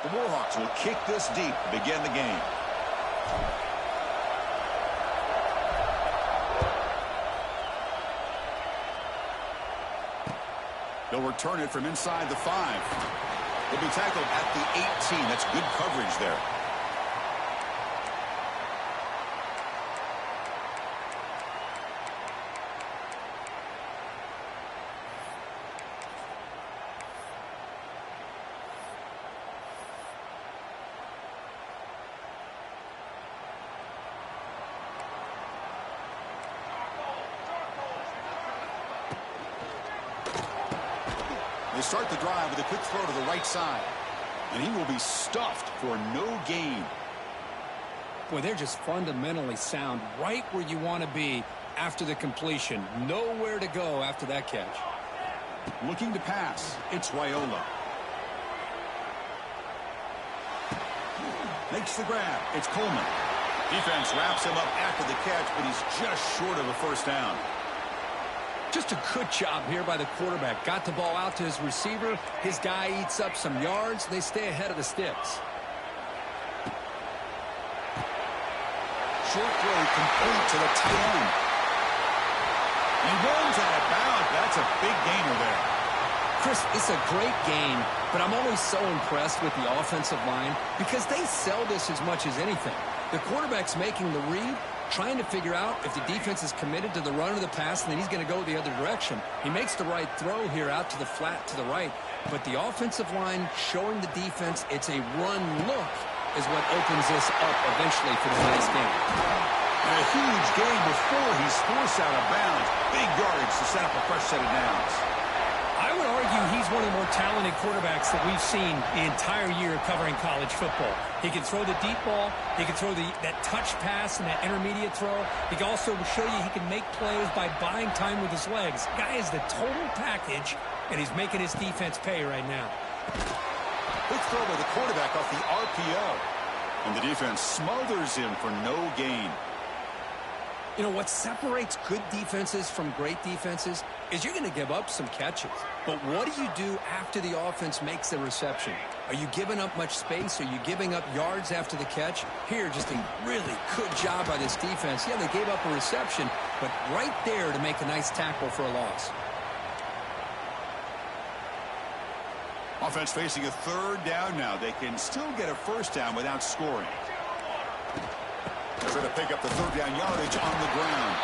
The Warhawks will kick this deep to begin the game. They'll return it from inside the 5. They'll be tackled at the 18. That's good coverage there. They start the drive with a quick throw to the right side. And he will be stuffed for no gain. Boy, they're just fundamentally sound right where you want to be after the completion. Nowhere to go after that catch. Looking to pass. It's Raiola. Makes the grab. It's Coleman. Defense wraps him up after the catch, but he's just short of a first down. Just a good job here by the quarterback. Got the ball out to his receiver. His guy eats up some yards. They stay ahead of the sticks. Short throw complete to the tight end. He runs out of bounds. That's a big gainer there. Chris, it's a great game, but I'm always so impressed with the offensive line because they sell this as much as anything. The quarterback's making the read, trying to figure out if the defense is committed to the run or the pass, and then he's going to go the other direction. He makes the right throw here out to the flat to the right, but the offensive line showing the defense it's a run look is what opens this up eventually for the nice game. And a huge gain before he's forced out of bounds. Big yardage to set up a fresh set of downs. I would argue he's one of the more talented quarterbacks that we've seen the entire year covering college football. He can throw the deep ball. He can throw that touch pass and that intermediate throw. He can also show you he can make plays by buying time with his legs. Guy is the total package, and he's making his defense pay right now. Big throw by the quarterback off the RPO. And the defense smothers him for no gain. You know, what separates good defenses from great defenses is you're going to give up some catches. But what do you do after the offense makes the reception? Are you giving up much space? Are you giving up yards after the catch? Here, just a really good job by this defense. Yeah, they gave up a reception, but right there to make a nice tackle for a loss. Offense facing a third down now. They can still get a first down without scoring. Trying to pick up the third down yardage on the ground.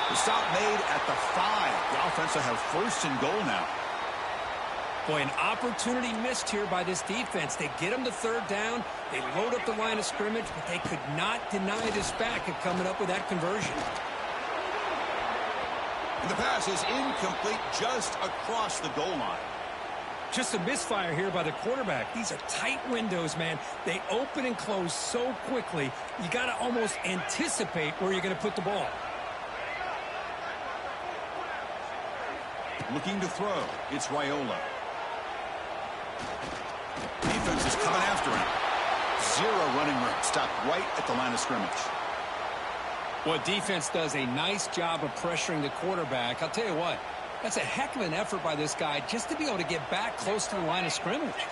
The stop made at the 5. The offense will have first and goal now. Boy, an opportunity missed here by this defense. They get them to third down. They load up the line of scrimmage, but they could not deny this back at coming up with that conversion. And the pass is incomplete just across the goal line. Just a misfire here by the quarterback. These are tight windows, man. They open and close so quickly, you got to almost anticipate where you're going to put the ball. Looking to throw. It's Raiola. Defense is coming after him. Zero running room. Stopped right at the line of scrimmage. Well, defense does a nice job of pressuring the quarterback. I'll tell you what. That's a heck of an effort by this guy just to be able to get back close to the line of scrimmage.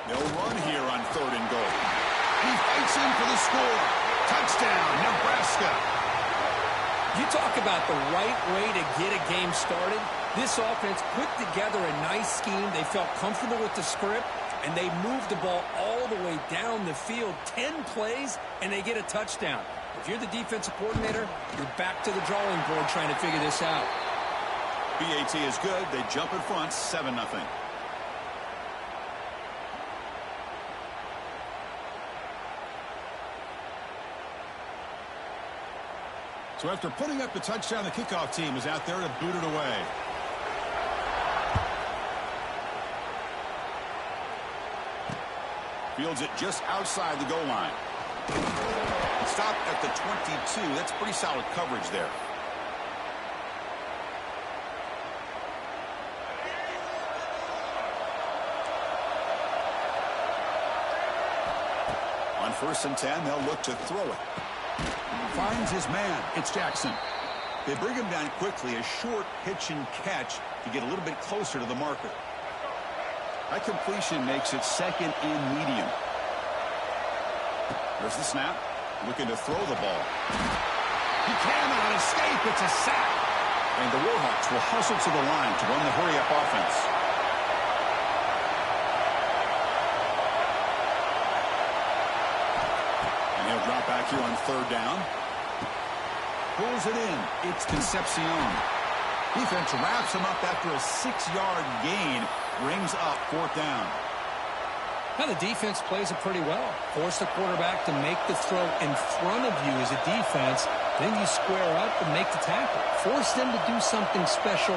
They'll run here on third and goal. He fights in for the score. Touchdown, Nebraska. You talk about the right way to get a game started. This offense put together a nice scheme. They felt comfortable with the script, and they moved the ball all the way down the field. 10 plays, and they get a touchdown. If you're the defensive coordinator, you're back to the drawing board trying to figure this out. BAT is good. They jump in front, 7-0. So after putting up the touchdown, the kickoff team is out there to boot it away. Fields it just outside the goal line. Stop at the 22. That's pretty solid coverage there. On 1st and 10, they'll look to throw it. Finds his man. It's Jackson. They bring him down quickly. A short pitch and catch to get a little bit closer to the marker. That completion makes it second and medium. There's the snap. Looking to throw the ball. He cannot escape. It's a sack. And the Warhawks will hustle to the line to run the hurry-up offense. And he'll drop back here on third down. Pulls it in. It's Concepcion. Defense wraps him up after a 6-yard gain. Brings up fourth down. Now the defense plays it pretty well. Force the quarterback to make the throw in front of you as a defense. Then you square up and make the tackle. Force them to do something special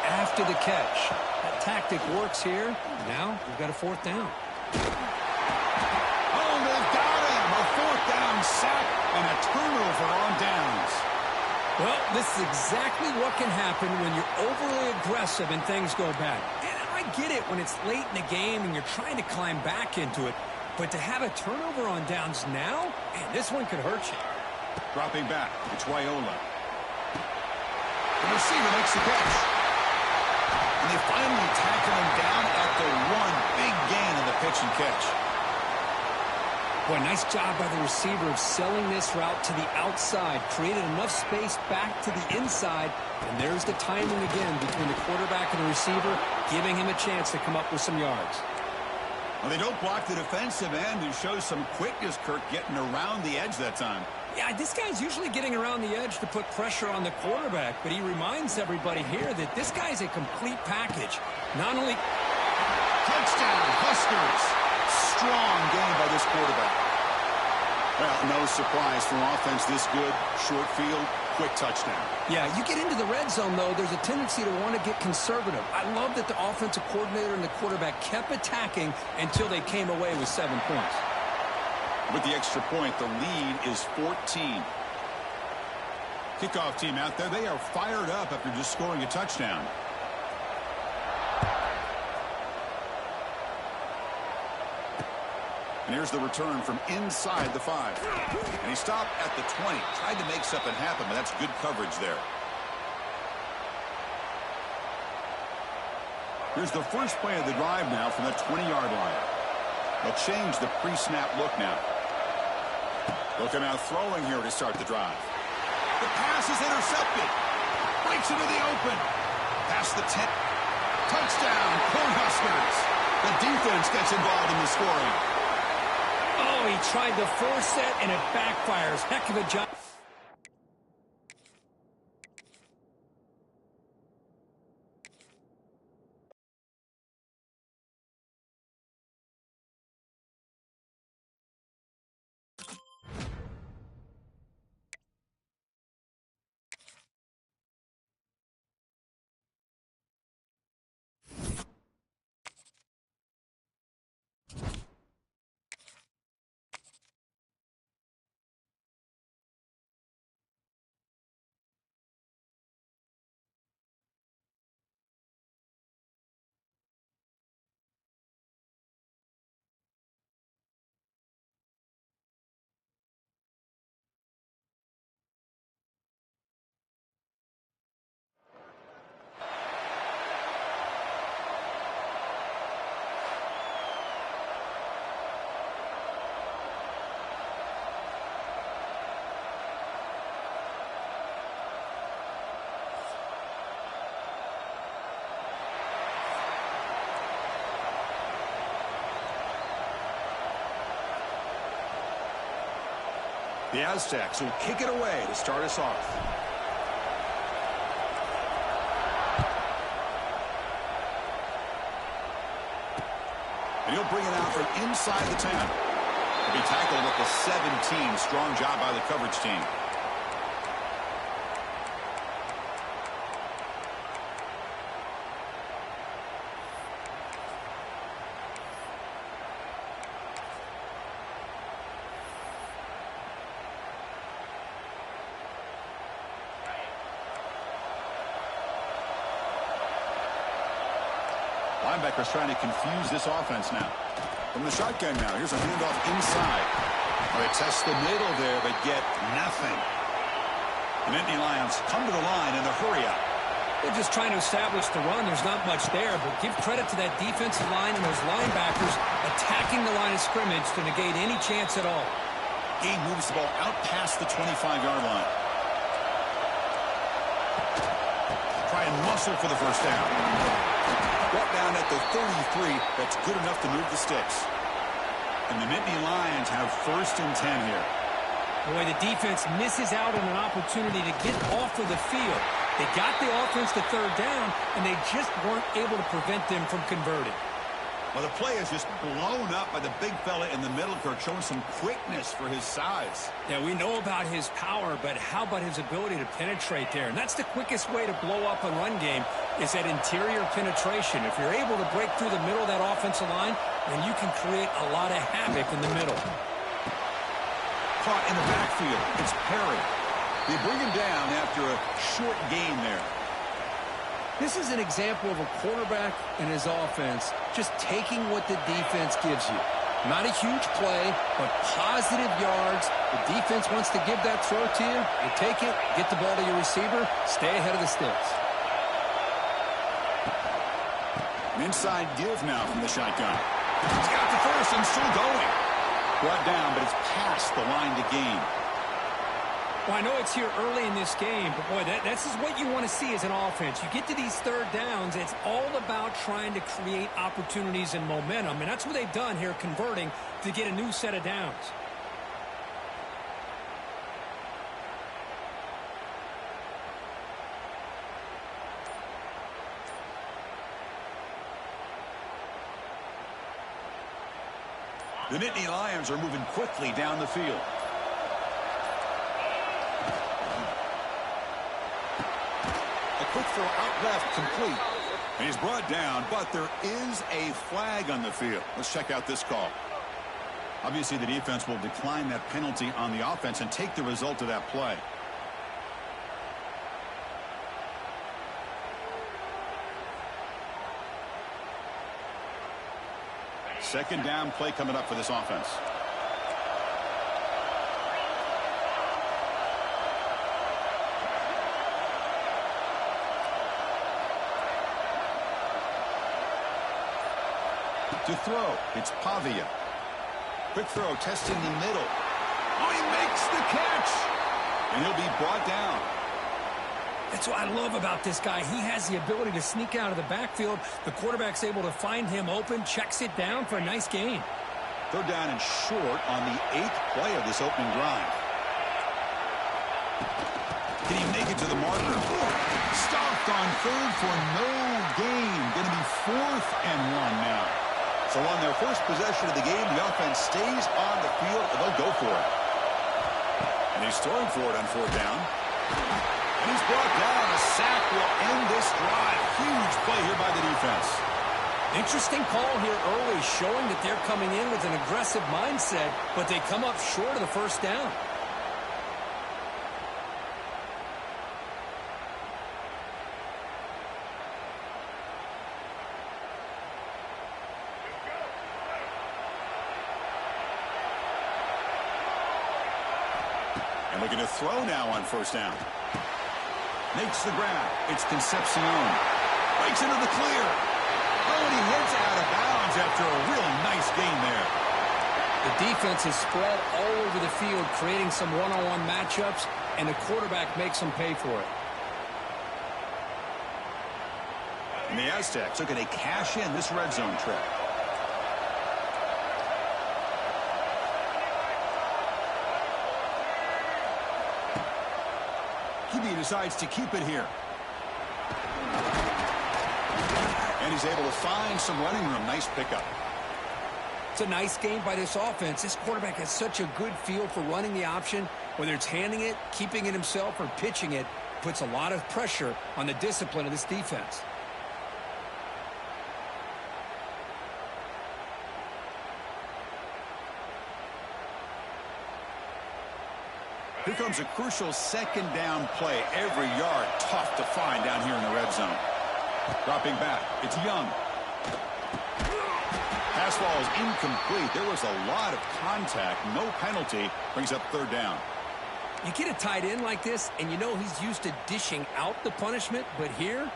after the catch. That tactic works here. Now we've got a fourth down. Oh, they've got him. A fourth down sack and a turnover on downs. Well, this is exactly what can happen when you're overly aggressive and things go bad. And I get it when it's late in the game and you're trying to climb back into it. But to have a turnover on downs now, man, this one could hurt you. Dropping back, it's Wyola. The receiver makes the catch. And they finally tackle him down at the one. Big gain in the pitch and catch. Boy, nice job by the receiver of selling this route to the outside. Created enough space back to the inside. And there's the timing again between the quarterback and the receiver, giving him a chance to come up with some yards. Well, they don't block the defensive end, who shows some quickness, Kirk, getting around the edge that time. Yeah, this guy's usually getting around the edge to put pressure on the quarterback, but he reminds everybody here that this guy's a complete package. Not only... Touchdown, Huskers. Strong game by this quarterback. Well, no surprise for offense this good. Short field, quick touchdown. Yeah, you get into the red zone, though, there's a tendency to want to get conservative. I love that the offensive coordinator and the quarterback kept attacking until they came away with 7 points. With the extra point, the lead is 14. Kickoff team out there, they are fired up after just scoring a touchdown. And here's the return from inside the 5. And he stopped at the 20. Tried to make something happen, but that's good coverage there. Here's the first play of the drive now from the 20-yard line. They'll change the pre-snap look now. Looking out throwing here to start the drive. The pass is intercepted. Breaks into the open. Past the 10. Touchdown, Cornhuskers. The defense gets involved in the scoring. Oh, he tried to force it, and it backfires. Heck of a job. The Aztecs will kick it away to start us off. And he'll bring it out from inside the 10. He'll be tackled at the 17. Strong job by the coverage team. Linebackers trying to confuse this offense now. From the shotgun now, here's a handoff inside. Well, they test the middle there, but get nothing. The Nittany Lions come to the line in the hurry up. They're just trying to establish the run. There's not much there, but give credit to that defensive line and those linebackers attacking the line of scrimmage to negate any chance at all. He moves the ball out past the 25-yard line. Try and muscle for the first down. Brought down at the 33. That's good enough to move the sticks. And the Nittany Lions have 1st and 10 here. Boy, the defense misses out on an opportunity to get off of the field. They got the offense to 3rd down, and they just weren't able to prevent them from converting. Well, the play is just blown up by the big fella in the middle, Kirk, showing some quickness for his size. Yeah, we know about his power, but how about his ability to penetrate there? And that's the quickest way to blow up a run game is that interior penetration. If you're able to break through the middle of that offensive line, then you can create a lot of havoc in the middle. Caught in the backfield. It's Perry. They bring him down after a short gain there. This is an example of a quarterback and his offense just taking what the defense gives you. Not a huge play, but positive yards. The defense wants to give that throw to you. You take it, get the ball to your receiver, stay ahead of the sticks. An inside give now from the shotgun. He's got the first and still going. Brought down, but it's past the line to gain. Well, I know it's here early in this game, but boy, this is what you want to see as an offense. You get to these 3rd downs, it's all about trying to create opportunities and momentum, and that's what they've done here, converting to get a new set of downs. The Nittany Lions are moving quickly down the field. A quick throw out left, complete. And he's brought down, but there is a flag on the field. Let's check out this call. Obviously, the defense will decline that penalty on the offense and take the result of that play. Second down play coming up for this offense. To throw, it's Pavia. Quick throw, testing the middle. Oh, he makes the catch! And he'll be brought down. That's what I love about this guy. He has the ability to sneak out of the backfield. The quarterback's able to find him open, checks it down for a nice gain. 3rd down and short on the 8th play of this opening drive. Can he make it to the marker? Stopped on 3rd for no gain. Going to be 4th and 1 now. So on their first possession of the game, the offense stays on the field, and they'll go for it. And he's throwing for it on 4th down. And he's brought down. A sack will end this drive. Huge play here by the defense. Interesting call here early, showing that they're coming in with an aggressive mindset, but they come up short of the 1st down. And looking to throw now on 1st down. Makes the grab. It's Concepcion. Breaks into the clear. Oh, and he heads out of bounds after a really nice gain there. The defense is spread all over the field, creating some one-on-one matchups, and the quarterback makes them pay for it. And the Aztecs looking to cash in this red zone trip. QB decides to keep it here. And he's able to find some running room. Nice pickup. It's a nice game by this offense. This quarterback has such a good feel for running the option. Whether it's handing it, keeping it himself, or pitching it, puts a lot of pressure on the discipline of this defense. Here comes a crucial 2nd down play. Every yard tough to find down here in the red zone. Dropping back, it's Young. Pass ball is incomplete. There was a lot of contact. No penalty. Brings up 3rd down. You get a tight end like this, and you know he's used to dishing out the punishment, but here,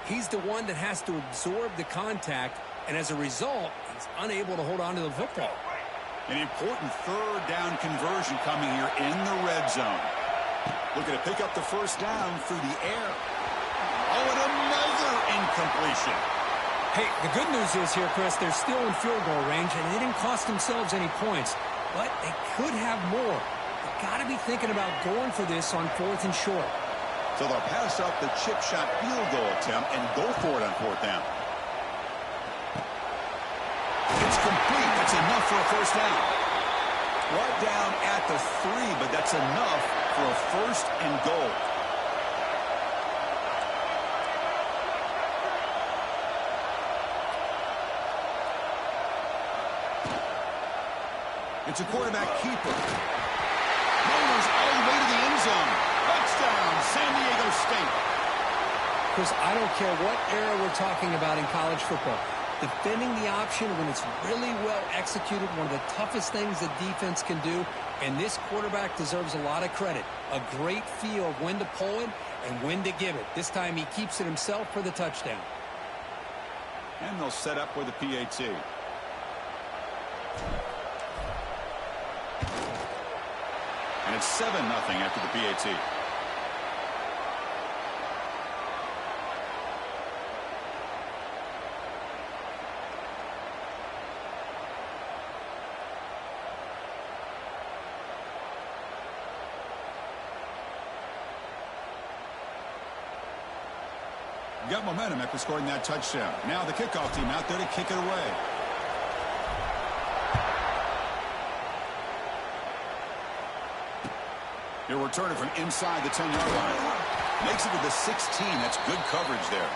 he's the one that has to absorb the contact, and as a result, he's unable to hold on to the football. An important third down conversion coming here in the red zone. Looking to pick up the first down through the air. Oh, and another incompletion. Hey, the good news is here, Chris, they're still in field goal range, and they didn't cost themselves any points, but they could have more. They've got to be thinking about going for this on 4th and short. So they'll pass up the chip shot field goal attempt and go for it on 4th down. It's complete. That's enough for a first down. Brought down at the 3, but that's enough for a 1st and goal. It's a quarterback keeper. Motors all the way to the end zone. Touchdown, San Diego State. Chris, I don't care what era we're talking about in college football. Defending the option when it's really well executed, one of the toughest things the defense can do, and this quarterback deserves a lot of credit. A great feel of when to pull it and when to give it. This time he keeps it himself for the touchdown. And they'll set up with a PAT. And it's 7-0 after the PAT. Got momentum after scoring that touchdown. Now the kickoff team out there to kick it away. He'll return it from inside the 10-yard line. Makes it to the 16. That's good coverage there.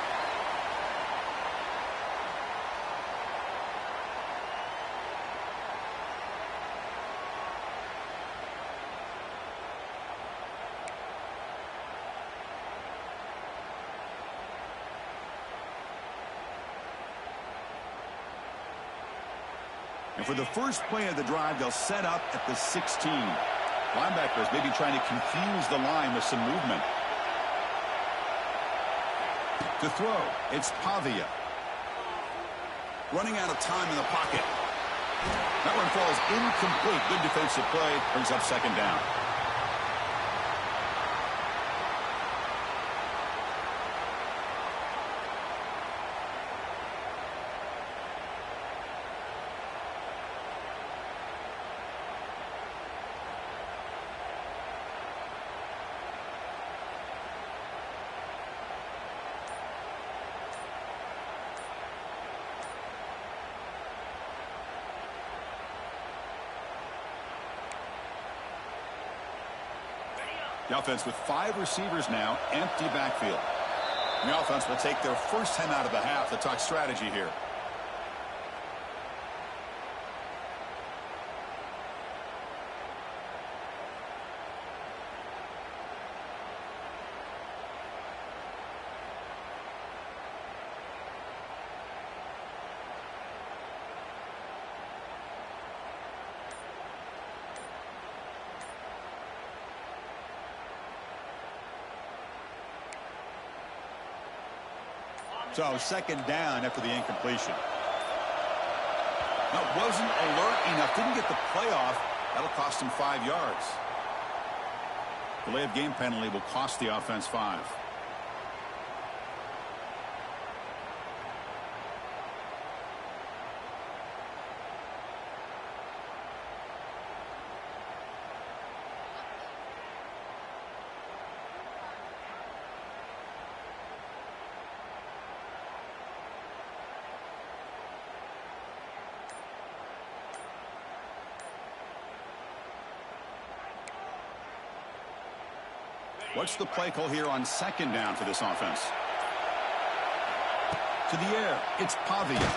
And for the first play of the drive, they'll set up at the 16. Linebackers maybe trying to confuse the line with some movement. To throw, it's Pavia. Running out of time in the pocket. That one falls incomplete. Good defensive play. Brings up 2nd down. The offense with 5 receivers now, empty backfield. The offense will take their first 10 out of the half to talk strategy here. So 2nd down after the incompletion. That wasn't alert enough. Didn't get the play off. That'll cost him 5 yards. Delay of game penalty will cost the offense 5. What's the play call here on 2nd down for this offense? To the air, it's Pavia.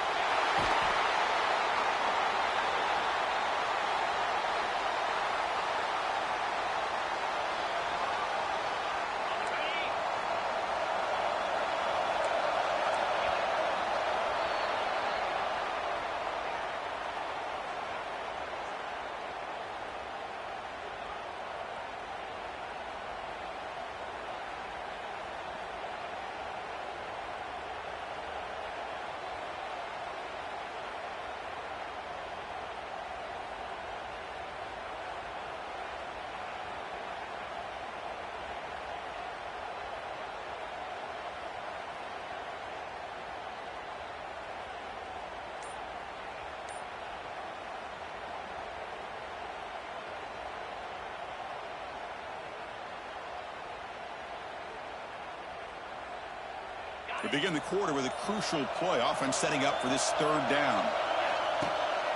begin the quarter with a crucial play, offense setting up for this third down.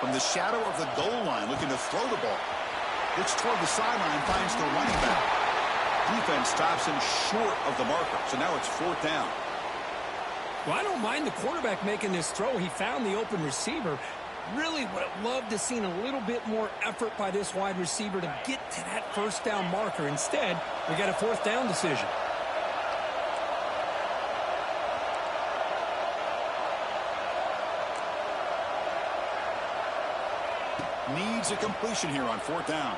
From the shadow of the goal line, looking to throw the ball. Looks toward the sideline, finds the running back. Defense stops him short of the marker, so now it's fourth down. Well, I don't mind the quarterback making this throw. He found the open receiver. Really would have loved to seen a little bit more effort by this wide receiver to get to that first down marker. Instead, we got a fourth down decision. Needs a completion here on fourth down.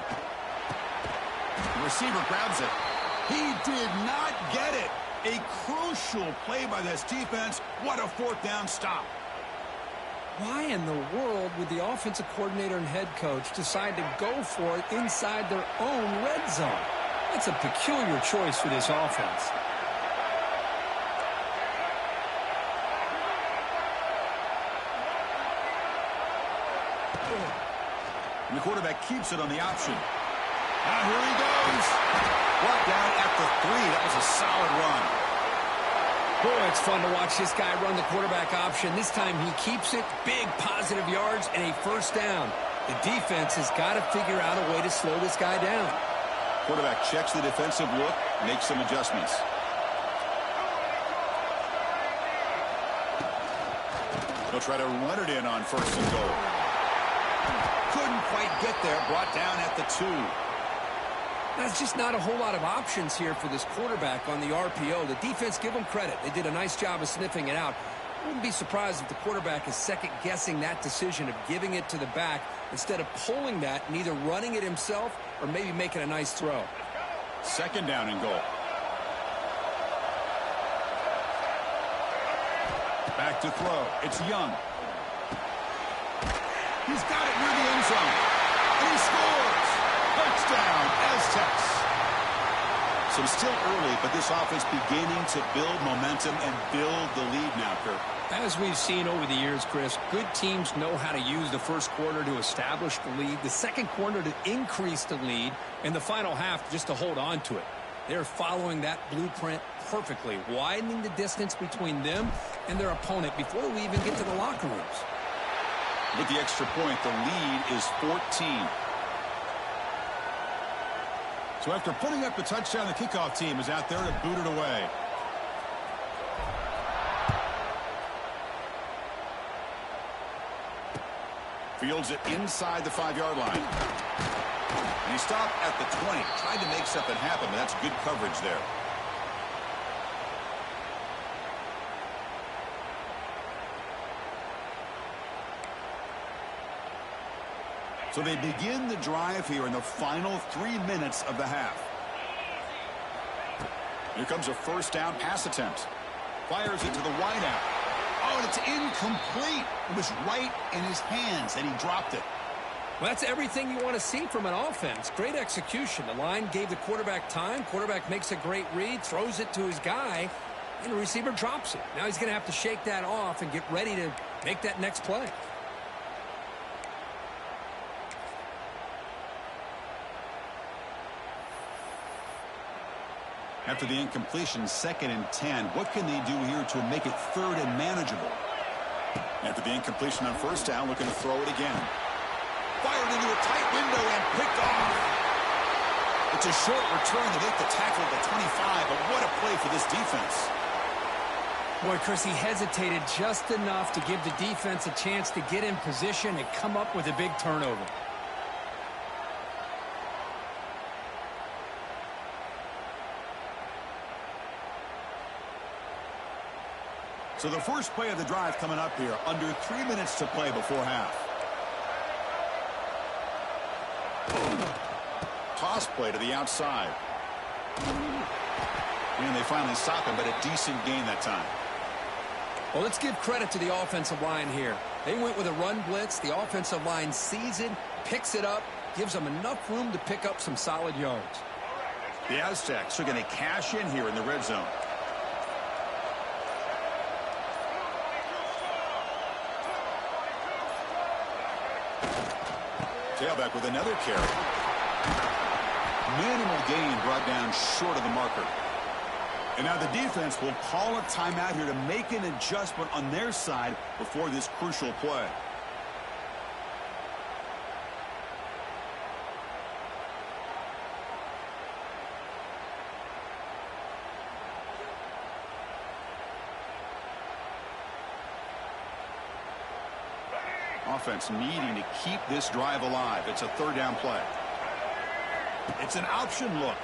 The receiver grabs it. He did not get it. A crucial play by this defense. What a fourth down stop. Why in the world would the offensive coordinator and head coach decide to go for it inside their own red zone? That's a peculiar choice for this offense. And the quarterback keeps it on the option. Now here he goes. Brought down at the 3. That was a solid run. Boy, it's fun to watch this guy run the quarterback option. This time he keeps it, big positive yards, and a first down. The defense has got to figure out a way to slow this guy down. Quarterback checks the defensive look, makes some adjustments. He'll try to run it in on first and goal. Couldn't quite get there, brought down at the 2. There's just not a whole lot of options here for this quarterback on the RPO. The defense, give them credit. They did a nice job of sniffing it out. I wouldn't be surprised if the quarterback is second-guessing that decision of giving it to the back instead of pulling that and either running it himself or maybe making a nice throw. Second down and goal. Back to throw. It's Young. He's got it near the end zone. And he scores. Touchdown, Aztecs. So it's still early, but this offense beginning to build momentum and build the lead now, Kirk. As we've seen over the years, Chris, good teams know how to use the first quarter to establish the lead, the second quarter to increase the lead, and the final half just to hold on to it. They're following that blueprint perfectly, widening the distance between them and their opponent before we even get to the locker rooms. With the extra point, the lead is 14. So after putting up the touchdown, the kickoff team is out there to boot it away. Fields it inside the 5-yard line. And he stopped at the 20. Tried to make something happen, but that's good coverage there. So they begin the drive here in the final 3 minutes of the half. Here comes a first down pass attempt. Fires it to the wideout. Oh, and it's incomplete. It was right in his hands, and he dropped it. Well, that's everything you want to see from an offense. Great execution. The line gave the quarterback time. Quarterback makes a great read, throws it to his guy, and the receiver drops it. Now he's going to have to shake that off and get ready to make that next play. After the incompletion, 2nd and 10. What can they do here to make it 3rd and manageable? After the incompletion on first down, looking to throw it again. Fired into a tight window and picked off. It's a short return to make the tackle at the 25, but what a play for this defense. Boy, Chris, he hesitated just enough to give the defense a chance to get in position and come up with a big turnover. So the first play of the drive coming up here, under 3 minutes to play before half. Toss play to the outside. And they finally stop him, but a decent gain that time. Well, let's give credit to the offensive line here. They went with a run blitz. The offensive line sees it, picks it up, gives them enough room to pick up some solid yards. The Aztecs are going to cash in here in the red zone. Tailback with another carry. Minimal gain brought down short of the marker. And now the defense will call a timeout here to make an adjustment on their side before this crucial play. Offense needing to keep this drive alive. It's a third down play. It's an option look.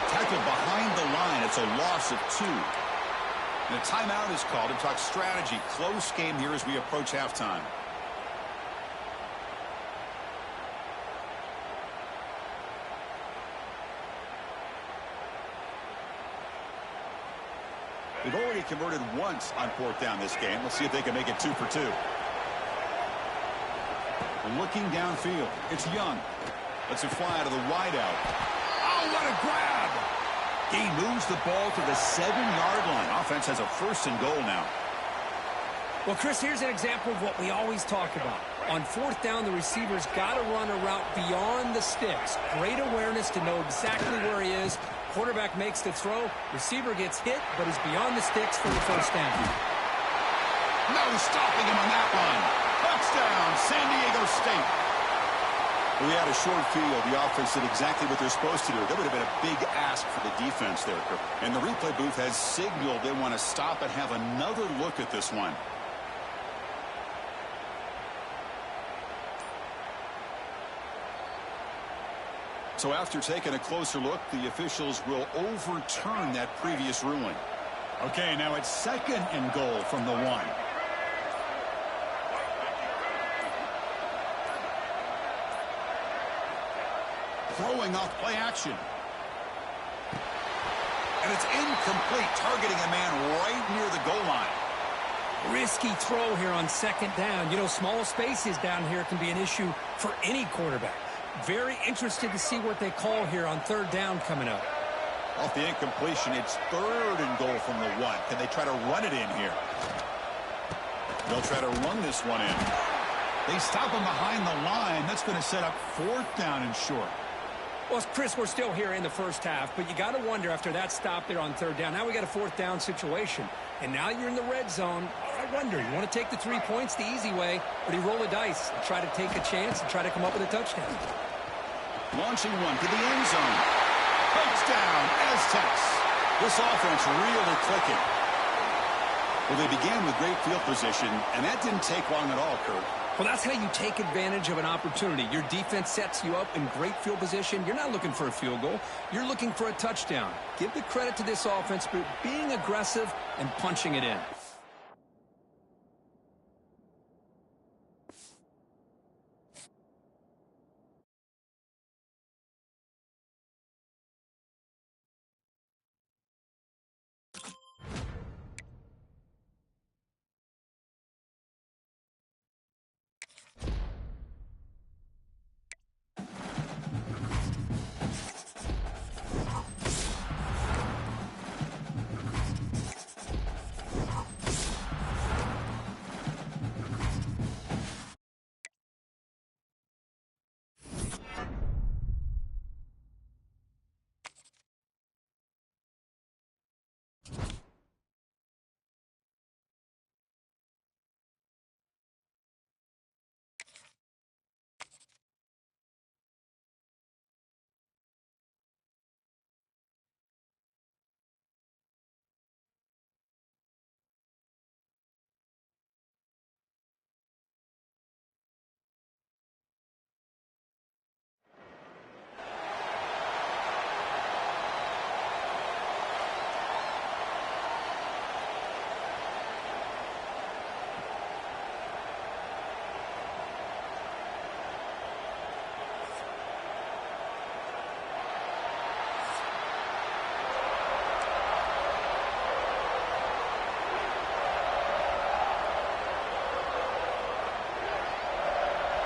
Tackled behind the line. It's a loss of 2. And a timeout is called to talk strategy. Close game here as we approach halftime. They've already converted once on 4th down this game. Let's see if they can make it 2 for 2. Looking downfield. It's Young. Lets it fly out of the wideout. Oh, what a grab! He moves the ball to the 7-yard line. Offense has a 1st and goal now. Well, Chris, here's an example of what we always talk about. On 4th down, the receiver's got to run a route beyond the sticks. Great awareness to know exactly where he is. Quarterback makes the throw. Receiver gets hit, but is beyond the sticks for the 1st down. No stopping him on that one. Touchdown, San Diego State. We had a short field. The offense did exactly what they're supposed to do. That would have been a big ask for the defense there, Kirk. And the replay booth has signaled they want to stop and have another look at this one. So after taking a closer look, the officials will overturn that previous ruling. Okay, now it's 2nd and goal from the 1. Throwing off play action. And it's incomplete, targeting a man right near the goal line. Risky throw here on 2nd down. You know, small spaces down here can be an issue for any quarterback. Very interested to see what they call here on 3rd down coming up. Off the incompletion, it's 3rd and goal from the 1. Can they try to run it in here? They'll try to run this one in. They stop him behind the line. That's going to set up 4th down and short. Well, Chris, we're still here in the 1st half, but you got to wonder after that stop there on 3rd down. Now we got a 4th down situation, and now you're in the red zone. I wonder, you want to take the 3 points the easy way, or do you roll the dice and try to take a chance and try to come up with a touchdown? Launching one to the end zone. Touchdown, Aztecs. This offense really clicking. Well, they began with great field position, and that didn't take long at all, Kurt. Well, that's how you take advantage of an opportunity. Your defense sets you up in great field position. You're not looking for a field goal. You're looking for a touchdown. Give the credit to this offense for being aggressive and punching it in.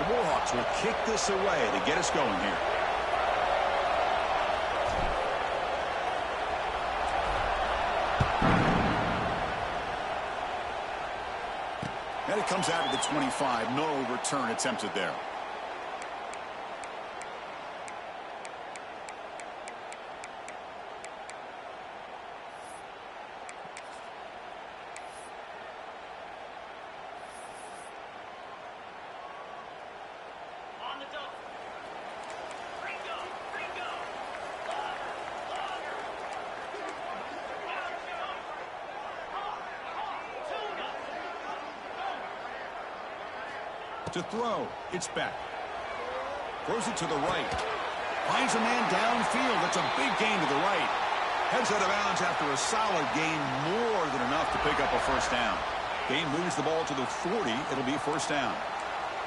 The Warhawks will kick this away to get us going here. And it comes out of the 25. No return attempted there. To throw, it's Beck. Throws it to the right. Finds a man downfield. That's a big gain to the right. Heads out of bounds after a solid gain, more than enough to pick up a first down. Gain moves the ball to the 40. It'll be a first down.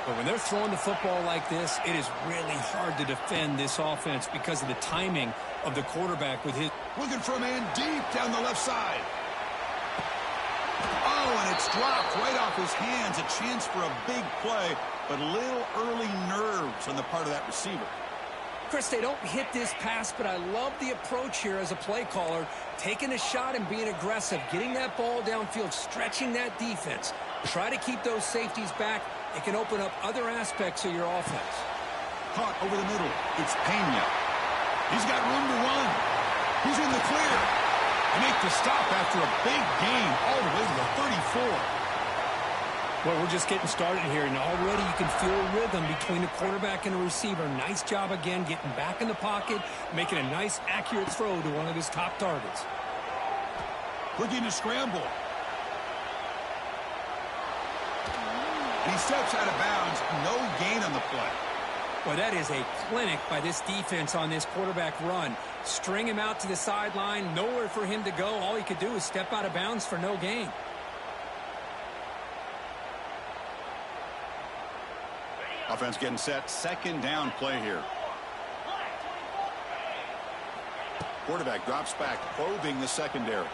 But when they're throwing the football like this, it is really hard to defend this offense because of the timing of the quarterback with his... Looking for a man deep down the left side. Oh, and it's dropped right off his hands. A chance for a big play, but a little early nerves on the part of that receiver. Chris, they don't hit this pass, but I love the approach here as a play caller. Taking a shot and being aggressive, getting that ball downfield, stretching that defense. Try to keep those safeties back. It can open up other aspects of your offense. Caught over the middle. It's Pena. He's got room to run. He's in the clear. They make the stop after a big gain all the way to the 34. Well, we're just getting started here, and already you can feel a rhythm between the quarterback and the receiver. Nice job again getting back in the pocket, making a nice, accurate throw to one of his top targets. Looking to scramble. He steps out of bounds. No gain on the play. Well, that is a clinic by this defense on this quarterback run. String him out to the sideline, nowhere for him to go. All he could do is step out of bounds for no gain. Offense getting set. Second down play here. Quarterback drops back, probing the secondary.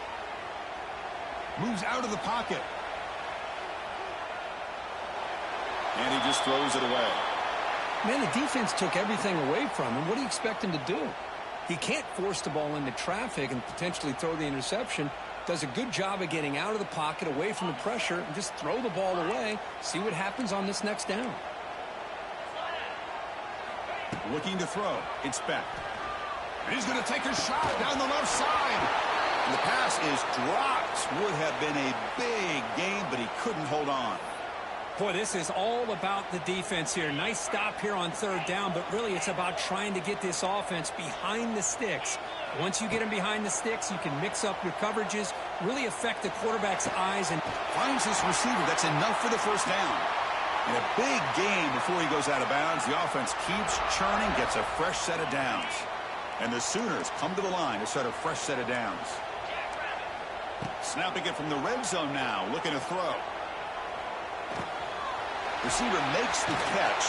Moves out of the pocket. And he just throws it away. Man, the defense took everything away from him. What do you expect him to do? He can't force the ball into traffic and potentially throw the interception. Does a good job of getting out of the pocket, away from the pressure, and just throw the ball away. See what happens on this next down. Looking to throw. It's Beck. And he's going to take a shot down the left side. And the pass is dropped. Would have been a big gain, but he couldn't hold on. Boy, this is all about the defense here. Nice stop here on third down, but really it's about trying to get this offense behind the sticks. Once you get him behind the sticks, you can mix up your coverages, really affect the quarterback's eyes. And finds this receiver. That's enough for the first down. And a big gain before he goes out of bounds. The offense keeps churning, gets a fresh set of downs. And the Sooners come to the line to set a fresh set of downs. Snapping it from the red zone now, looking to throw. Receiver makes the catch.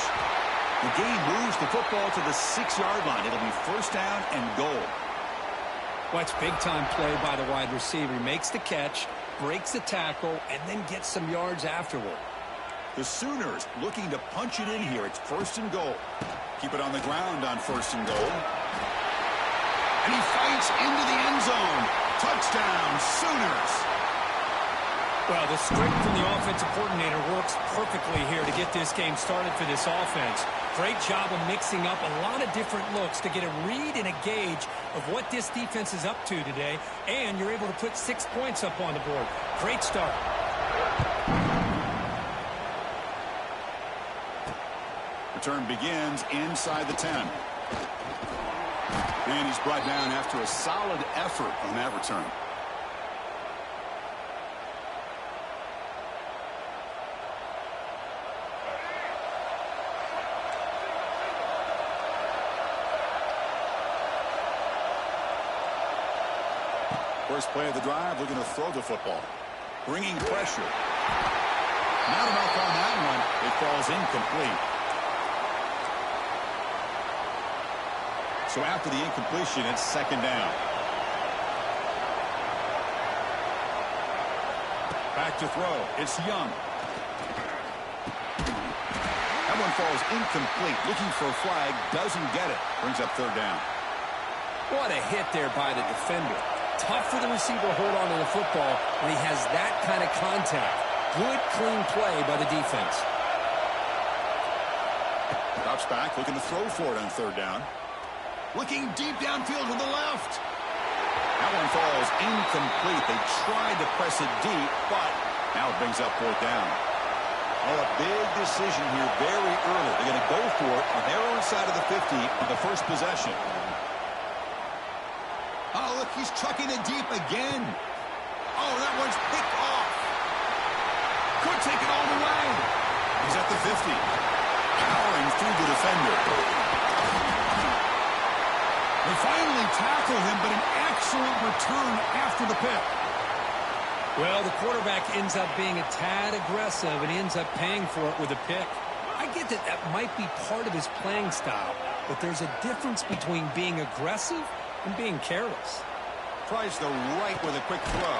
The gain moves the football to the 6-yard line. It'll be first down and goal. Well, it's big-time play by the wide receiver. He makes the catch, breaks the tackle, and then gets some yards afterward. The Sooners looking to punch it in here. It's first and goal. Keep it on the ground on first and goal. And he fights into the end zone. Touchdown, Sooners. Well, the script from the offensive coordinator works perfectly here to get this game started for this offense. Great job of mixing up a lot of different looks to get a read and a gauge of what this defense is up to today, and you're able to put 6 points up on the board. Great start. Return begins inside the 10. And he's brought down after a solid effort on that return. First play of the drive, looking to throw the football. Bringing pressure. Not enough on that one. It falls incomplete. So after the incompletion, it's second down. Back to throw. It's Young. That one falls incomplete. Looking for a flag. Doesn't get it. Brings up third down. What a hit there by the defender. Tough for the receiver to hold on to the football when he has that kind of contact. Good, clean play by the defense. Drops back, looking to throw for it on third down. Looking deep downfield to the left. That one falls incomplete. They tried to press it deep, but now it brings up fourth down. Oh, a big decision here very early. They're going to go for it on their own side of the 50 on the first possession. Oh, look, he's chucking it deep again. Oh, that one's picked off. Could take it all the way. He's at the 50. 50. Powering through the defender. They finally tackle him, but an excellent return after the pick. Well, the quarterback ends up being a tad aggressive, and he ends up paying for it with a pick. I get that that might be part of his playing style, but there's a difference between being aggressive and being careless. Tries the right with a quick throw.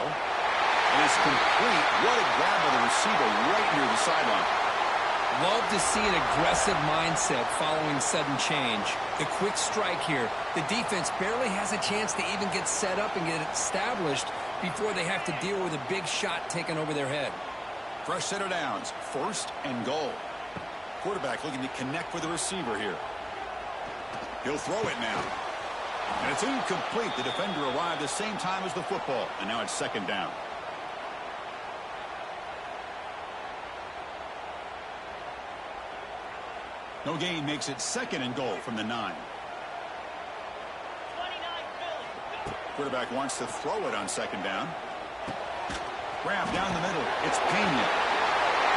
And it's complete. What a grab by the receiver right near the sideline. Love to see an aggressive mindset following sudden change. The quick strike here. The defense barely has a chance to even get set up and get established before they have to deal with a big shot taken over their head. Fresh set of downs. First and goal. Quarterback looking to connect with the receiver here. He'll throw it now. And it's incomplete. The defender arrived the same time as the football. And now it's second down. No gain makes it second and goal from the 9. Quarterback wants to throw it on second down. Grab down the middle. It's Pena.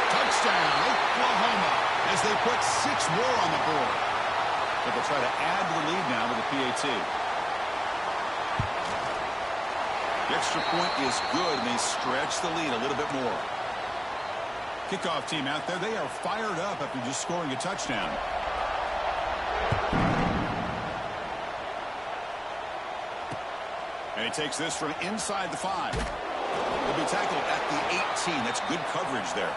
Touchdown, Oklahoma, as they put 6 more on the board. But they'll try to add to the lead now with the PAT. The extra point is good, and they stretch the lead a little bit more. Kickoff team out there, they are fired up after just scoring a touchdown. And he takes this from inside the 5. He'll be tackled at the 18. That's good coverage there.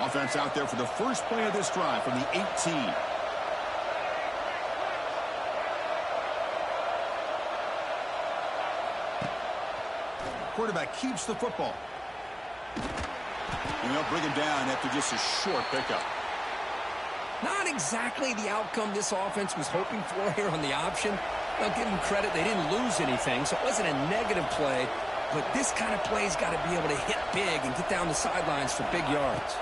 Offense out there for the first play of this drive from the 18. Quarterback keeps the football. And they'll bring him down after just a short pickup. Not exactly the outcome this offense was hoping for here on the option. I'll give them credit. They didn't lose anything, so it wasn't a negative play. But this kind of play's got to be able to hit big and get down the sidelines for big yards.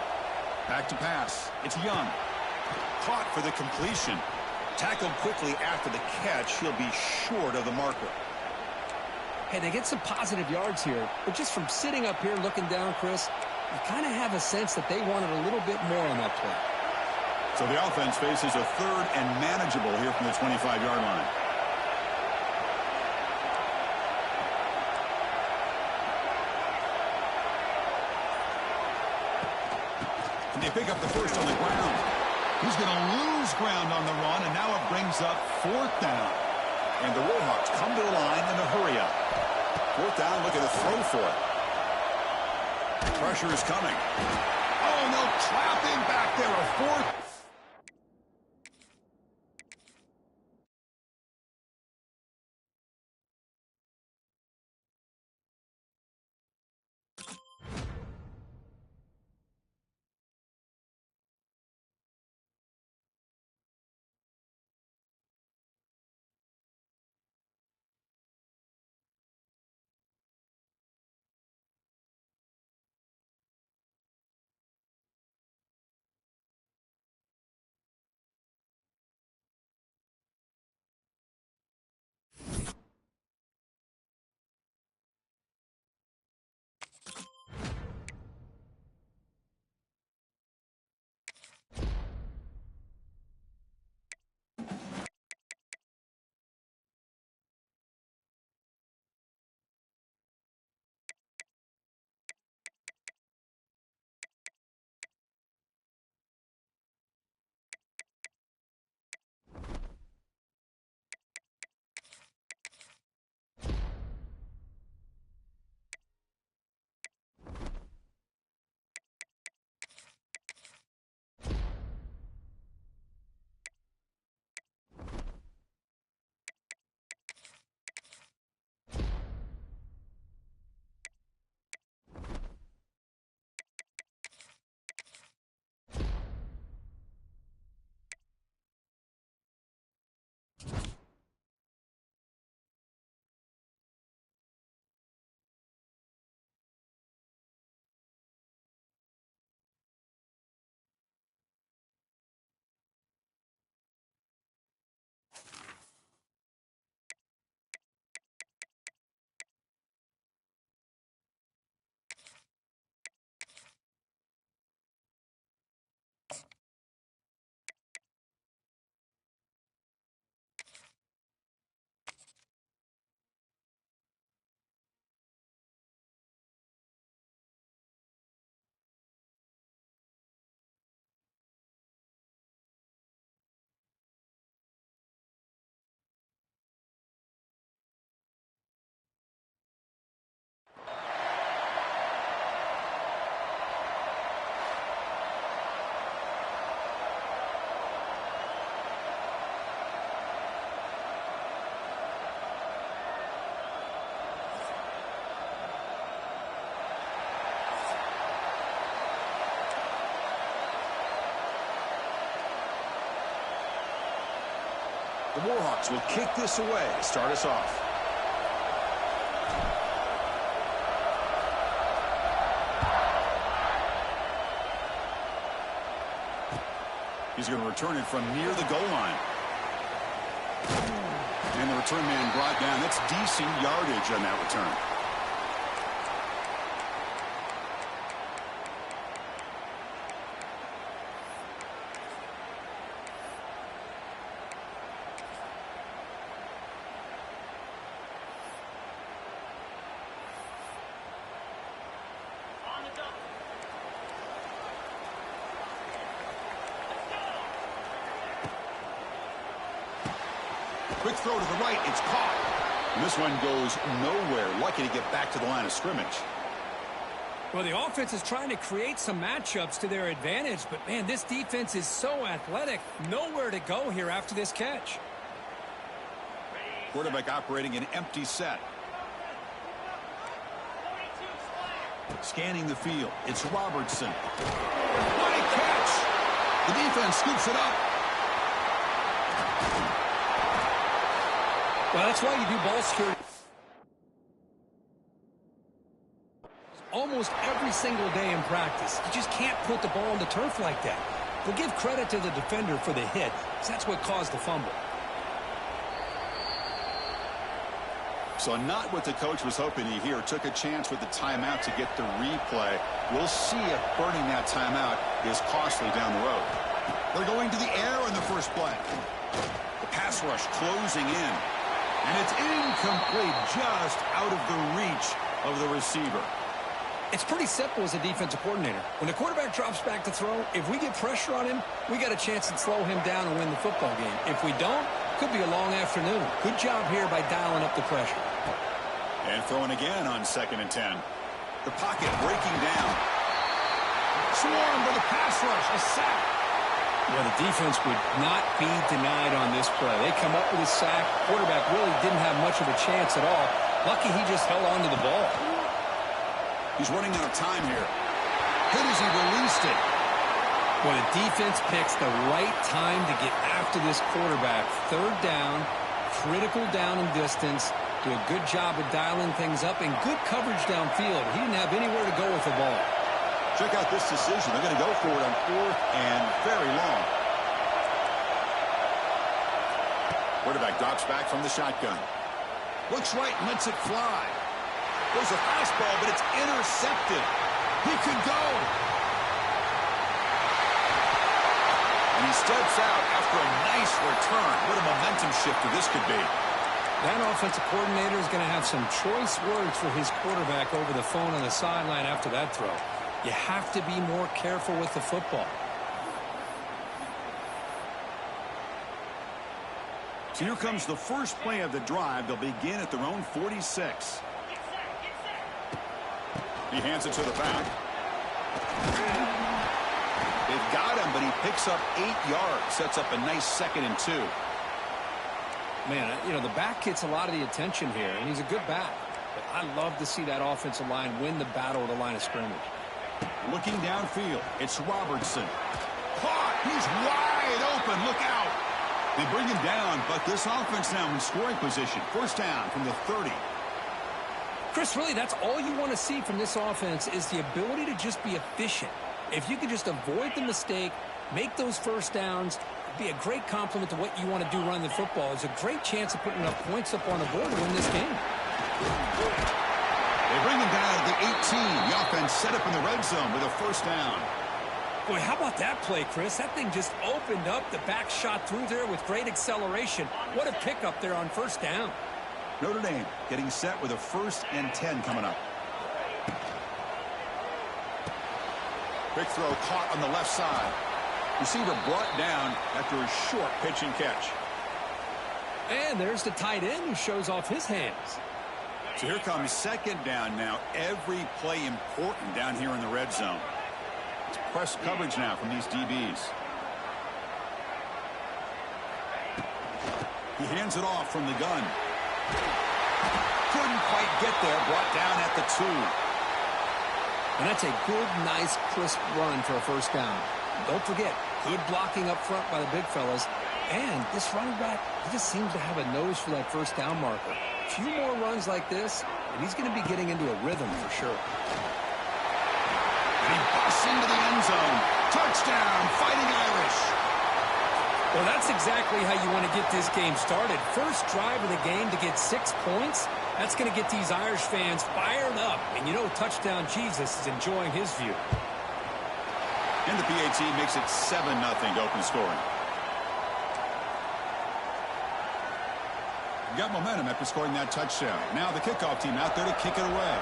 Back to pass. It's Young. Caught for the completion. Tackled quickly after the catch. He'll be short of the marker. Hey, they get some positive yards here, but just from sitting up here looking down, Chris, you kind of have a sense that they wanted a little bit more on that play. So the offense faces a third and manageable here from the 25-yard line. And they pick up the first on the ground. He's going to lose ground on the run, and now it brings up fourth down. And the Warhawks come to the line in a hurry up. Fourth down, looking to throw for it. Pressure is coming. Oh, and they'll trap him back there. A fourth The Warhawks will kick this away to start us off. He's going to return it from near the goal line. And the return man brought down. That's decent yardage on that return. Quick throw to the right. It's caught. And this one goes nowhere. Lucky to get back to the line of scrimmage. Well, the offense is trying to create some matchups to their advantage, but, man, this defense is so athletic. Nowhere to go here after this catch. Quarterback operating an empty set. Scanning the field. It's Robertson. What a catch! The defense scoops it up. Well, that's why you do ball security almost every single day in practice. You just can't put the ball on the turf like that. But give credit to the defender for the hit, because that's what caused the fumble. So not what the coach was hoping to hear. Took a chance with the timeout to get the replay. We'll see if burning that timeout is costly down the road. They're going to the air in the first play. The pass rush closing in. And it's incomplete, just out of the reach of the receiver. It's pretty simple as a defensive coordinator. When the quarterback drops back to throw, if we get pressure on him, we got a chance to slow him down and win the football game. If we don't, could be a long afternoon. Good job here by dialing up the pressure. And throwing again on 2nd and 10. The pocket breaking down. Swarmed by the pass rush, a sack. Well, the defense would not be denied on this play. They come up with a sack. Quarterback really didn't have much of a chance at all. Lucky he just held on to the ball. He's running out of time here. Hit as he released it. Well, the defense picks the right time to get after this quarterback. 3rd down, critical down and distance. Do a good job of dialing things up and good coverage downfield. He didn't have anywhere to go with the ball. Check out this decision. They're going to go for it on 4th and very long. Quarterback drops back from the shotgun. Looks right and lets it fly. There's a fastball, but it's intercepted. He could go. And he steps out after a nice return. What a momentum shifter this could be. That offensive coordinator is going to have some choice words for his quarterback over the phone on the sideline after that throw. You have to be more careful with the football. So here comes the first play of the drive. They'll begin at their own 46. He hands it to the back. They've got him, but he picks up 8 yards. Sets up a nice 2nd and 2. Man, you know, the back gets a lot of the attention here, and he's a good back. But I love to see that offensive line win the battle at the line of scrimmage. Looking downfield, it's Robertson. Caught! He's wide open. Look out! They bring him down, but this offense now in scoring position. 1st down from the 30. Chris, really, that's all you want to see from this offense is the ability to just be efficient. If you can just avoid the mistake, make those 1st downs, be a great compliment to what you want to do running the football. There's a great chance of putting enough points up on the board to win this game. They bring him down at the 18. The offense set up in the red zone with a 1st down. Boy, how about that play, Chris? That thing just opened up. The back shot through there with great acceleration. What a pickup there on 1st down. Notre Dame getting set with a 1st and 10 coming up. Quick throw caught on the left side. Receiver brought down after a short pitch and catch. And there's the tight end who shows off his hands. So here comes 2nd down now. Every play important down here in the red zone. It's press coverage now from these DBs. He hands it off from the gun. Couldn't quite get there. Brought down at the 2. And that's a good, nice, crisp run for a 1st down. Don't forget, good blocking up front by the big fellas. And this running back, he just seems to have a nose for that first down marker. A few more runs like this, and he's going to be getting into a rhythm for sure. And he busts into the end zone. Touchdown, Fighting Irish. Well, that's exactly how you want to get this game started. First drive of the game to get 6 points. That's going to get these Irish fans fired up. And you know, Touchdown Jesus is enjoying his view. And the PAT makes it 7-0 to open scoring. Got momentum after scoring that touchdown. Now the kickoff team out there to kick it away.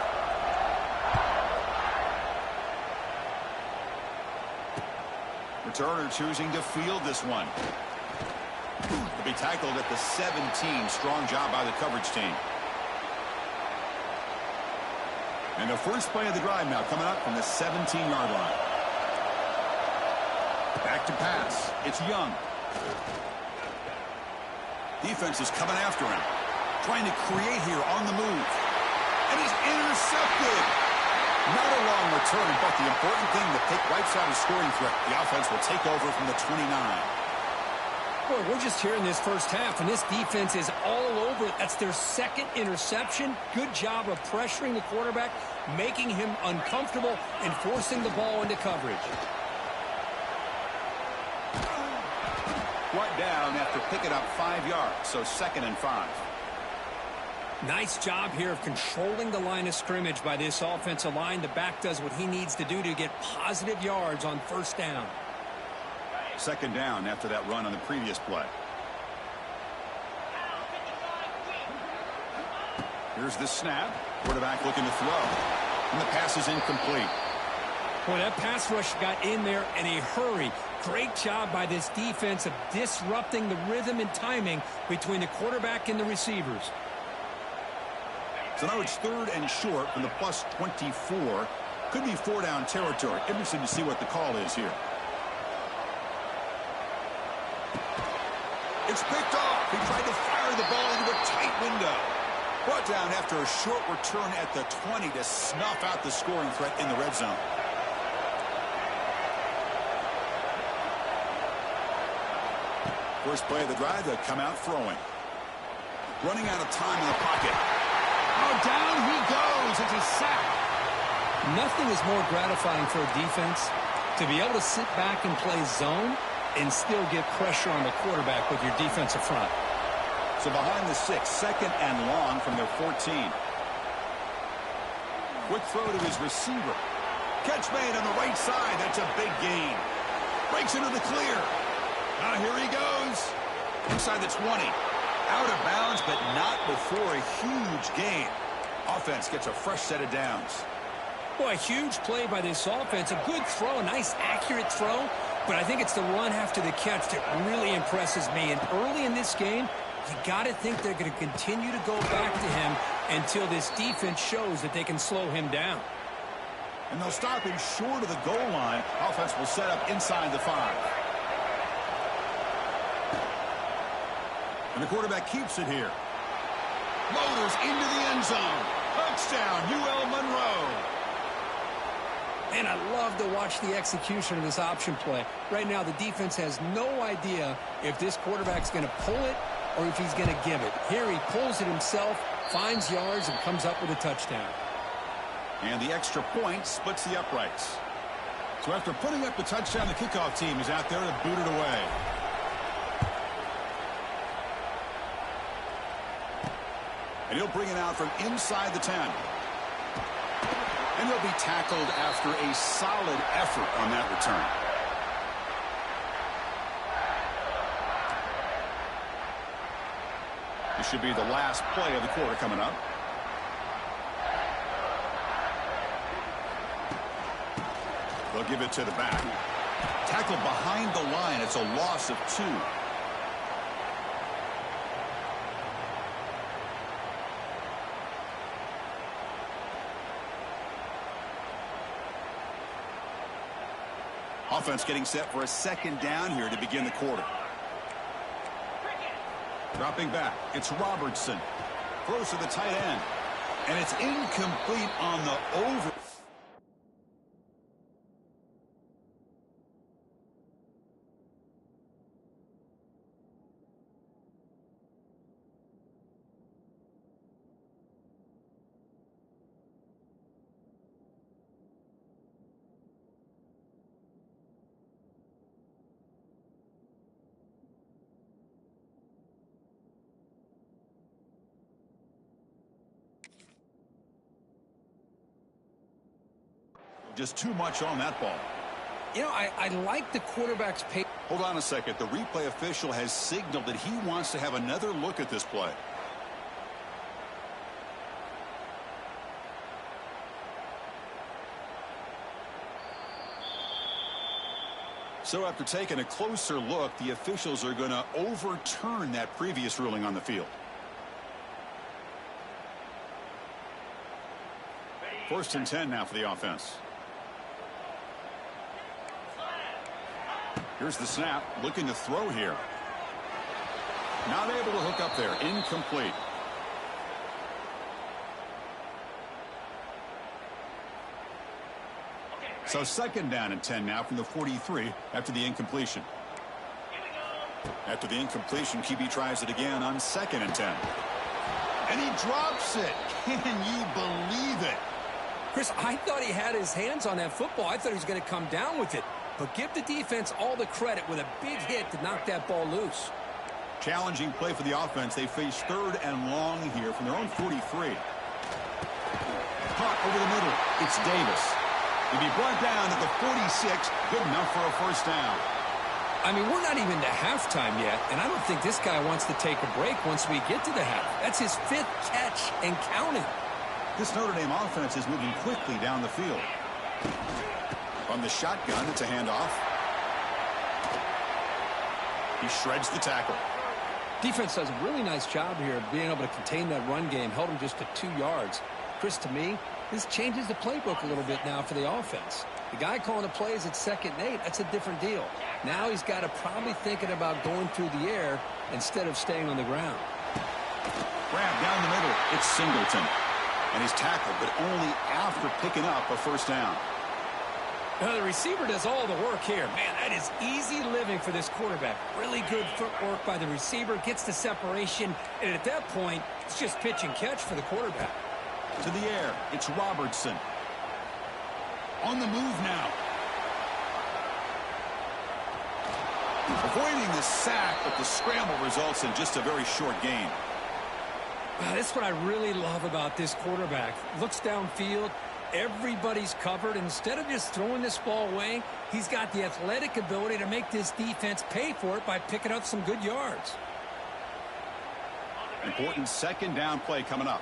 Returner choosing to field this one. To be tackled at the 17. Strong job by the coverage team. And the first play of the drive now coming up from the 17-yard line. Back to pass. It's Young. Defense is coming after him. Trying to create here on the move. And he's intercepted. Not a long return, but the important thing, the pick wipes out a scoring threat. The offense will take over from the 29. Boy, we're just here in this first half, and this defense is all over it. That's their second interception. Good job of pressuring the quarterback, making him uncomfortable, and forcing the ball into coverage. Brought down after picking up 5 yards, so 2nd and 5. Nice job here of controlling the line of scrimmage by this offensive line. The back does what he needs to do to get positive yards on first down. 2nd down after that run on the previous play. Here's the snap. Quarterback looking to throw. And the pass is incomplete. Boy, that pass rush got in there in a hurry. Great job by this defense of disrupting the rhythm and timing between the quarterback and the receivers. So now it's 3rd and short from the plus 24. Could be 4-down territory. Interested to see what the call is here. It's picked off. He tried to fire the ball into a tight window. Brought down after a short return at the 20 to snuff out the scoring threat in the red zone. First play of the drive, they'll come out throwing. Running out of time in the pocket. Oh, down he goes. It's a sack. Nothing is more gratifying for a defense to be able to sit back and play zone and still get pressure on the quarterback with your defensive front. So behind the 6, 2nd and long from their 14. Quick throw to his receiver. Catch made on the right side. That's a big gain. Breaks into the clear. Now here he goes. Inside the 20. Out of bounds, but not before a huge gain. Offense gets a fresh set of downs. Boy, a huge play by this offense. A good throw, a nice accurate throw. But I think it's the run after the catch that really impresses me. And early in this game, you got to think they're going to continue to go back to him until this defense shows that they can slow him down. And they'll stop him short of the goal line. Offense will set up inside the 5. And the quarterback keeps it here. Motors into the end zone. Touchdown, UL Monroe. And I love to watch the execution of this option play. Right now, the defense has no idea if this quarterback's going to pull it or if he's going to give it. Here he pulls it himself, finds yards, and comes up with a touchdown. And the extra point splits the uprights. So after putting up the touchdown, the kickoff team is out there to boot it away. And he'll bring it out from inside the 10. And he'll be tackled after a solid effort on that return. This should be the last play of the quarter coming up. They'll give it to the back. Tackled behind the line. It's a loss of 2. Offense getting set for a 2nd down here to begin the quarter. Dropping back. It's Robertson. Throws to the tight end. And it's incomplete on the over. Just too much on that ball. You know, I like the quarterback's pace. Hold on a second. The replay official has signaled that he wants to have another look at this play. So after taking a closer look, the officials are going to overturn that previous ruling on the field. First and 10 now for the offense. Here's the snap, looking to throw here. Not able to hook up there, incomplete. So second down and 10 now from the 43 after the incompletion. After the incompletion, QB tries it again on second and 10. And he drops it. Can you believe it? Chris, I thought he had his hands on that football. I thought he was going to come down with it. But give the defense all the credit with a big hit to knock that ball loose. Challenging play for the offense. They face third and long here from their own 43. Caught over the middle. It's Davis. He'll be brought down at the 46. Good enough for a first down. I mean, we're not even to halftime yet, and I don't think this guy wants to take a break once we get to the half. That's his 5th catch and counting. This Notre Dame offense is moving quickly down the field. On the shotgun, it's a handoff. He shreds the tackle. Defense does a really nice job here of being able to contain that run game, held him just to 2 yards. Chris, to me, this changes the playbook a little bit now for the offense. The guy calling the plays at 2nd and 8, that's a different deal. Now he's got to probably thinking about going through the air instead of staying on the ground. Grab down the middle. It's Singleton. And he's tackled, but only after picking up a first down. Now, the receiver does all the work here. Man, that is easy living for this quarterback. Really good footwork by the receiver, gets the separation, and at that point, it's just pitch and catch for the quarterback. To the air, it's Robertson. On the move now. Avoiding the sack, but the scramble results in just a very short gain. That's what I really love about this quarterback. Looks downfield. Everybody's covered. Instead of just throwing this ball away, he's got the athletic ability to make this defense pay for it by picking up some good yards. Important second down play coming up.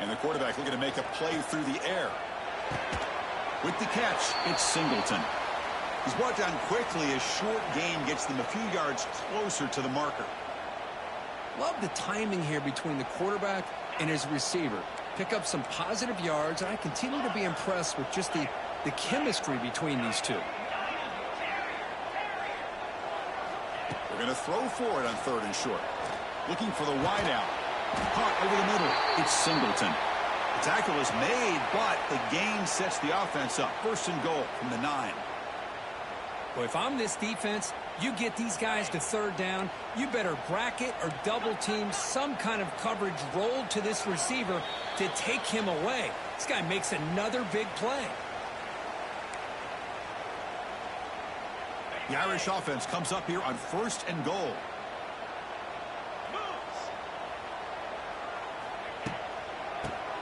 And the quarterback looking to make a play through the air. With the catch, it's Singleton. He's brought down quickly. A short gain gets them a few yards closer to the marker. Love the timing here between the quarterback and his receiver. Pick up some positive yards, and I continue to be impressed with just the chemistry between these two. They're going to throw for it on 3rd and short. Looking for the wideout. Caught over the middle. It's Singleton. The tackle is made, but the gain sets the offense up. 1st and goal from the 9. Well, if I'm this defense, you get these guys to 3rd down, you better bracket or double team some kind of coverage rolled to this receiver to take him away. This guy makes another big play. The Irish offense comes up here on 1st and goal.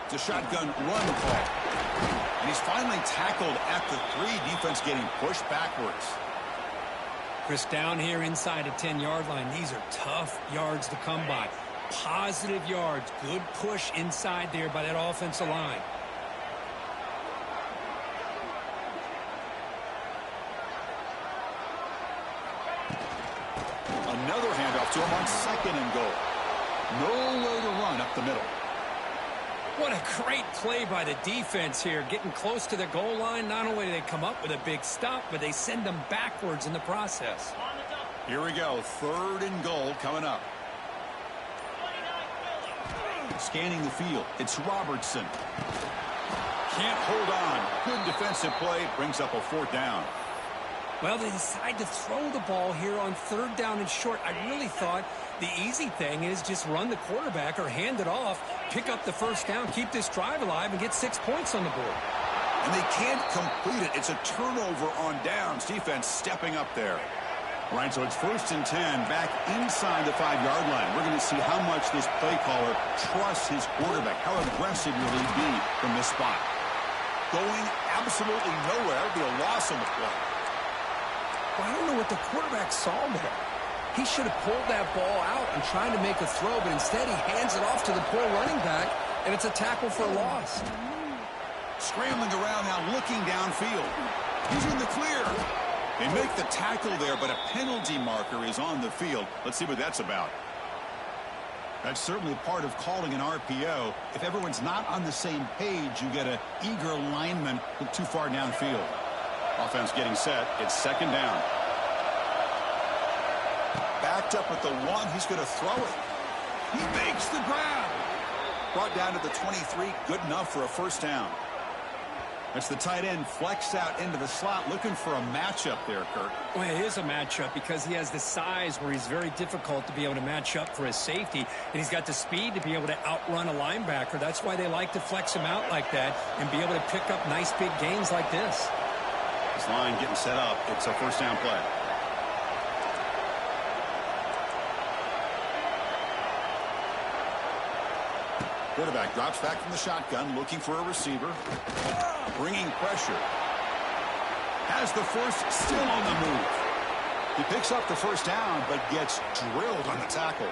It's a shotgun run call. And he's finally tackled at the 3. Defense getting pushed backwards. Chris, down here inside the 10-yard line, these are tough yards to come by. Positive yards. Good push inside there by that offensive line. Another handoff to him on 2nd and goal. No way to run up the middle. What a great play by the defense here. Getting close to the goal line, not only do they come up with a big stop, but they send them backwards in the process. Here we go. 3rd and goal coming up. Scanning the field. It's Robertson. Can't hold on. Good defensive play. Brings up a 4th down. Well, they decide to throw the ball here on 3rd down and short. I really thought the easy thing is just run the quarterback or hand it off, pick up the 1st down, keep this drive alive, and get 6 points on the board. And they can't complete it. It's a turnover on downs. Defense stepping up there. All right, so it's 1st and 10 back inside the 5-yard line. We're going to see how much this play caller trusts his quarterback. How aggressive will he be from this spot? Going absolutely nowhere. That would be a loss on the play. Well, I don't know what the quarterback saw there. He should have pulled that ball out and tried to make a throw, but instead he hands it off to the poor running back, and it's a tackle for a loss. Scrambling around now, looking downfield. He's in the clear. They make the tackle there, but a penalty marker is on the field. Let's see what that's about. That's certainly part of calling an RPO. If everyone's not on the same page, you get an eager lineman look too far downfield. Offense getting set. It's 2nd down. Backed up at the 1. He's going to throw it. He makes the grab. Brought down to the 23. Good enough for a 1st down. That's the tight end flexed out into the slot, looking for a matchup there, Kurt. Well, it is a matchup because he has the size where he's very difficult to be able to match up for his safety, and he's got the speed to be able to outrun a linebacker. That's why they like to flex him out like that and be able to pick up nice big gains like this. This line getting set up. It's a 1st down play. Quarterback drops back from the shotgun, looking for a receiver. Bringing pressure. Has the 1st, still on the move. He picks up the 1st down, but gets drilled on the tackle.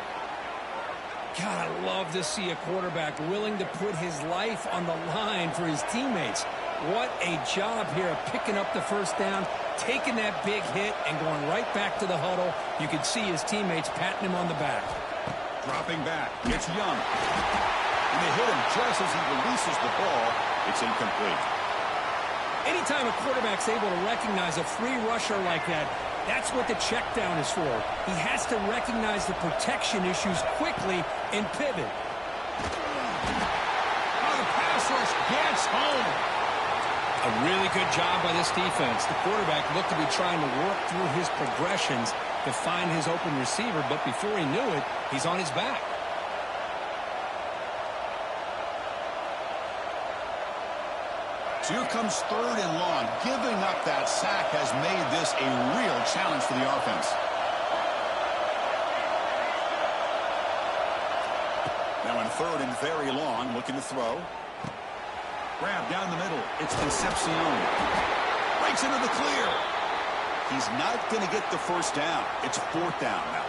God, I love to see a quarterback willing to put his life on the line for his teammates. What a job here of picking up the 1st down, taking that big hit, and going right back to the huddle. You can see his teammates patting him on the back. Dropping back. It's Young. And they hit him just as he releases the ball. It's incomplete. Anytime a quarterback's able to recognize a free rusher like that, that's what the check down is for. He has to recognize the protection issues quickly and pivot. Oh, the pass rush gets home. A really good job by this defense. The quarterback looked to be trying to work through his progressions to find his open receiver, but before he knew it, he's on his back. So here comes 3rd and long. Giving up that sack has made this a real challenge for the offense. Now in 3rd and very long, looking to throw. Grab down the middle. It's Concepcion. Breaks into the clear. He's not going to get the 1st down. It's 4th down now.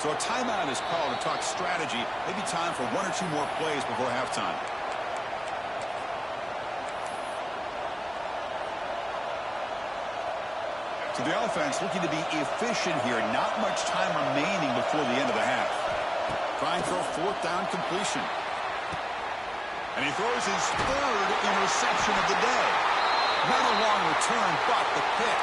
So a timeout is called to talk strategy. Maybe time for 1 or 2 more plays before halftime. So the offense looking to be efficient here. Not much time remaining before the end of the half. Trying for a 4th down completion. And he throws his 3rd interception of the day. Not a long return, but the pick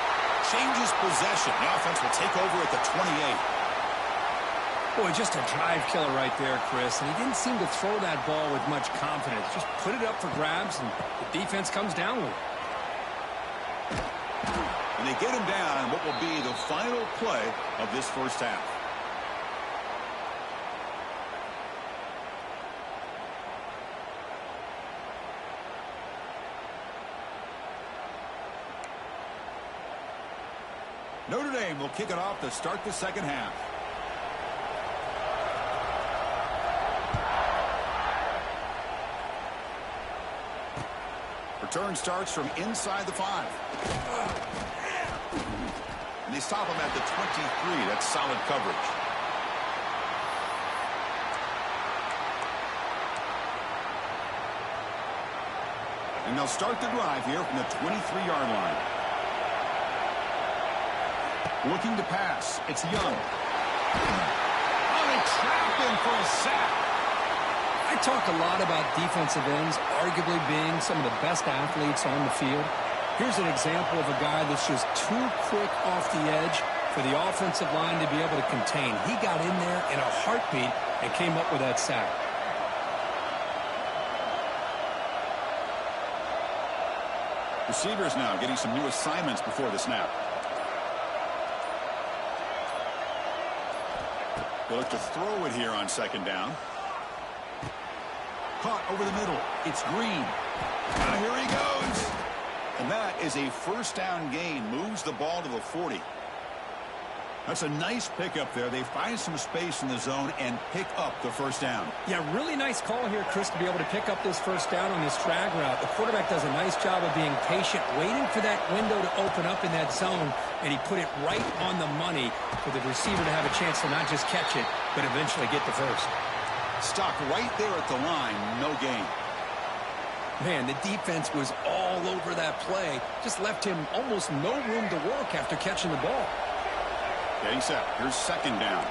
changes possession. The offense will take over at the 28. Boy, just a drive killer right there, Chris. And he didn't seem to throw that ball with much confidence. Just put it up for grabs, and the defense comes down with it. And they get him down in what will be the final play of this 1st half. Notre Dame will kick it off to start the 2nd half. Return starts from inside the 5. And they stop him at the 23. That's solid coverage. And they'll start the drive here from the 23-yard line. Looking to pass. It's Young. Oh, they trapped him for a sack. I talk a lot about defensive ends arguably being some of the best athletes on the field. Here's an example of a guy that's just too quick off the edge for the offensive line to be able to contain. He got in there in a heartbeat and came up with that sack. Receivers now getting some new assignments before the snap. They look to throw it here on 2nd down. Caught over the middle. It's Green. Now here he goes. And that is a first down gain. Moves the ball to the 40. That's a nice pickup there. They find some space in the zone and pick up the first down. Yeah, really nice call here, Chris, to be able to pick up this first down on this drag route. The quarterback does a nice job of being patient, waiting for that window to open up in that zone, and he put it right on the money for the receiver to have a chance to not just catch it, but eventually get the first. Stopped right there at the line, no gain. Man, the defense was all over that play. Just left him almost no room to work after catching the ball. Getting set. Here's second down.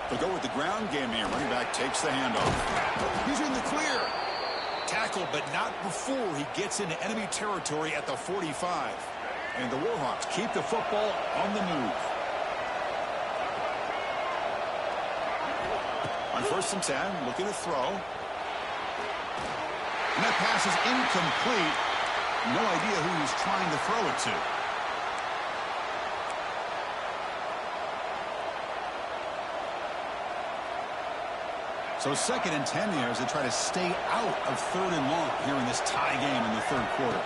They'll go with the ground game here. Running back takes the handoff. He's in the clear. Tackle, but not before he gets into enemy territory at the 45. And the Warhawks keep the football on the move. On 1st and 10, looking to throw. And that pass is incomplete. No idea who he's trying to throw it to. So 2nd and 10 here as they try to stay out of 3rd and long here in this tie game in the 3rd quarter.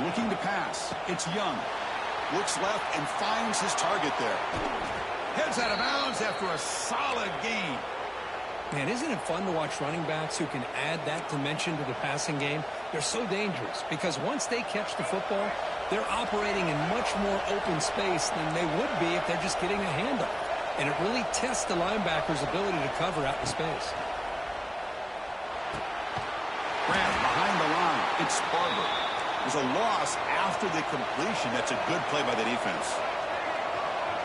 Looking to pass. It's Young. Looks left and finds his target there. Heads out of bounds after a solid gain. Man, isn't it fun to watch running backs who can add that dimension to the passing game? They're so dangerous because once they catch the football, they're operating in much more open space than they would be if they're just getting a handoff. And it really tests the linebacker's ability to cover out in space. Grant behind the line. It's Barber. There's a loss after the completion. That's a good play by the defense.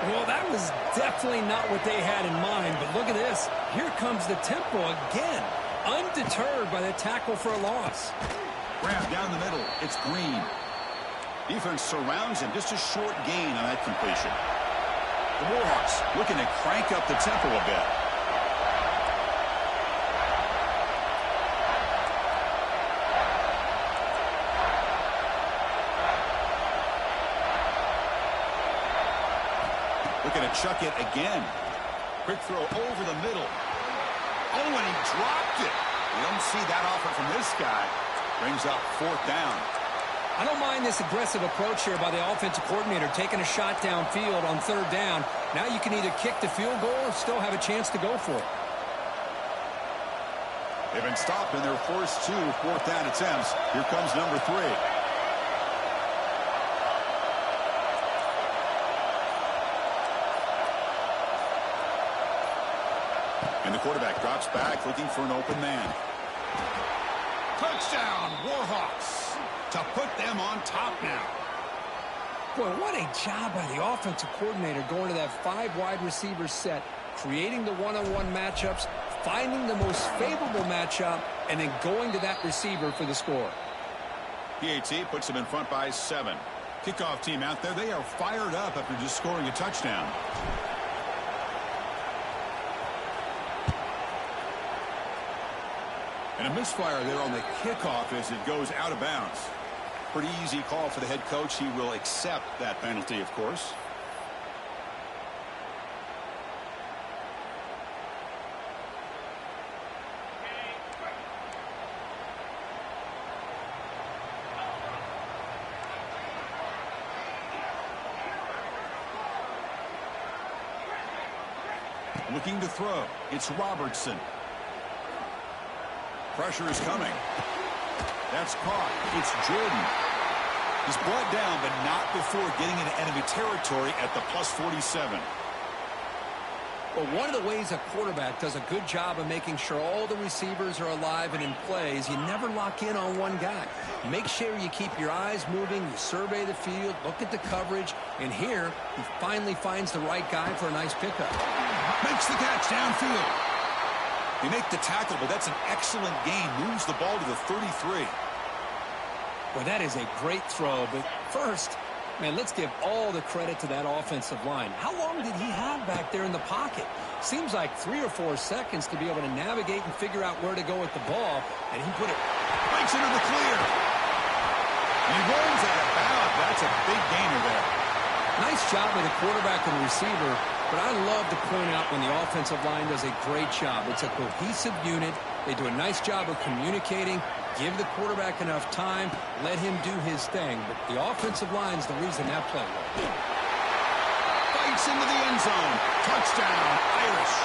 Well, that was definitely not what they had in mind, but look at this. Here comes the tempo again, undeterred by the tackle for a loss. Grab down the middle. It's Green. Defense surrounds him. Just a short gain on that completion. The Warhawks looking to crank up the tempo a bit. Looking to chuck it again. Quick throw over the middle. Oh, and he dropped it. You don't see that often from this guy. Brings up 4th down. I don't mind this aggressive approach here by the offensive coordinator, taking a shot downfield on 3rd down. Now you can either kick the field goal or still have a chance to go for it. They've been stopped in their first 2 4th down attempts. Here comes number 3. And the quarterback drops back looking for an open man. Touchdown, Warhawks, to put them on top now. Boy, what a job by the offensive coordinator going to that 5 wide receiver set, creating the one-on-one matchups, finding the most favorable matchup, and then going to that receiver for the score. PAT puts them in front by 7. Kickoff team out there, they are fired up after just scoring a touchdown. And a misfire there on the kickoff as it goes out of bounds. Pretty easy call for the head coach. He will accept that penalty, of course. Looking to throw. It's Robertson. Pressure is coming. That's caught. It's Jordan. He's brought down, but not before getting into enemy territory at the +47. Well, one of the ways a quarterback does a good job of making sure all the receivers are alive and in play is you never lock in on one guy. Make sure you keep your eyes moving, you survey the field, look at the coverage, and here he finally finds the right guy for a nice pickup. Makes the catch downfield. They make the tackle, but that's an excellent gain. Moves the ball to the 33. Well, that is a great throw, but first, man, let's give all the credit to that offensive line. How long did he have back there in the pocket? Seems like 3 or 4 seconds to be able to navigate and figure out where to go with the ball, and he put it. Breaks into the clear. And he runs out of bounds. That's a big gainer there. Nice job by the quarterback and the receiver, but I love to point out when the offensive line does a great job. It's a cohesive unit. They do a nice job of communicating, give the quarterback enough time, let him do his thing. But the offensive line is the reason that play worked. Fights into the end zone. Touchdown, Irish.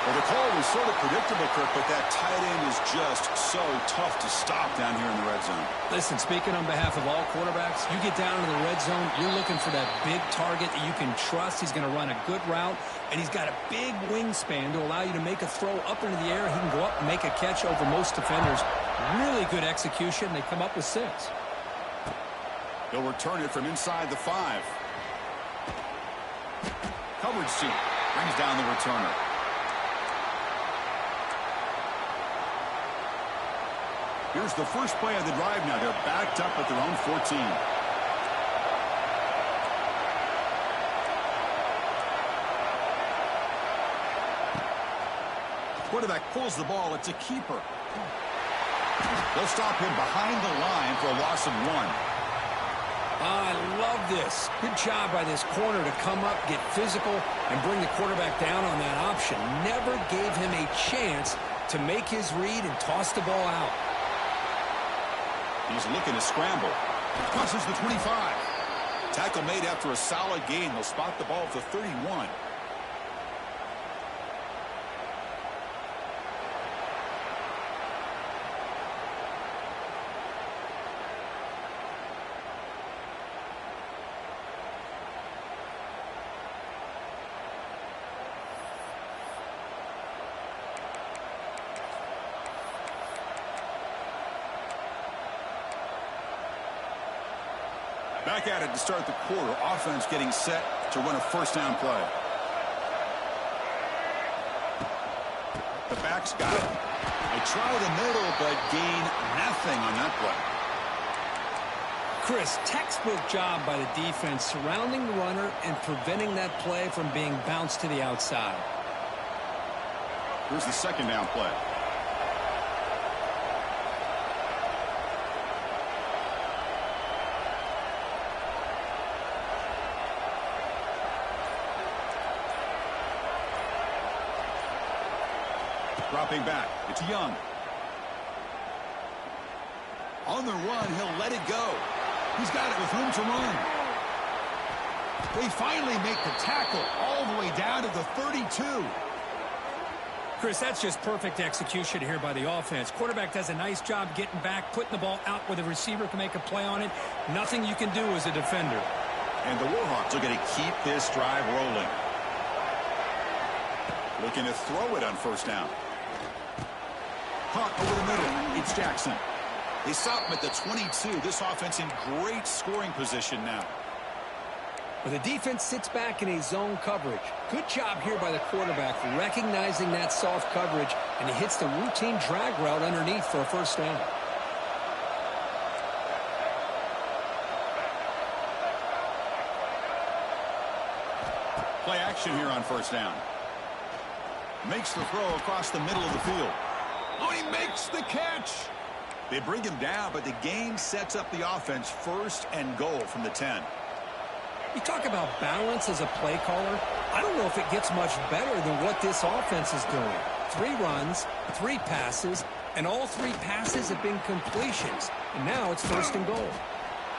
Well, the call was sort of predictable, Kirk, but that tight end is just so tough to stop down here in the red zone. Listen, speaking on behalf of all quarterbacks, you get down into the red zone, you're looking for that big target that you can trust. He's going to run a good route, and he's got a big wingspan to allow you to make a throw up into the air. He can go up and make a catch over most defenders. Really good execution. They come up with 6. They'll return it from inside the 5. Coverage suit brings down the returner. Here's the first play of the drive now. They're backed up at their own 14. Quarterback pulls the ball. It's a keeper. They'll stop him behind the line for a loss of 1. I love this. Good job by this corner to come up, get physical, and bring the quarterback down on that option. Never gave him a chance to make his read and toss the ball out. He's looking to scramble. Crosses the 25. Tackle made after a solid gain. They'll spot the ball at the 31. Back at it to start the quarter. Offense getting set to run a first down play. The back's got it. They try the middle, but gain nothing on that play. Chris, textbook job by the defense surrounding the runner and preventing that play from being bounced to the outside. Here's the second down play. Dropping back. It's Young. On the run, he'll let it go. He's got it with room to run. They finally make the tackle all the way down to the 32. Chris, that's just perfect execution here by the offense. Quarterback does a nice job getting back, putting the ball out where the receiver can make a play on it. Nothing you can do as a defender. And the Warhawks are going to keep this drive rolling. Looking to throw it on first down. Hunt over the middle. It's Jackson. They stop him at the 22. This offense in great scoring position now. Well, the defense sits back in a zone coverage. Good job here by the quarterback recognizing that soft coverage, and he hits the routine drag route underneath for a first down. Play action here on first down. Makes the throw across the middle of the field. Oh, he makes the catch. They bring him down, but the game sets up the offense first and goal from the 10. You talk about balance as a play caller. I don't know if it gets much better than what this offense is doing. 3 runs, 3 passes, and all 3 passes have been completions. And now it's first and goal.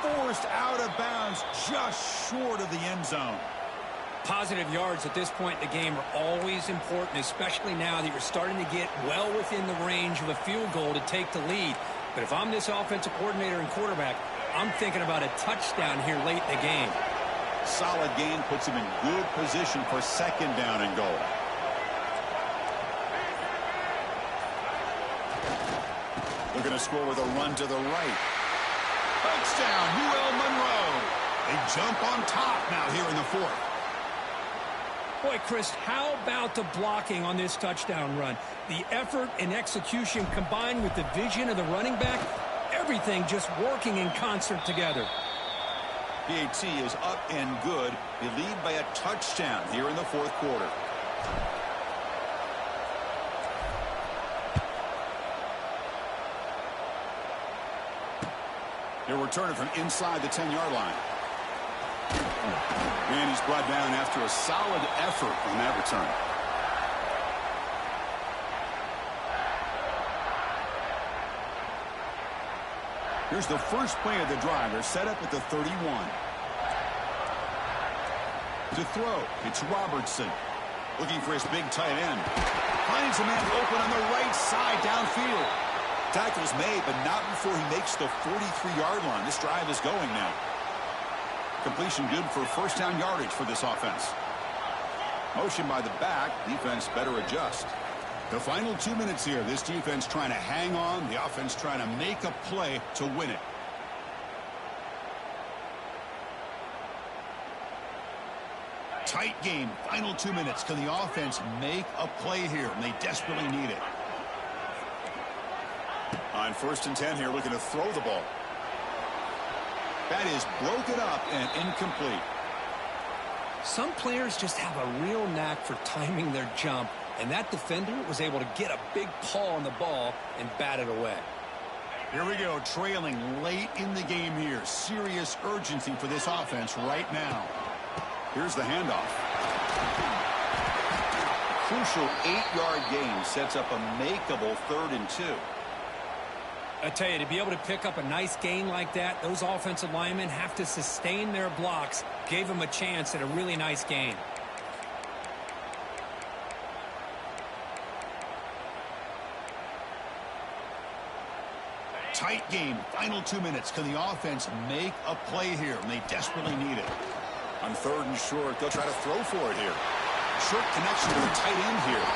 Forced out of bounds just short of the end zone. Positive yards at this point in the game are always important, especially now that you're starting to get well within the range of a field goal to take the lead. But if I'm this offensive coordinator and quarterback, I'm thinking about a touchdown here late in the game. Solid gain puts him in good position for second down and goal. They're going to score with a run to the right. Touchdown, UL Monroe. They jump on top now here in the 4th. Boy, Chris, how about the blocking on this touchdown run? The effort and execution combined with the vision of the running back, everything just working in concert together. PAT is up and good. They lead by a touchdown here in the 4th quarter. They'll return it from inside the 10-yard line. And he's brought down after a solid effort on that return. Here's the first play of the drive. They're set up at the 31. To throw, it's Robertson. Looking for his big tight end. Finds a man open on the right side downfield. Tackle's made, but not before he makes the 43-yard line. This drive is going now. Completion good for first down yardage for this offense. Motion by the back. Defense better adjust. The final 2 minutes here. This defense trying to hang on. The offense trying to make a play to win it. Tight game. Final 2 minutes. Can the offense make a play here? And they desperately need it. On 1st and 10 here, looking to throw the ball. That is broken up and incomplete. Some players just have a real knack for timing their jump, and that defender was able to get a big paw on the ball and bat it away. Here we go, trailing late in the game here. Serious urgency for this offense right now. Here's the handoff. Crucial 8-yard gain sets up a makeable 3rd and 2. I tell you, to be able to pick up a nice gain like that, those offensive linemen have to sustain their blocks. Gave them a chance at a really nice gain. Tight game. Final 2 minutes. Can the offense make a play here? And they desperately need it. On 3rd and short, they'll try to throw for it here. Short connection to the tight end here.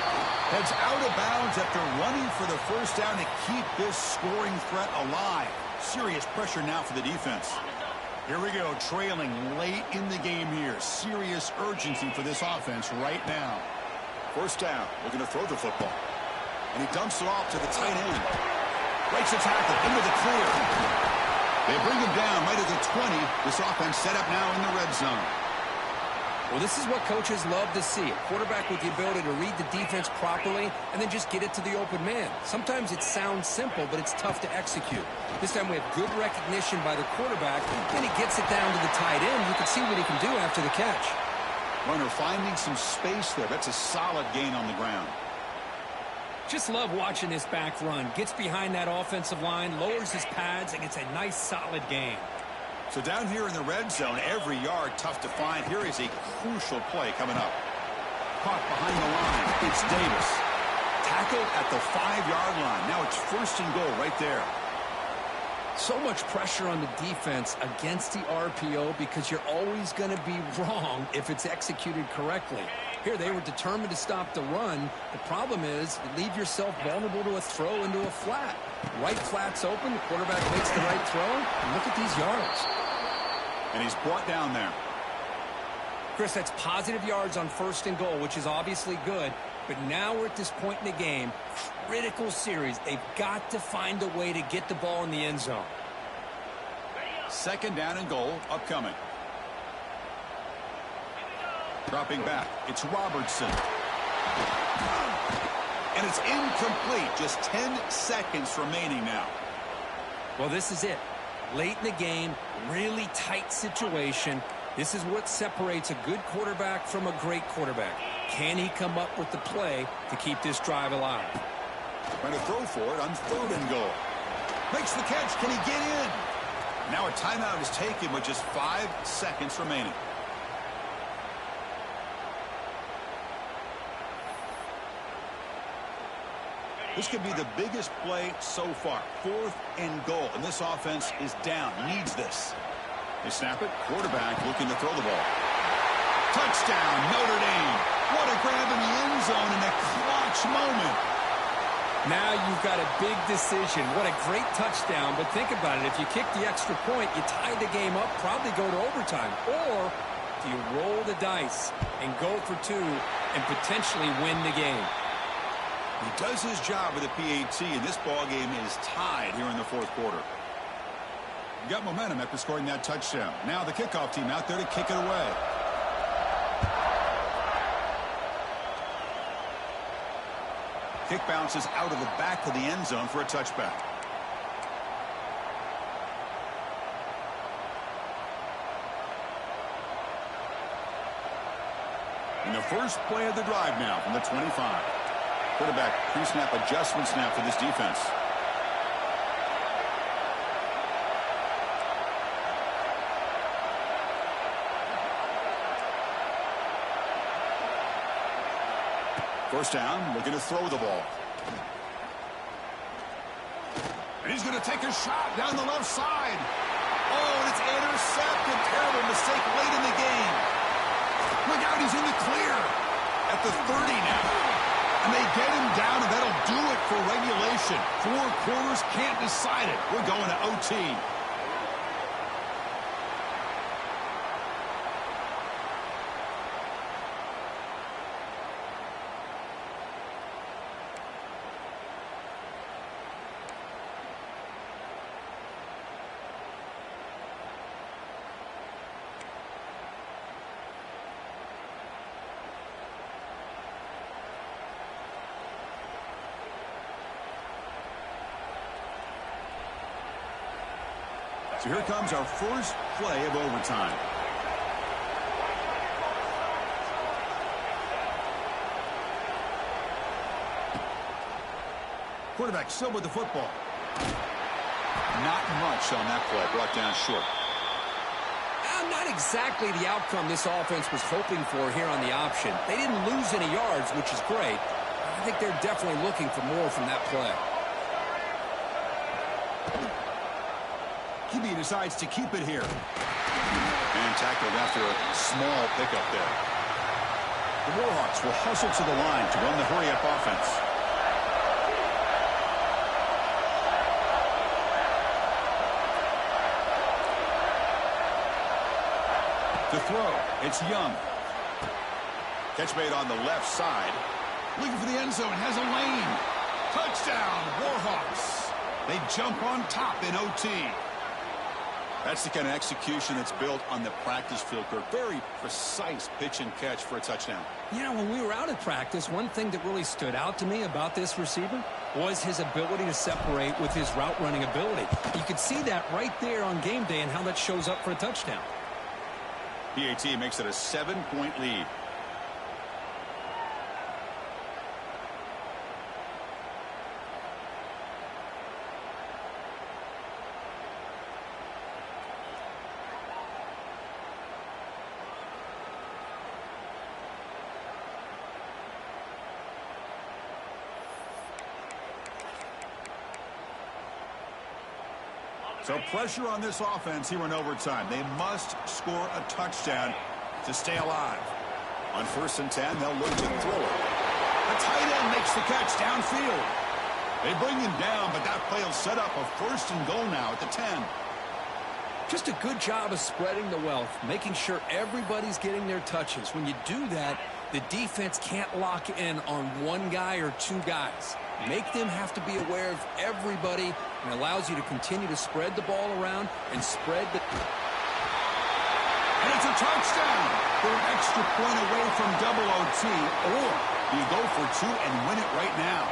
Heads out of bounds after running for the first down to keep this scoring threat alive. Serious pressure now for the defense. Here we go, trailing late in the game here. Serious urgency for this offense right now. First down, looking to throw the football. And he dumps it off to the tight end. Breaks the tackle, into the clear. They bring him down right at the 20. This offense set up now in the red zone. Well, this is what coaches love to see. A quarterback with the ability to read the defense properly and then just get it to the open man. Sometimes it sounds simple, but it's tough to execute. This time we have good recognition by the quarterback, and he gets it down to the tight end. You can see what he can do after the catch. Runner finding some space there. That's a solid gain on the ground. Just love watching this back run. Gets behind that offensive line, lowers his pads, and gets a nice, solid gain. So down here in the red zone, every yard tough to find. Here is a crucial play coming up. Caught behind the line. It's Davis. Tackled at the 5-yard line. Now it's 1st and goal right there. So much pressure on the defense against the RPO because you're always going to be wrong if it's executed correctly. Here, they were determined to stop the run. The problem is you leave yourself vulnerable to a throw into a flat. Right flat's open. The quarterback makes the right throw. And look at these yards. And he's brought down there. Chris, that's positive yards on 1st and goal, which is obviously good. But now we're at this point in the game. Critical series. They've got to find a way to get the ball in the end zone. 2nd down and goal upcoming. Dropping back. It's Robertson. And it's incomplete. Just 10 seconds remaining now. Well, this is it. Late in the game, really tight situation. This is what separates a good quarterback from a great quarterback. Can he come up with the play to keep this drive alive? Trying to throw for it on 3rd and goal. Makes the catch. Can he get in? Now a timeout is taken with just 5 seconds remaining. This could be the biggest play so far. 4th and goal. And this offense is down. Needs this. They snap it. Quarterback looking to throw the ball. Touchdown, Notre Dame. What a grab in the end zone in a clutch moment. Now you've got a big decision. What a great touchdown. But think about it. If you kick the extra point, you tie the game up, probably go to overtime. Or do you roll the dice and go for 2 and potentially win the game? He does his job with the PAT, and this ball game is tied here in the 4th quarter. Got momentum after scoring that touchdown. Now the kickoff team out there to kick it away. Kick bounces out of the back of the end zone for a touchback. And the first play of the drive now from the 25. Quarterback pre-snap adjustment snap for this defense. First down, looking to throw the ball. And he's going to take a shot down the left side. Oh, and it's intercepted. Terrible mistake late in the game. Look out, he's in the clear. At the 30 now. And they get him down, and that'll do it for regulation. 4 quarters, can't decide it. We're going to OT. So here comes our first play of overtime. Quarterback still with the football. Not much on that play. Brought down short. Not exactly the outcome this offense was hoping for here on the option. They didn't lose any yards, which is great. I think they're definitely looking for more from that play. QB decides to keep it here. And tackled after a small pickup there. The Warhawks will hustle to the line to run the hurry-up offense. To throw, it's Young. Catch made on the left side. Looking for the end zone, has a lane. Touchdown, Warhawks. They jump on top in OT. That's the kind of execution that's built on the practice field. Very precise pitch and catch for a touchdown. You know, when we were out at practice, one thing that really stood out to me about this receiver was his ability to separate with his route running ability. You could see that right there on game day and how that shows up for a touchdown. PAT makes it a 7-point lead. So pressure on this offense here in overtime. They must score a touchdown to stay alive. On 1st and 10, they'll look to throw it. The tight end makes the catch downfield. They bring him down, but that play will set up a 1st and goal now at the 10. Just a good job of spreading the wealth, making sure everybody's getting their touches. When you do that, the defense can't lock in on one guy or 2 guys. Make them have to be aware of everybody, and allows you to continue to spread the ball around and spread the... And it's a touchdown! They're an extra point away from double OT, or you go for 2 and win it right now.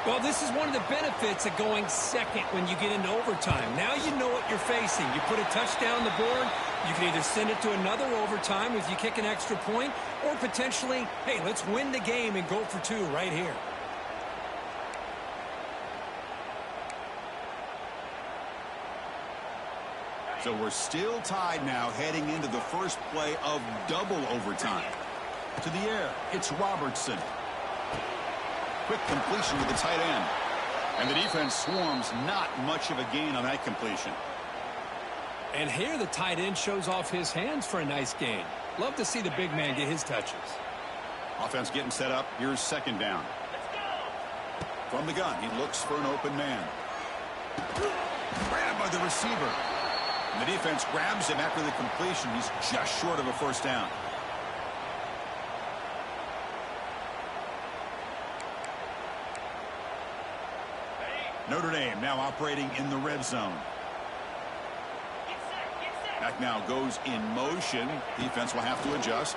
Well, this is one of the benefits of going second when you get into overtime. Now you know what you're facing. You put a touchdown on the board, you can either send it to another overtime if you kick an extra point, or potentially, hey, let's win the game and go for 2 right here. So we're still tied now heading into the first play of double overtime. To the air, it's Robertson. Quick completion to the tight end. And the defense swarms, not much of a gain on that completion. And here the tight end shows off his hands for a nice gain. Love to see the big man get his touches. Offense getting set up. Here's 2nd down. From the gun, he looks for an open man. Grabbed by the receiver. And the defense grabs him after the completion. He's just short of a 1st down. Notre Dame now operating in the red zone. Back now goes in motion. Defense will have to adjust.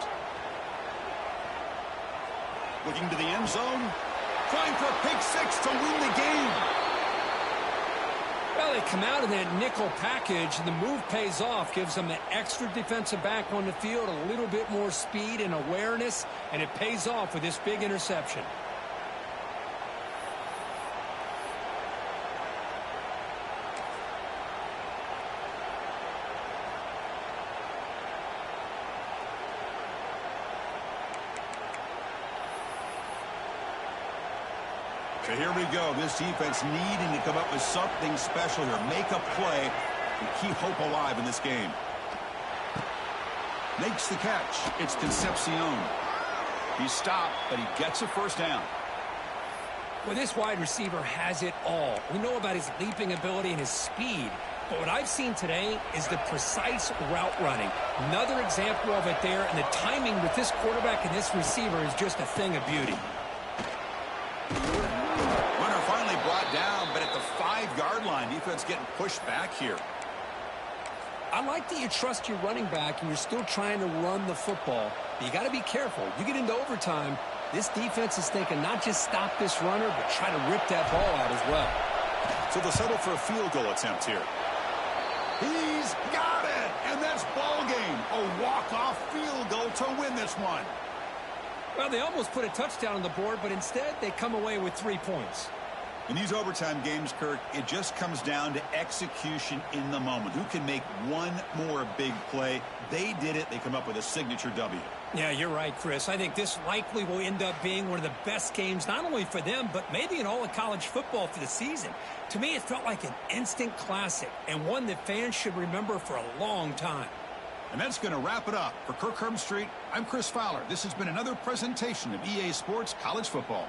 Looking to the end zone. Trying for a pick 6 to win the game. Well, they come out of that nickel package, and the move pays off, gives them an extra defensive back on the field, a little bit more speed and awareness, and it pays off with this big interception. So here we go. This defense needing to come up with something special here. Make a play and keep hope alive in this game. Makes the catch. It's Concepcion. He stopped, but he gets a first down. Well, this wide receiver has it all. We know about his leaping ability and his speed. But what I've seen today is the precise route running. Another example of it there, and the timing with this quarterback and this receiver is just a thing of beauty. Runner finally brought down, but at the 5-yard line, defense getting pushed back here. I like that you trust your running back and you're still trying to run the football. But you got to be careful. You get into overtime, this defense is thinking not just stop this runner, but try to rip that ball out as well. So they'll settle for a field goal attempt here. He's got it! And that's ball game. A walk-off field goal to win this one. Well, they almost put a touchdown on the board, but instead they come away with 3 points. In these overtime games, Kirk, it just comes down to execution in the moment. Who can make one more big play? They did it. They come up with a signature W. Yeah, you're right, Chris. I think this likely will end up being one of the best games, not only for them, but maybe in all of college football for the season. To me, it felt like an instant classic and one that fans should remember for a long time. And that's going to wrap it up. For Kirk Herbstreit, I'm Chris Fowler. This has been another presentation of EA Sports College Football.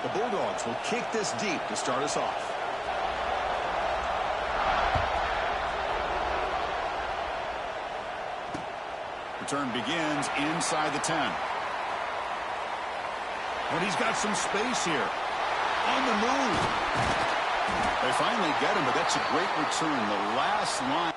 The Bulldogs will kick this deep to start us off. Return begins inside the 10. But he's got some space here. On the move. They finally get him, but that's a great return. The last line.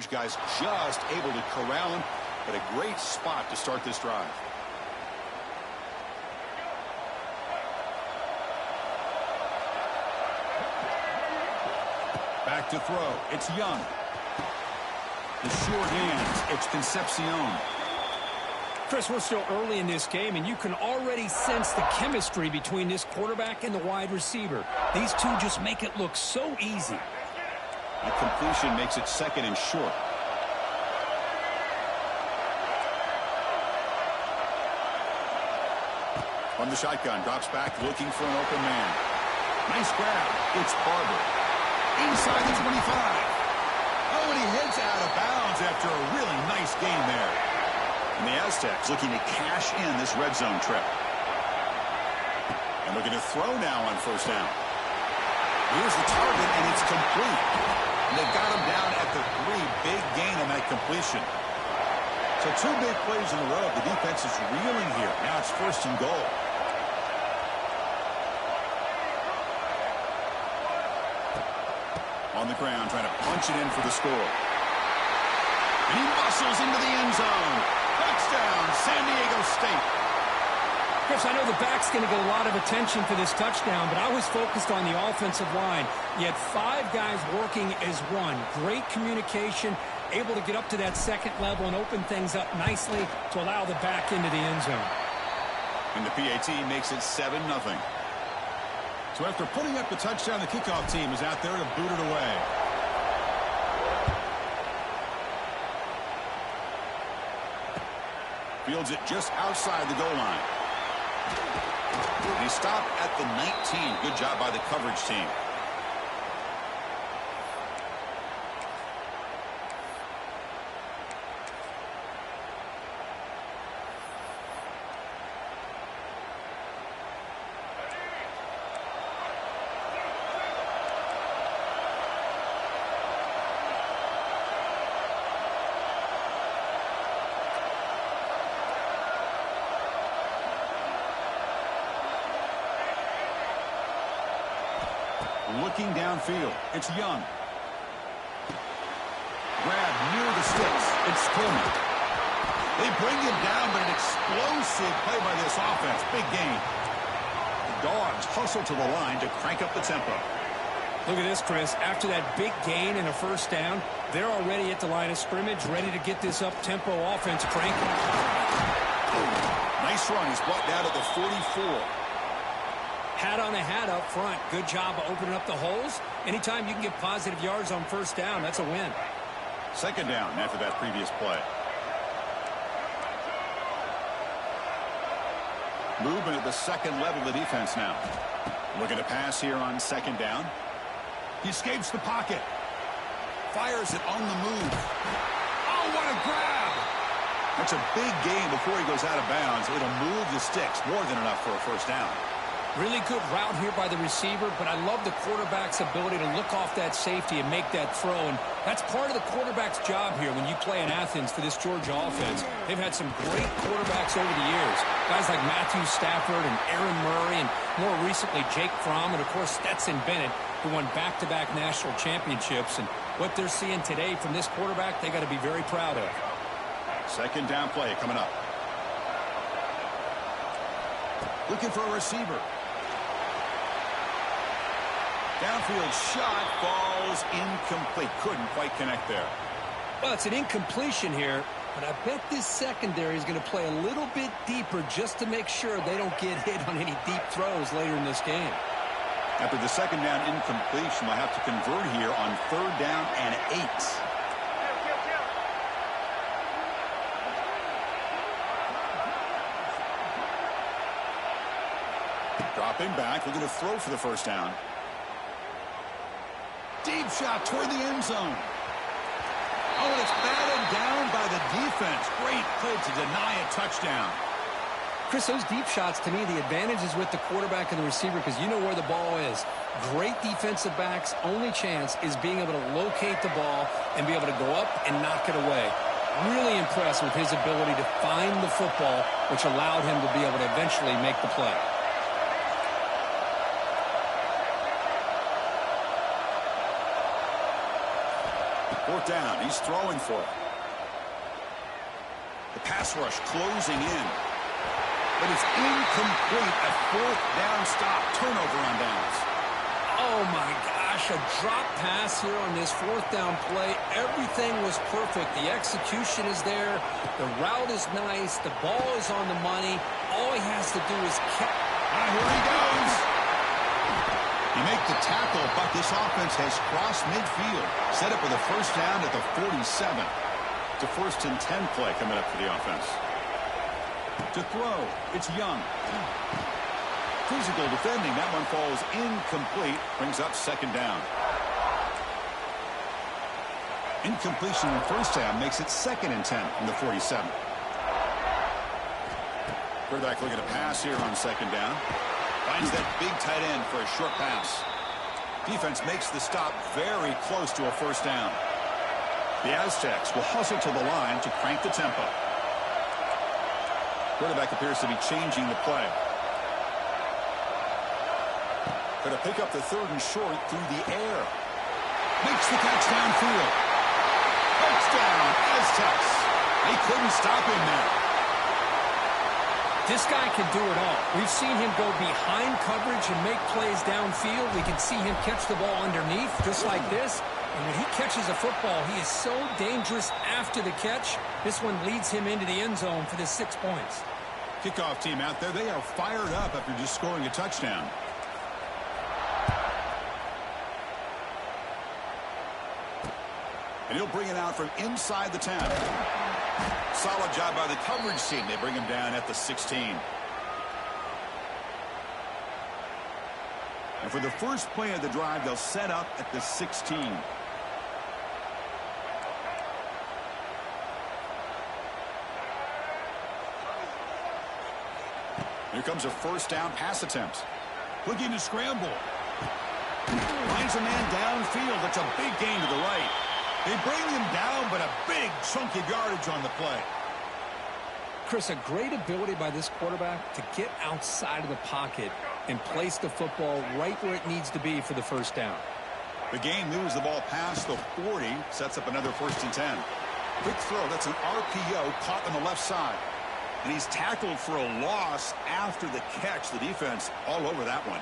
Guys just able to corral him, but a great spot to start this drive. Back to throw. It's Young. The short hands. It's Concepcion. Chris, we're still early in this game, and you can already sense the chemistry between this quarterback and the wide receiver. These two just make it look so easy. That completion makes it second and short. From the shotgun, drops back looking for an open man. Nice grab. It's Barber. Inside the 25. Oh, and he heads out of bounds after a really nice game there. And the Aztecs looking to cash in this red zone trip. And looking to throw now on first down. Here's the target, and it's complete. And they've got him down at the 3. Big gain on that completion. So 2 big plays in a row. The defense is reeling here. Now it's first and goal. On the ground, trying to punch it in for the score. And he muscles into the end zone. Touchdown, San Diego State. Chris, I know the back's going to get a lot of attention for this touchdown, but I was focused on the offensive line. You had 5 guys working as one. Great communication, able to get up to that second level and open things up nicely to allow the back into the end zone. And the PAT makes it 7-0. So after putting up the touchdown, the kickoff team is out there to boot it away. Fields it just outside the goal line. And he stopped at the 19. Good job by the coverage team. Looking downfield, it's Young. Grab near the sticks, it's Coleman. They bring him down, but an explosive play by this offense. Big gain. The Dogs hustle to the line to crank up the tempo. Look at this, Chris. After that big gain and a first down, they're already at the line of scrimmage, ready to get this up-tempo offense cranking. Nice run. He's brought down to the 44. Hat on a hat up front. Good job of opening up the holes. Anytime you can get positive yards on first down, that's a win. Second down after that previous play. Movement at the second level of the defense now. Looking to pass here on second down. He escapes the pocket. Fires it on the move. Oh, what a grab! That's a big gain before he goes out of bounds. It'll move the sticks. More than enough for a first down. Really good route here by the receiver, but I love the quarterback's ability to look off that safety and make that throw. And that's part of the quarterback's job here when you play in Athens for this Georgia offense. They've had some great quarterbacks over the years. Guys like Matthew Stafford and Aaron Murray and more recently Jake Fromm and, of course, Stetson Bennett, who won back-to-back national championships. And what they're seeing today from this quarterback, they got to be very proud of. Second down play coming up. Looking for a receiver. Downfield shot falls incomplete. Couldn't quite connect there. Well, it's an incompletion here, but I bet this secondary is going to play a little bit deeper just to make sure they don't get hit on any deep throws later in this game. After the second down incompletion, they'll have to convert here on 3rd down and 8. Dropping back, looking to throw for the first down. Deep shot toward the end zone. Oh, and it's batted down by the defense. Great play to deny a touchdown. Chris, those deep shots, to me, the advantage is with the quarterback and the receiver because you know where the ball is. Great defensive backs' only chance is being able to locate the ball and be able to go up and knock it away. Really impressed with his ability to find the football, which allowed him to be able to eventually make the play. Fourth down, he's throwing for it. The pass rush closing in. But it's incomplete. A 4th down stop. Turnover on downs. Oh, my gosh. A drop pass here on this 4th down play. Everything was perfect. The execution is there. The route is nice. The ball is on the money. All he has to do is catch. Here he goes. You make the tackle, but this offense has crossed midfield. Set up with a first down at the 47. It's a 1st and 10 play coming up for the offense. To throw, it's Young. Physical defending, that one falls incomplete. Brings up 2nd down. Incompletion in 1st down makes it 2nd and 10 from the 47. Quarterback looking to pass here on 2nd down. Finds that big tight end for a short pass. Defense makes the stop very close to a 1st down. The Aztecs will hustle to the line to crank the tempo. Quarterback appears to be changing the play. Going to pick up the 3rd and short through the air. Makes the catch downfield. Touchdown, Aztecs. They couldn't stop him there. This guy can do it all. We've seen him go behind coverage and make plays downfield. We can see him catch the ball underneath, just like this. And when he catches a football, he is so dangerous after the catch. This one leads him into the end zone for the 6 points. Kickoff team out there, they are fired up after just scoring a touchdown. And he'll bring it out from inside the 10. Solid job by the coverage team. They bring him down at the 16. And for the first play of the drive, they'll set up at the 16. Here comes a 1st down pass attempt. Looking to scramble. Finds a man downfield. That's a big gain to the right. They bring him down, but a big chunk of yardage on the play. Chris, a great ability by this quarterback to get outside of the pocket and place the football right where it needs to be for the 1st down. The game moves the ball past the 40, sets up another 1st and 10. Quick throw, that's an RPO caught on the left side. And he's tackled for a loss after the catch. The defense all over that one.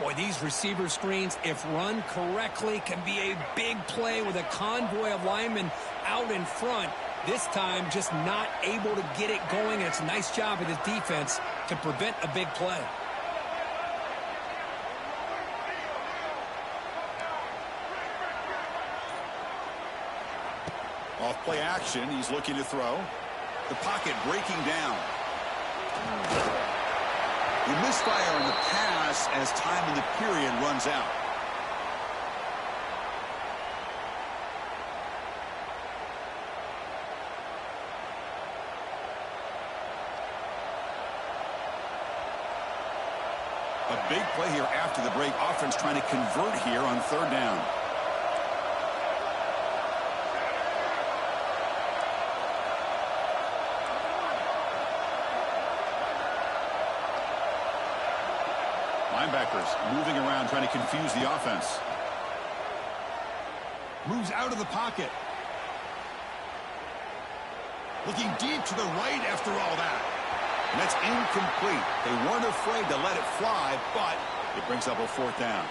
Boy, these receiver screens, if run correctly, can be a big play with a convoy of linemen out in front. This time, just not able to get it going, and it's a nice job of the defense to prevent a big play. Off play action, he's looking to throw. The pocket breaking down. The misfire on the pass as time in the period runs out. A big play here after the break. Offense trying to convert here on 3rd down. Linebackers moving around trying to confuse the offense. Moves out of the pocket. Looking deep to the right after all that. And that's incomplete. They weren't afraid to let it fly, but it brings up a 4th down.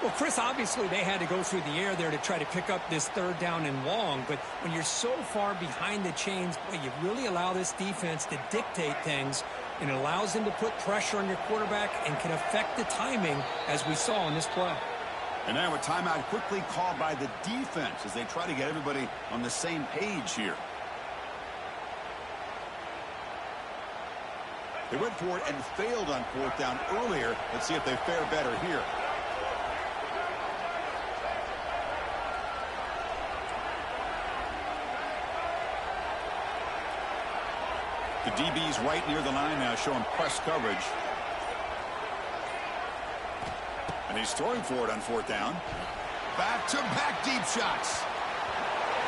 Well, Chris, obviously they had to go through the air there to try to pick up this 3rd down and long, but when you're so far behind the chains, boy, you really allow this defense to dictate things and it allows him to put pressure on your quarterback and can affect the timing, as we saw in this play. And now a timeout quickly called by the defense as they try to get everybody on the same page here. They went for it and failed on fourth down earlier. Let's see if they fare better here. The DB's right near the line now, showing press coverage. And he's throwing for it on fourth down. Back-to-back deep shots.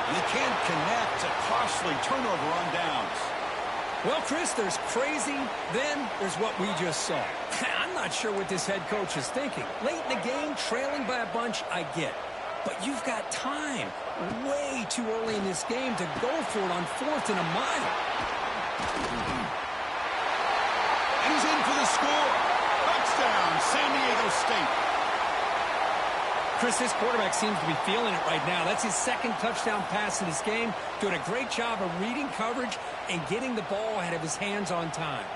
And he can't connect. A costly turnover on downs. Well, Chris, there's crazy, then there's what we just saw. I'm not sure what this head coach is thinking. Late in the game, trailing by a bunch, I get. But you've got time, way too early in this game, to go for it on fourth and a mile. And he's in for the score. Touchdown, San Diego State. Chris, this quarterback seems to be feeling it right now. That's his second touchdown pass in this game. Doing a great job of reading coverage and getting the ball ahead of his hands on time.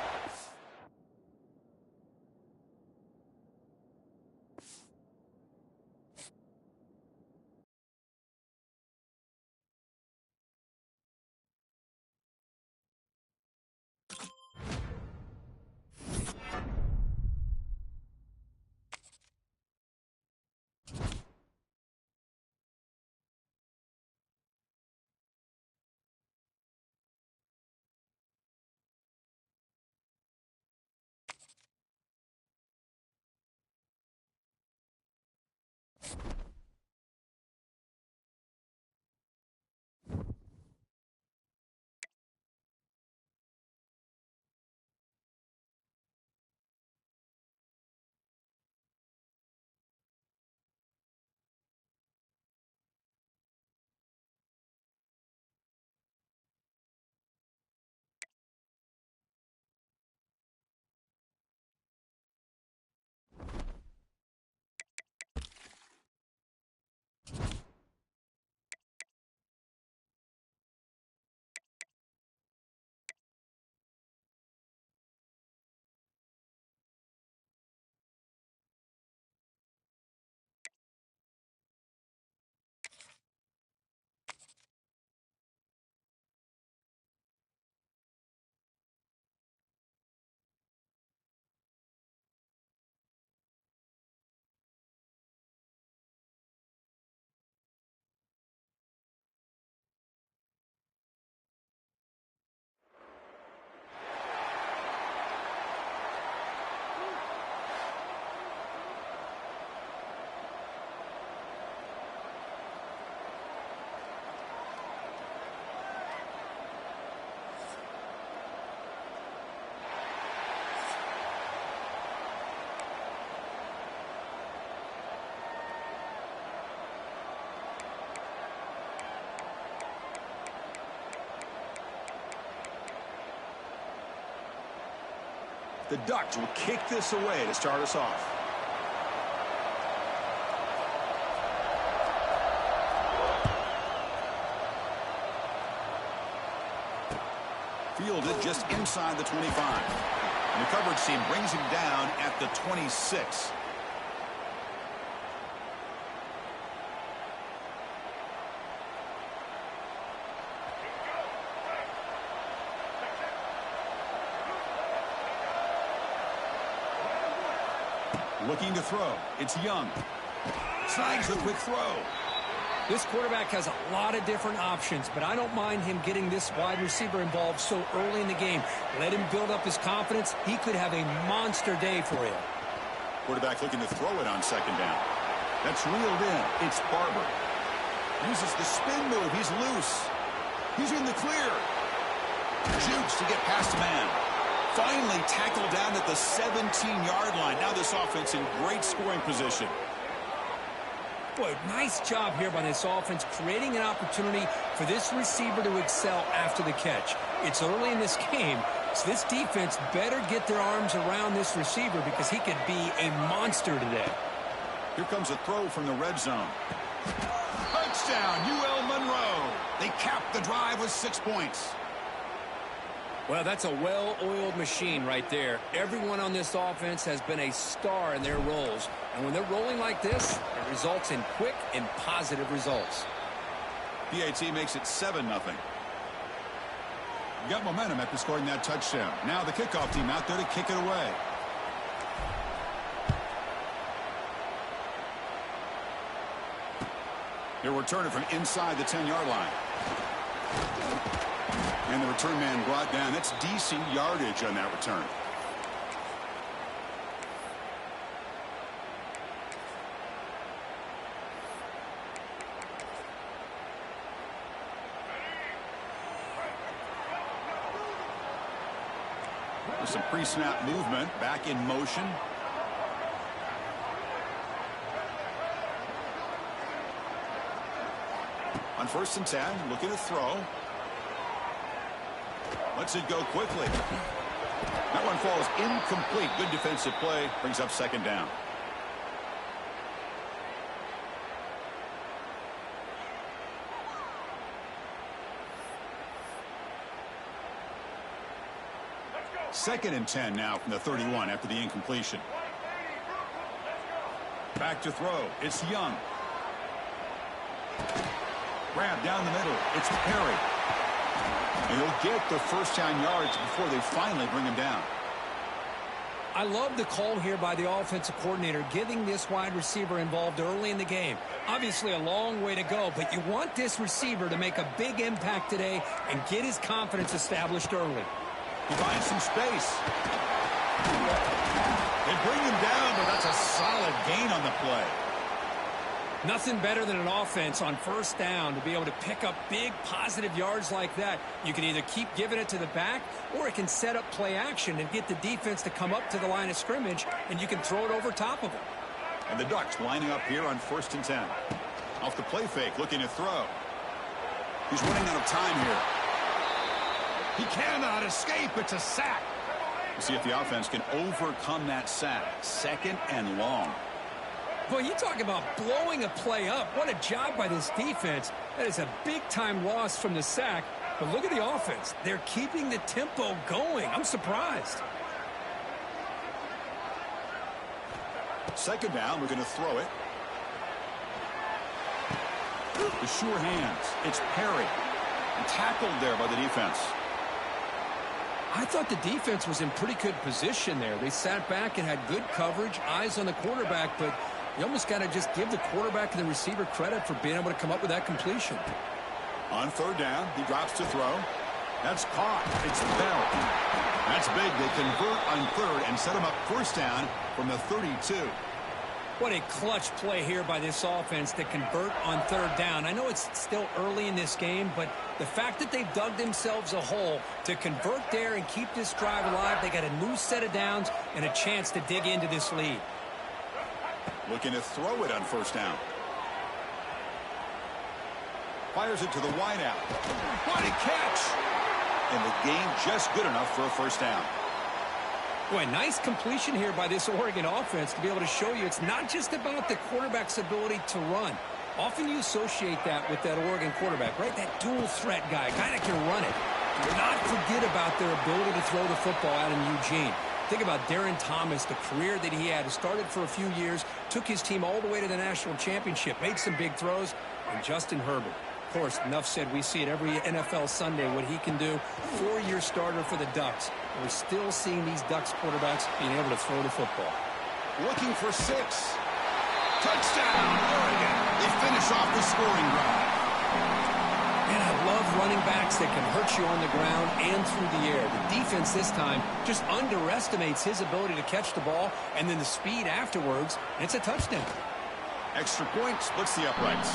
The Ducks will kick this away to start us off. Fielded just inside the 25. And the coverage team brings him down at the 26. Looking to throw. It's Young. Snags the quick throw. This quarterback has a lot of different options, but I don't mind him getting this wide receiver involved so early in the game. Let him build up his confidence. He could have a monster day for you. Quarterback looking to throw it on second down. That's reeled in. It's Barber. Uses the spin move. He's loose. He's in the clear. Shoots to get past a man. Finally tackled down at the 17-yard line. Now this offense in great scoring position. Boy, nice job here by this offense, creating an opportunity for this receiver to excel after the catch. It's early in this game, so this defense better get their arms around this receiver because he could be a monster today. Here comes a throw from the red zone. Touchdown, UL Monroe. They cap the drive with 6 points. Well, that's a well-oiled machine right there. Everyone on this offense has been a star in their roles. And when they're rolling like this, it results in quick and positive results. PAT makes it 7-0. Got momentum after scoring that touchdown. Now the kickoff team out there to kick it away. They'll return it from inside the 10-yard line. And the return man brought down. That's decent yardage on that return. With some pre-snap movement, back in motion. On 1st and 10, looking to throw. Lets it go quickly. That one falls incomplete. Good defensive play. Brings up 2nd down. Second and 10 now from the 31 after the incompletion. Back to throw. It's Young. Grab down the middle. It's Perry. And he'll get the first down yards before they finally bring him down. I love the call here by the offensive coordinator, getting this wide receiver involved early in the game. Obviously a long way to go, but you want this receiver to make a big impact today and get his confidence established early. He finds some space. They bring him down, but that's a solid gain on the play. Nothing better than an offense on 1st down to be able to pick up big positive yards like that. You can either keep giving it to the back, or it can set up play action and get the defense to come up to the line of scrimmage, and you can throw it over top of them. And the Ducks lining up here on 1st and 10. Off the play fake, looking to throw. He's running out of time here. He cannot escape. It's a sack. We'll see if the offense can overcome that sack. 2nd and long. Boy, you talk about blowing a play up. What a job by this defense. That is a big-time loss from the sack. But look at the offense. They're keeping the tempo going. I'm surprised. 2nd down. We're going to throw it. The sure hands. It's Perry. And tackled there by the defense. I thought the defense was in pretty good position there. They sat back and had good coverage, eyes on the quarterback, but you almost got to just give the quarterback and the receiver credit for being able to come up with that completion. On 3rd down, he drops to throw. That's caught. It's Bell. That's big. They convert on 3rd and set him up 1st down from the 32. What a clutch play here by this offense to convert on 3rd down. I know it's still early in this game, but the fact that they've dug themselves a hole to convert there and keep this drive alive, they got a new set of downs and a chance to dig into this lead. Looking to throw it on 1st down. Fires it to the wideout. What a catch! And the gain just good enough for a 1st down. Boy, nice completion here by this Oregon offense to be able to show you it's not just about the quarterback's ability to run. Often you associate that with that Oregon quarterback, right? That dual threat guy, a guy that can run it. Do not forget about their ability to throw the football out in Eugene. Think about Darren Thomas, the career that he had. He started for a few years, took his team all the way to the national championship, made some big throws, and Justin Herbert. Of course, enough said, we see it every NFL Sunday what he can do. 4-year starter for the Ducks. And we're still seeing these Ducks quarterbacks being able to throw the football. Looking for 6. Touchdown, Oregon. They finish off the scoring drive. Man, I love running backs that can hurt you on the ground and through the air. The defense this time just underestimates his ability to catch the ball, and then the speed afterwards, and it's a touchdown. Extra point splits the uprights.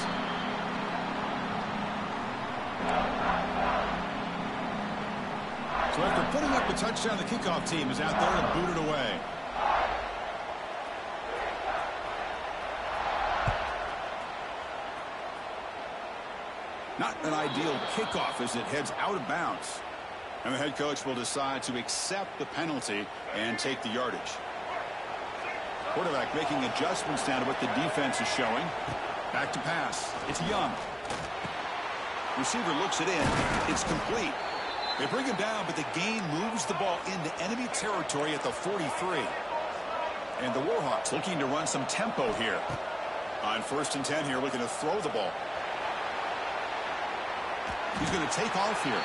So after putting up the touchdown, the kickoff team is out there and booted away. Not an ideal kickoff as it heads out of bounds. And the head coach will decide to accept the penalty and take the yardage. Quarterback making adjustments now to what the defense is showing. Back to pass. It's Young. Receiver looks it in. It's complete. They bring him down, but the gain moves the ball into enemy territory at the 43. And the Warhawks looking to run some tempo here. On 1st and 10 here, looking to throw the ball. He's going to take off here.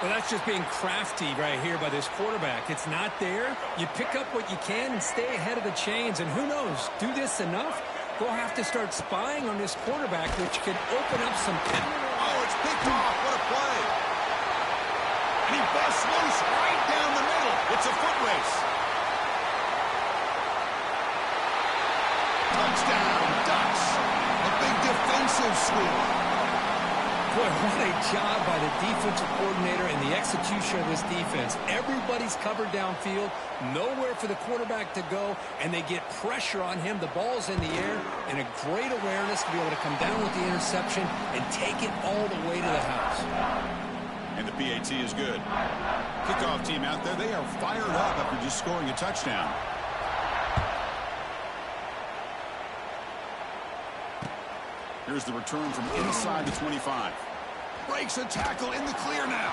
Well, that's just being crafty right here by this quarterback. It's not there. You pick up what you can and stay ahead of the chains. And who knows, do this enough, they'll have to start spying on this quarterback, which could open up some... Oh, it's picked off. What a play. And he busts loose right down the middle. It's a foot race. Touchdown, Ducks. A big defensive score. Boy, what a job by the defensive coordinator and the execution of this defense. Everybody's covered downfield, nowhere for the quarterback to go, and they get pressure on him. The ball's in the air, and a great awareness to be able to come down with the interception and take it all the way to the house. And the PAT is good. Kickoff team out there, they are fired up after just scoring a touchdown. Here's the return from inside the 25. Breaks a tackle in the clear now.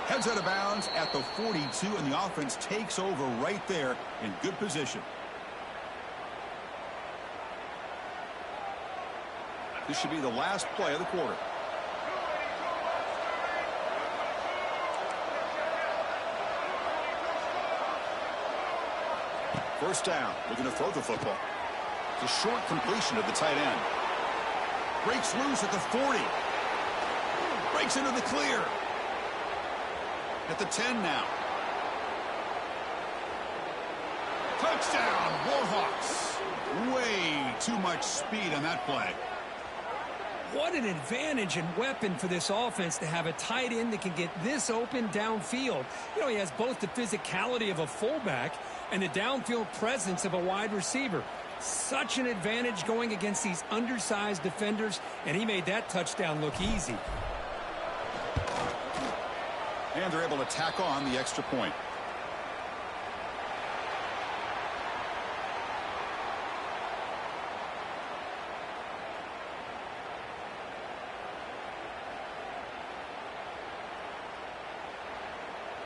Heads out of bounds at the 42, and the offense takes over right there in good position. This should be the last play of the quarter. First down, looking to throw the football. It's a short completion of the tight end. Breaks loose at the 40. Breaks into the clear. At the 10 now. Touchdown, Warhawks. Way too much speed on that play. What an advantage and weapon for this offense to have a tight end that can get this open downfield. You know, he has both the physicality of a fullback and the downfield presence of a wide receiver. Such an advantage going against these undersized defenders, and he made that touchdown look easy. And they're able to tack on the extra point.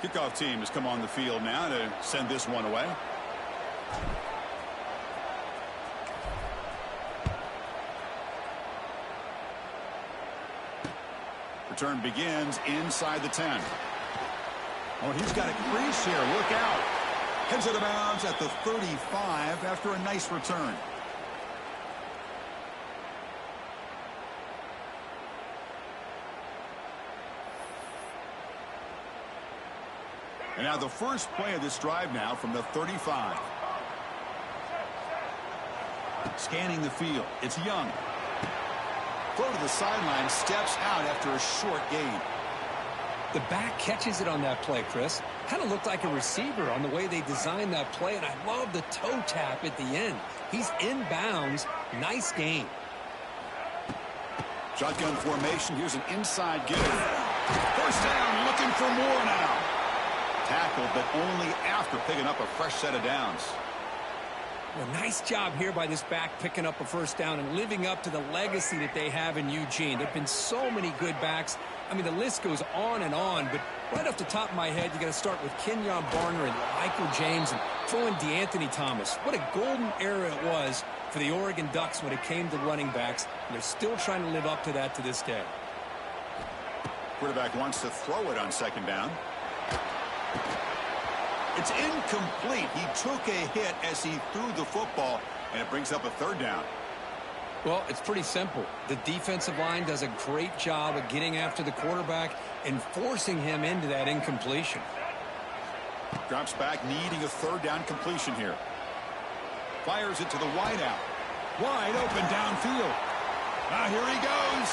Kickoff team has come on the field now to send this one away. Return begins inside the 10. Oh, he's got a crease here. Look out. Heads out of bounds at the 35 after a nice return. And now the first play of this drive now from the 35. Scanning the field. It's Young. Throw to the sideline, steps out after a short gain. The back catches it on that play, Chris. Kind of looked like a receiver on the way they designed that play, and I love the toe tap at the end. He's inbounds. Nice game. Shotgun formation. Here's an inside give. First down, looking for more now. Tackled, but only after picking up a fresh set of downs. Well, nice job here by this back picking up a first down and living up to the legacy that they have in Eugene. There have been so many good backs. I mean, the list goes on and on, but right off the top of my head, you got to start with Kenyon Barner and Michael James and throw in DeAnthony Thomas. What a golden era it was for the Oregon Ducks when it came to running backs, and they're still trying to live up to that to this day. Quarterback wants to throw it on second down. It's incomplete. He took a hit as he threw the football, and it brings up a third down. Well, it's pretty simple. The defensive line does a great job of getting after the quarterback and forcing him into that incompletion. Drops back, needing a third down completion here. Fires it to the wideout. Wide open downfield. Now here he goes.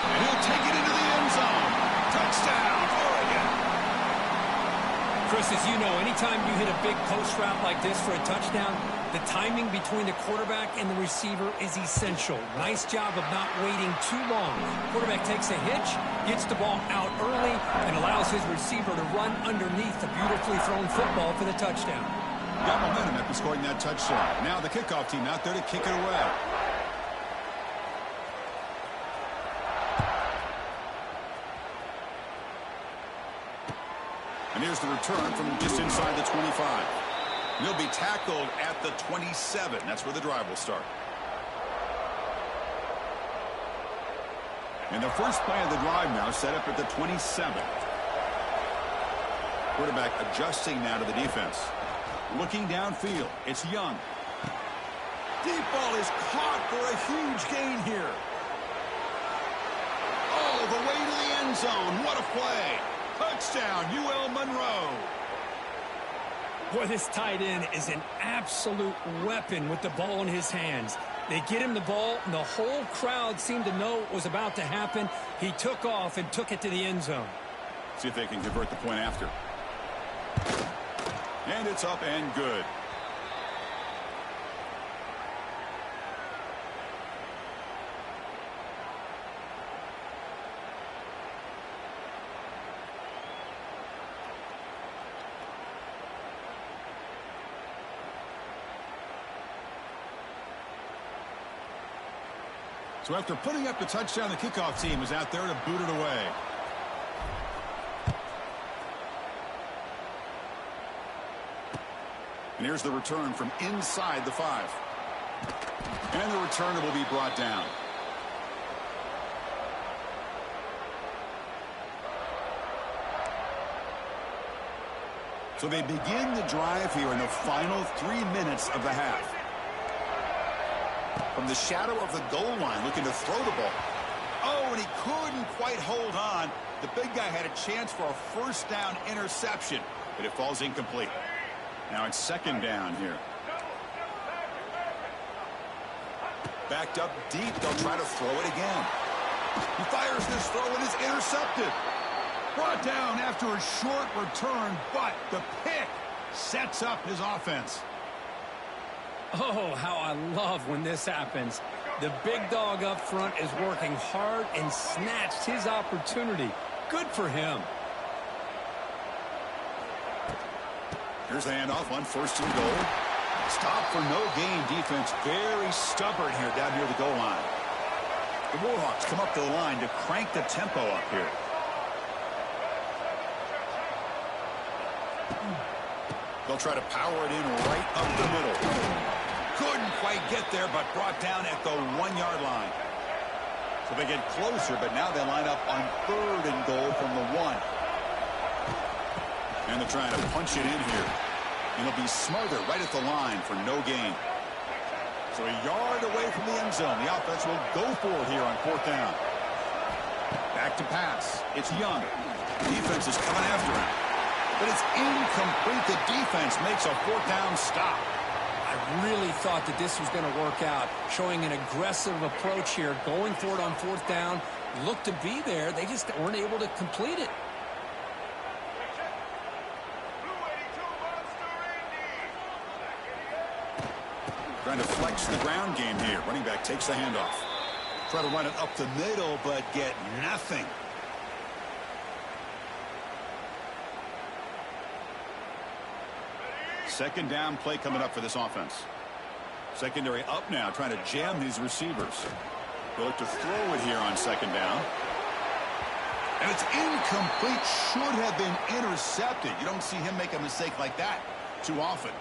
And he'll take it into the end zone. Touchdown, Oregon. Chris, as you know, anytime you hit a big post route like this for a touchdown, the timing between the quarterback and the receiver is essential. Nice job of not waiting too long. Quarterback takes a hitch, gets the ball out early, and allows his receiver to run underneath the beautifully thrown football for the touchdown. Got momentum after scoring that touchdown. Now the kickoff team out there to kick it away. And here's the return from just inside the 25. And he'll be tackled at the 27. That's where the drive will start. And the first play of the drive now set up at the 27. Quarterback adjusting now to the defense. Looking downfield. It's Young. Deep ball is caught for a huge gain here. Oh, the way to the end zone. What a play. Touchdown, UL Monroe. Boy, this tight end is an absolute weapon with the ball in his hands. They get him the ball, and the whole crowd seemed to know what was about to happen. He took off and took it to the end zone. See if they can convert the point after. And it's up and good. So after putting up the touchdown, the kickoff team is out there to boot it away. And here's the return from inside the 5. And the returner will be brought down. So they begin the drive here in the final 3 minutes of the half. From the shadow of the goal line, looking to throw the ball. Oh, and he couldn't quite hold on. The big guy had a chance for a first down interception, but it falls incomplete. Now it's second down here. Backed up deep, they'll try to throw it again. He fires this throw and is intercepted. Brought down after a short return, but the pick sets up his offense. Oh, how I love when this happens. The big dog up front is working hard and snatched his opportunity. Good for him. Here's the handoff on first and goal. Stop for no gain defense. Very stubborn here down near the goal line. The Warhawks come up to the line to crank the tempo up here. They'll try to power it in right up the middle. Couldn't quite get there, but brought down at the 1-yard line. So they get closer, but now they line up on third and goal from the 1. And they're trying to punch it in here. And it'll be smothered right at the line for no gain. So a yard away from the end zone. The offense will go for it here on fourth down. Back to pass. It's Young. Defense is coming after him. But it's incomplete. The defense makes a fourth down stop. I really thought that this was going to work out, showing an aggressive approach here, going for it on fourth down. Looked to be there. They just weren't able to complete it. Trying to flex the ground game here. Running back takes the handoff. Try to run it up the middle, but get nothing. Second down play coming up for this offense. Secondary up now, trying to jam these receivers. They'll look to throw it here on second down. And it's incomplete. Should have been intercepted. You don't see him make a mistake like that too often.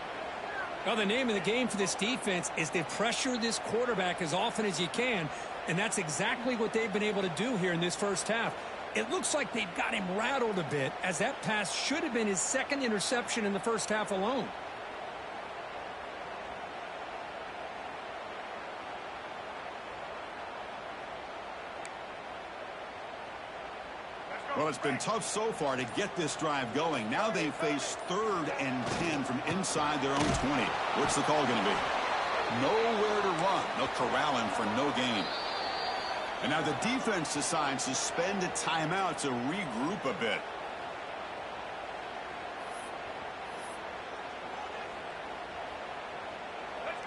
Well, the name of the game for this defense is to pressure this quarterback as often as you can, and that's exactly what they've been able to do here in this first half. It looks like they've got him rattled a bit, as that pass should have been his second interception in the first half alone. Well, it's been tough so far to get this drive going. Now they face 3rd and 10 from inside their own 20. What's the call going to be? Nowhere to run. They'll corral him for no gain. And now the defense decides to spend a timeout to regroup a bit.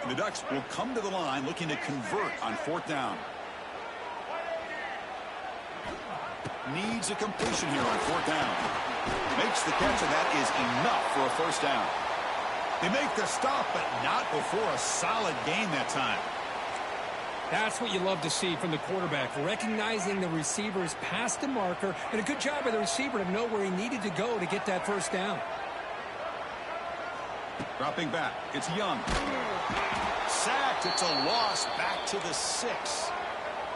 The Ducks will come to the line looking to convert on fourth down. Needs a completion here on fourth down. Makes the catch, and that is enough for a first down. They make the stop, but not before a solid gain that time. That's what you love to see from the quarterback, recognizing the receiver's past the marker, and a good job by the receiver to know where he needed to go to get that first down. Dropping back, it's Young. Sacked, it's a loss, back to the 6.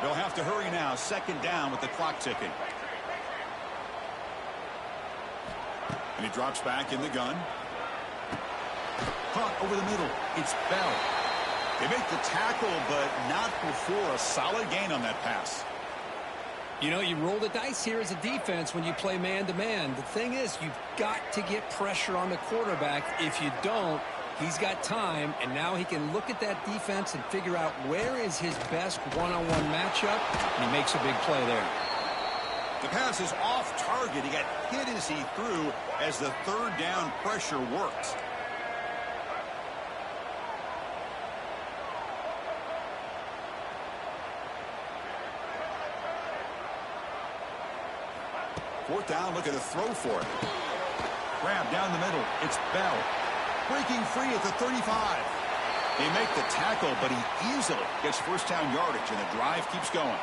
They'll have to hurry now, second down with the clock ticking. And he drops back in the gun. Caught over the middle, it's Bell. They make the tackle, but not before a solid gain on that pass. You know, you roll the dice here as a defense when you play man-to-man. The thing is, you've got to get pressure on the quarterback. If you don't, he's got time, and now he can look at that defense and figure out where is his best one-on-one matchup, and he makes a big play there. The pass is off target. He got hit as he threw as the third down pressure worked. Fourth down, look at the throw for it. Grab down the middle. It's Bell. Breaking free at the 35. They make the tackle, but he easily gets first down yardage, and the drive keeps going.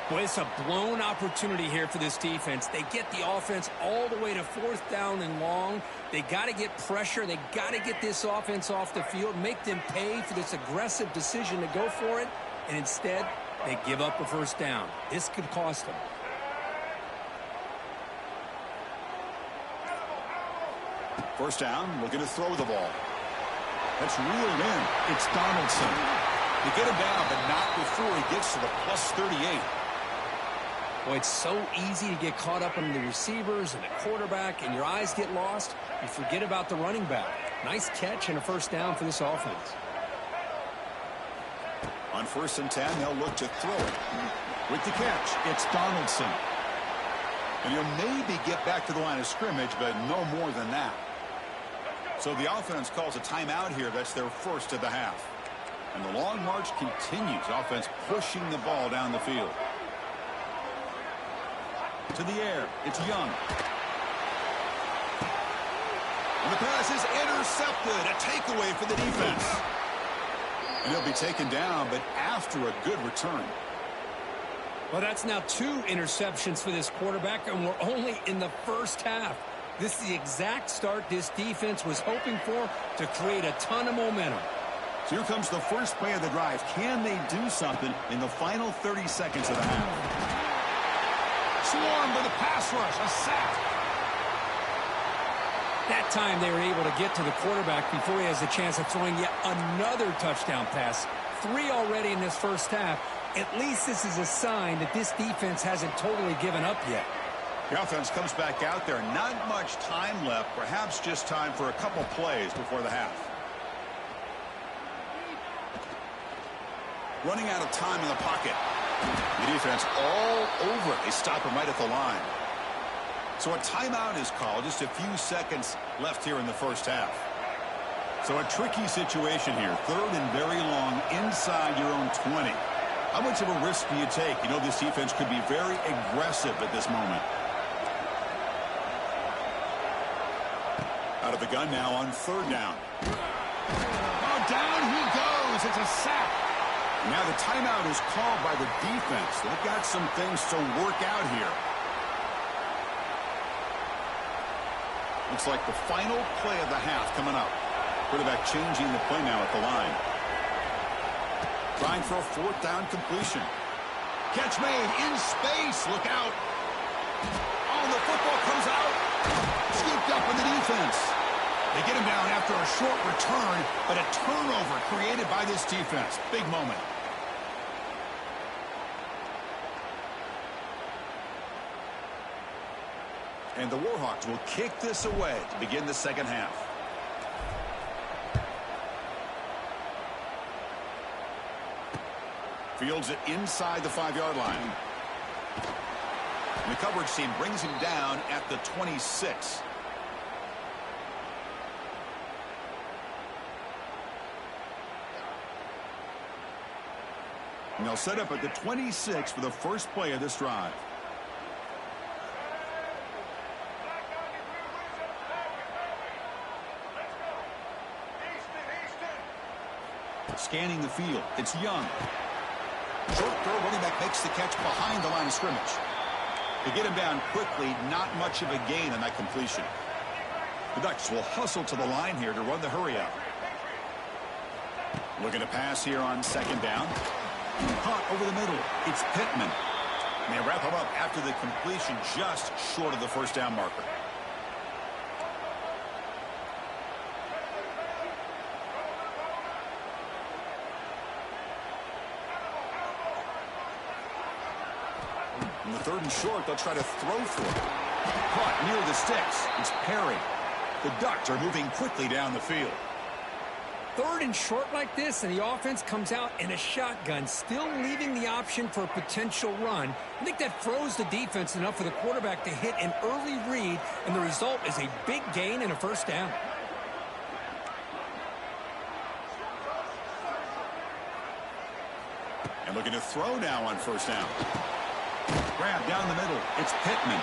Boy, it's a blown opportunity here for this defense. They get the offense all the way to fourth down and long. They got to get pressure. They got to get this offense off the field, make them pay for this aggressive decision to go for it, and instead, they give up a first down. This could cost them. First down, looking to throw the ball. That's reeled in. It's Donaldson. They get him down, but not before he gets to the plus 38. Boy, it's so easy to get caught up in the receivers and the quarterback, and your eyes get lost. You forget about the running back. Nice catch and a first down for this offense. On 1st and 10, they'll look to throw it. With the catch, it's Donaldson. And he'll maybe get back to the line of scrimmage, but no more than that. So the offense calls a timeout here. That's their first of the half. And the long march continues. Offense pushing the ball down the field. To the air. It's Young. And the pass is intercepted. A takeaway for the defense. And he'll be taken down, but after a good return. Well, that's now 2 interceptions for this quarterback, and we're only in the first half. This is the exact start this defense was hoping for to create a ton of momentum. So here comes the first play of the drive. Can they do something in the final 30 seconds of the half? Swarmed with a pass rush, a sack. That time they were able to get to the quarterback before he has a chance of throwing yet another touchdown pass. 3 already in this first half. At least this is a sign that this defense hasn't totally given up yet. The offense comes back out there. Not much time left. Perhaps just time for a couple plays before the half. Running out of time in the pocket. The defense all over it. They stop him right at the line. So a timeout is called. Just a few seconds left here in the first half. So a tricky situation here. 3rd and very long inside your own 20. How much of a risk do you take? You know this defense could be very aggressive at this moment. Out of the gun now on 3rd down. Oh, down he goes. It's a sack. Now the timeout is called by the defense. They've got some things to work out here. Looks like the final play of the half coming up. Quarterback changing the play now at the line. Trying for a 4th down completion. Catch made in space. Look out. Oh, the football comes out. Scooped up with the defense. They get him down after a short return, but a turnover created by this defense. Big moment. And the Warhawks will kick this away to begin the second half. Fields it inside the 5-yard line. And the coverage team brings him down at the 26. And they'll set up at the 26 for the first play of this drive. Scanning the field. It's Young. Short throw, running back makes the catch behind the line of scrimmage. To get him down quickly, not much of a gain on that completion. The Ducks will hustle to the line here to run the hurry out. Looking to pass here on second down. Caught over the middle. It's Pittman. And they wrap him up after the completion just short of the first down marker. On the third and short, they'll try to throw for it. Caught near the sticks. It's Perry. The Ducks are moving quickly down the field. Third and short like this, and the offense comes out in a shotgun, still leaving the option for a potential run. I think that froze the defense enough for the quarterback to hit an early read, and the result is a big gain and a first down. And looking to throw now on first down. Grab down the middle. It's Pittman.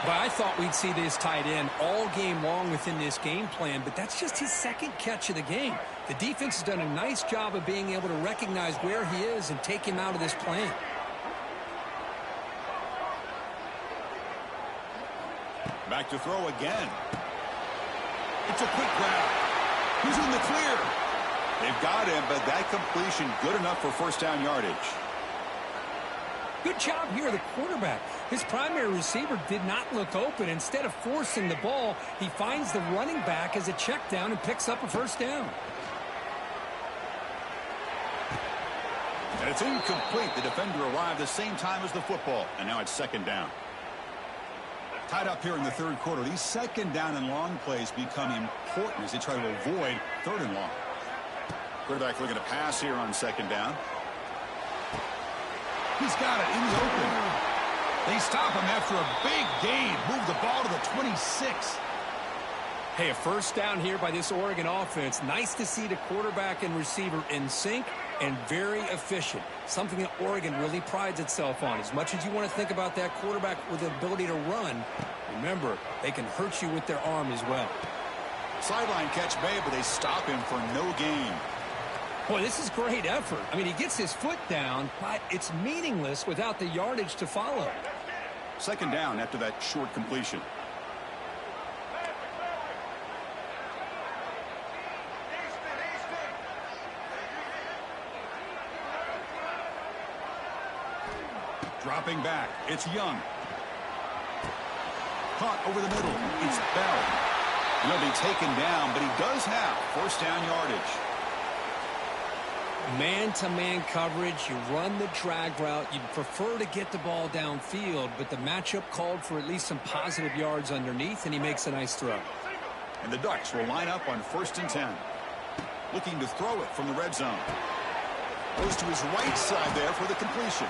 But I thought we'd see this tight end all game long within this game plan, but that's just his second catch of the game. The defense has done a nice job of being able to recognize where he is and take him out of this plan. Back to throw again. It's a quick grab. He's in the clear. They've got him, but that completion good enough for first down yardage. Good job here, the quarterback. His primary receiver did not look open. Instead of forcing the ball, he finds the running back as a check down and picks up a first down. And it's incomplete. The defender arrived the same time as the football, and now it's second down. Tied up here in the third quarter. These second down and long plays become important as they try to avoid third and long. Quarterback looking to pass here on second down. He's got it in the open. They stop him after a big gain. Move the ball to the 26. Hey, a first down here by this Oregon offense. Nice to see the quarterback and receiver in sync and very efficient. Something that Oregon really prides itself on. As much as you want to think about that quarterback with the ability to run, remember, they can hurt you with their arm as well. Sideline catch made, but they stop him for no gain. Boy, this is great effort. I mean, he gets his foot down, but it's meaningless without the yardage to follow. Second down after that short completion. Dropping back, it's Young. Caught over the middle, it's Bell. He'll be taken down, but he does have first down yardage. Man-to-man coverage, you run the drag route. You'd prefer to get the ball downfield, but the matchup called for at least some positive yards underneath, and he makes a nice throw. And the Ducks will line up on 1st and 10. Looking to throw it from the red zone. Goes to his right side there for the completion.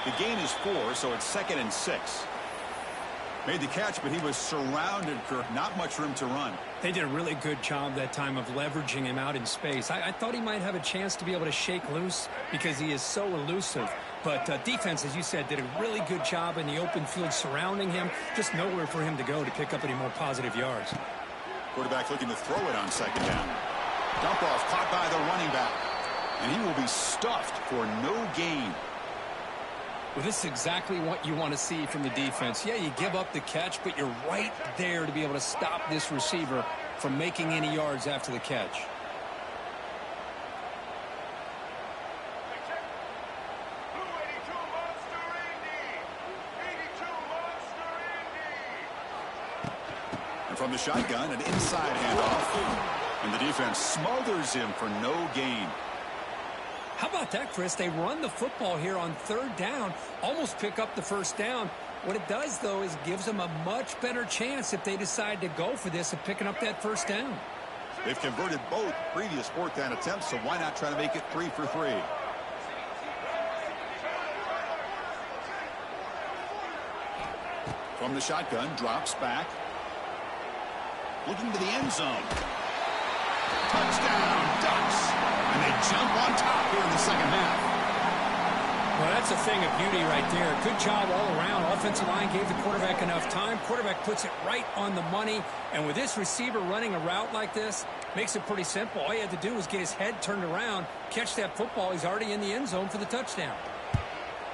The gain is 4, so it's 2nd and 6. Made the catch, but he was surrounded, Kirk. Not much room to run. They did a really good job that time of leveraging him out in space. I thought he might have a chance to be able to shake loose because he is so elusive. But defense, as you said, did a really good job in the open field surrounding him. Just nowhere for him to go to pick up any more positive yards. Quarterback looking to throw it on second down. Dump off caught by the running back. And he will be stuffed for no gain. Well, this is exactly what you want to see from the defense. Yeah, you give up the catch, but you're right there to be able to stop this receiver from making any yards after the catch. And from the shotgun, an inside handoff. And the defense smothers him for no gain. How about that, Chris? They run the football here on 3rd down, almost pick up the first down. What it does, though, is gives them a much better chance if they decide to go for this of picking up that first down. They've converted both previous 4th down attempts, so why not try to make it 3 for 3? From the shotgun, drops back. Looking to the end zone. Touchdown, Ducks. And they jump on top here in the second half. Well, that's a thing of beauty right there. Good job all around. Offensive line gave the quarterback enough time. Quarterback puts it right on the money. And with this receiver running a route like this, makes it pretty simple. All you had to do was get his head turned around, catch that football. He's already in the end zone for the touchdown.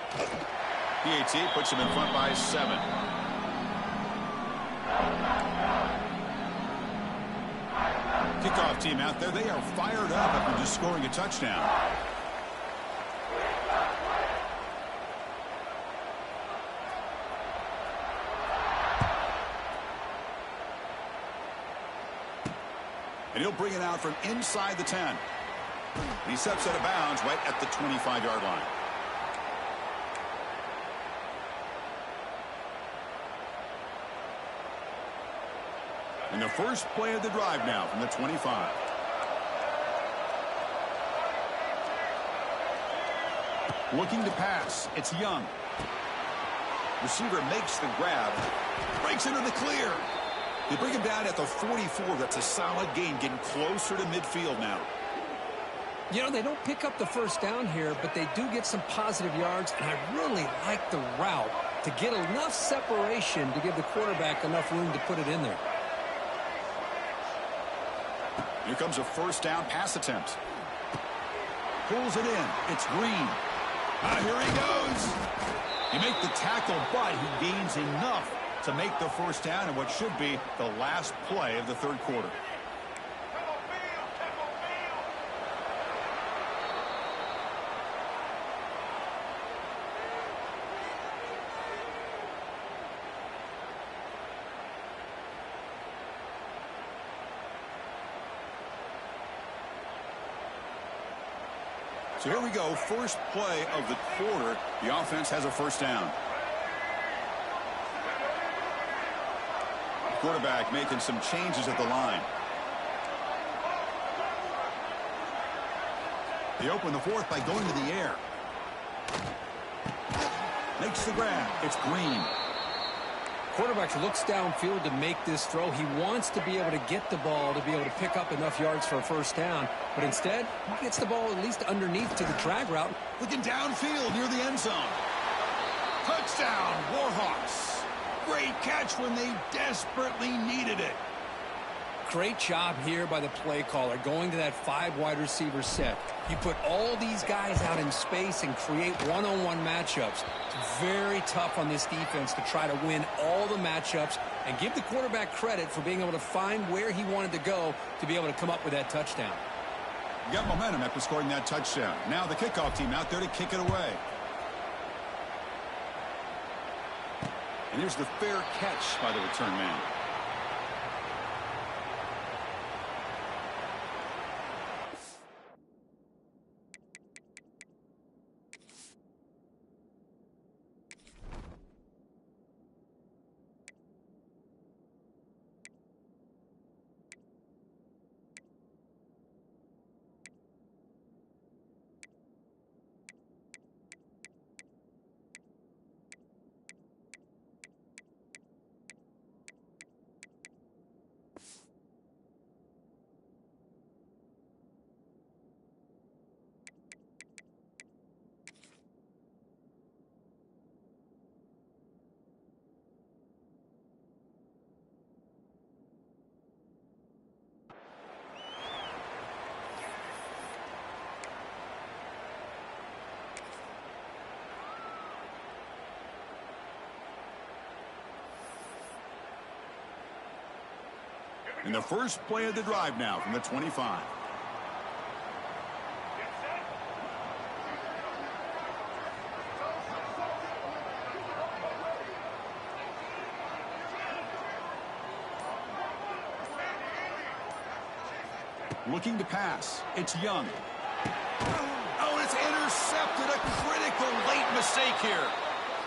PAT puts him in front by 7. Kickoff team out there. They are fired up after just scoring a touchdown. And he'll bring it out from inside the 10. He steps out of bounds right at the 25-yard line. And the first play of the drive now from the 25. Looking to pass. It's Young. Receiver makes the grab. Breaks into the clear. They bring him down at the 44. That's a solid gain, getting closer to midfield now. You know, they don't pick up the first down here, but they do get some positive yards, and I really like the route to get enough separation to give the quarterback enough room to put it in there. Here comes a first down pass attempt. Pulls it in. It's Green. Here he goes. You make the tackle, but he gains enough to make the first down in what should be the last play of the third quarter. So here we go, first play of the quarter. The offense has a first down. The quarterback making some changes at the line. They open the fourth by going to the air. Makes the grab. It's Green. Quarterback looks downfield to make this throw. He wants to be able to get the ball to be able to pick up enough yards for a first down. But instead, he gets the ball at least underneath to the drag route. Looking downfield near the end zone. Touchdown, Warhawks. Great catch when they desperately needed it. Great job here by the play caller going to that 5 wide receiver set. You put all these guys out in space and create one-on-one matchups. It's very tough on this defense to try to win all the matchups and give the quarterback credit for being able to find where he wanted to go to be able to come up with that touchdown. You got momentum after scoring that touchdown. Now the kickoff team out there to kick it away. And here's the fair catch by the return man. And the first play of the drive now from the 25. Looking to pass. It's Young. Oh, it's intercepted. A critical late mistake here.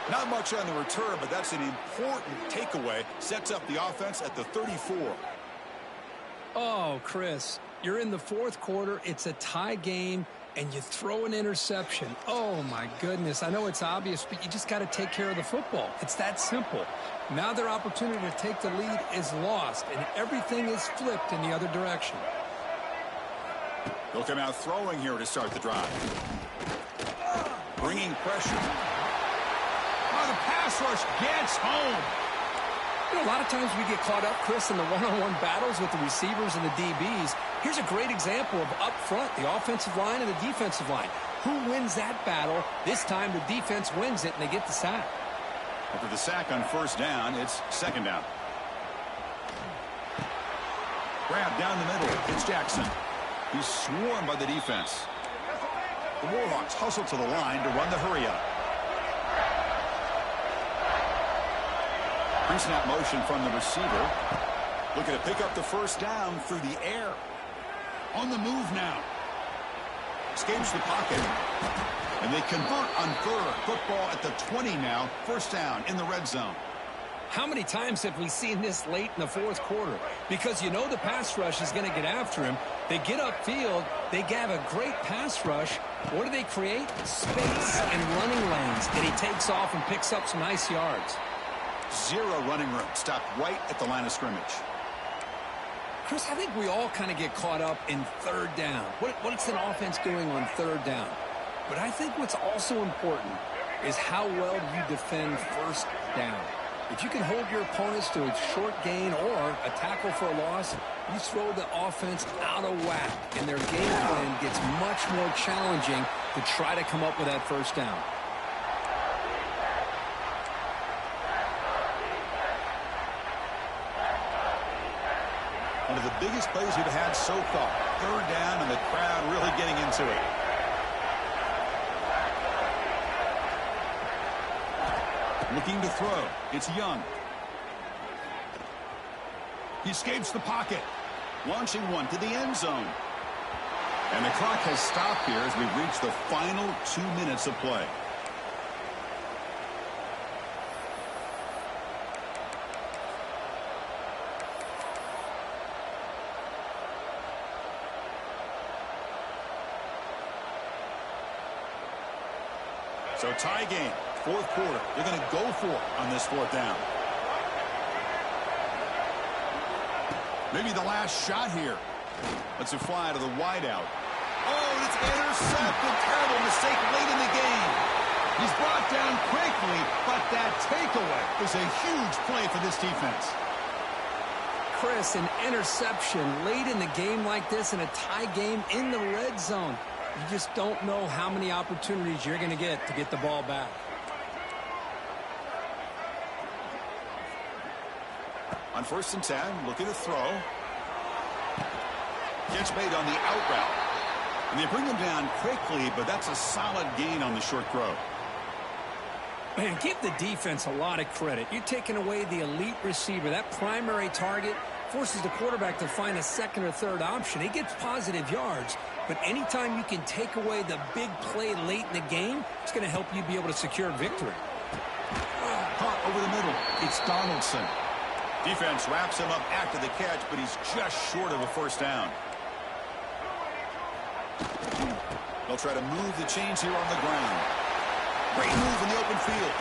Not much on the return, but that's an important takeaway. Sets up the offense at the 34. Oh, Chris, you're in the fourth quarter. It's a tie game, and you throw an interception. Oh, my goodness. I know it's obvious, but you just got to take care of the football. It's that simple. Now their opportunity to take the lead is lost, and everything is flipped in the other direction. They'll come out throwing here to start the drive. bringing pressure. Oh, the pass rush gets home. You know, a lot of times we get caught up, Chris, in the one-on-one battles with the receivers and the DBs. Here's a great example of up front, the offensive line and the defensive line. Who wins that battle? This time the defense wins it, and they get the sack. After the sack on first down, it's second down. Grab down the middle. It's Jackson. He's swarmed by the defense. The Warhawks hustle to the line to run the hurry-up. Pre-snap motion from the receiver. Looking to pick up the first down through the air. On the move now. Escapes the pocket. And they convert on third. Football at the 20 now. First down in the red zone. How many times have we seen this late in the fourth quarter? Because you know the pass rush is going to get after him. They get upfield. They have a great pass rush. What do they create? Space and running lanes. And he takes off and picks up some nice yards. Zero running room. Stopped right at the line of scrimmage. Chris, I think we all kind of get caught up in third down. What's an offense doing on third down? But I think what's also important is how well you defend first down. If you can hold your opponents to a short gain or a tackle for a loss, you throw the offense out of whack, and their game plan gets much more challenging to try to come up with that first down. One of the biggest plays we've had so far. Third down, and the crowd really getting into it. Looking to throw. It's Young. He escapes the pocket. Launching one to the end zone. And the clock has stopped here as we've reached the final 2 minutes of play. So tie game, fourth quarter. They're going to go for it on this fourth down. Maybe the last shot here. Let's it fly to the wideout. Oh, and it's intercepted. Terrible mistake late in the game. He's brought down quickly, but that takeaway is a huge play for this defense. Chris, an interception late in the game like this in a tie game in the red zone. You just don't know how many opportunities you're going to get the ball back. On first and 10, looking to throw. Gets made on the out route. And they bring him down quickly, but that's a solid gain on the short throw. Man, give the defense a lot of credit. You're taking away the elite receiver. That primary target forces the quarterback to find a second or third option. He gets positive yards, but anytime you can take away the big play late in the game, it's going to help you be able to secure victory. Caught over the middle. It's Donaldson. Defense wraps him up after the catch, but he's just short of a first down. They'll try to move the chains here on the ground. Great move in the open field.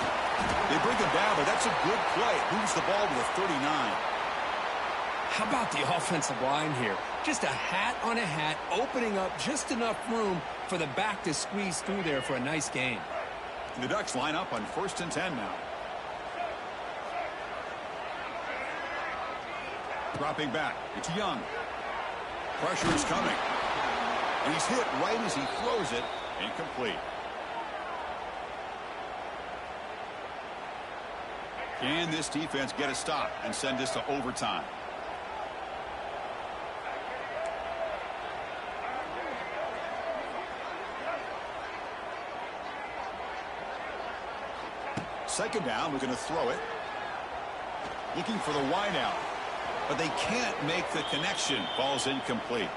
They bring him down, but that's a good play. Moves the ball to the 39. How about the offensive line here? Just a hat on a hat, opening up just enough room for the back to squeeze through there for a nice gain. The Ducks line up on first and 10 now. Dropping back. It's Young. Pressure is coming. And he's hit right as he throws it. Incomplete. Can this defense get a stop and send this to overtime? Second down, we're going to throw it. Looking for the wideout. But they can't make the connection. Ball's incomplete.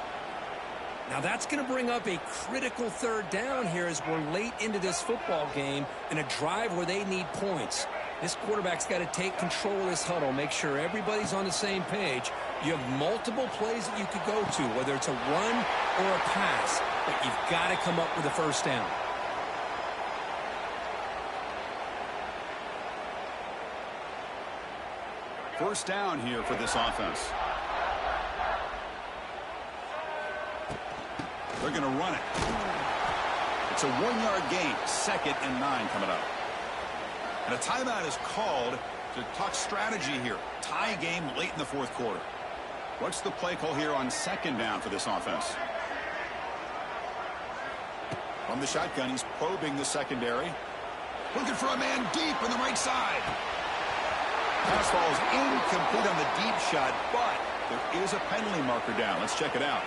Now that's going to bring up a critical third down here as we're late into this football game in a drive where they need points. This quarterback's got to take control of this huddle, make sure everybody's on the same page. You have multiple plays that you could go to, whether it's a run or a pass, but you've got to come up with a first down. First down here for this offense. They're going to run it. It's a 1-yard gain, 2nd and 9 coming up. And a timeout is called to talk strategy here. Tie game late in the 4th quarter. What's the play call here on 2nd down for this offense? From the shotgun, he's probing the secondary. Looking for a man deep on the right side. Pass falls incomplete on the deep shot, but there is a penalty marker down. Let's check it out.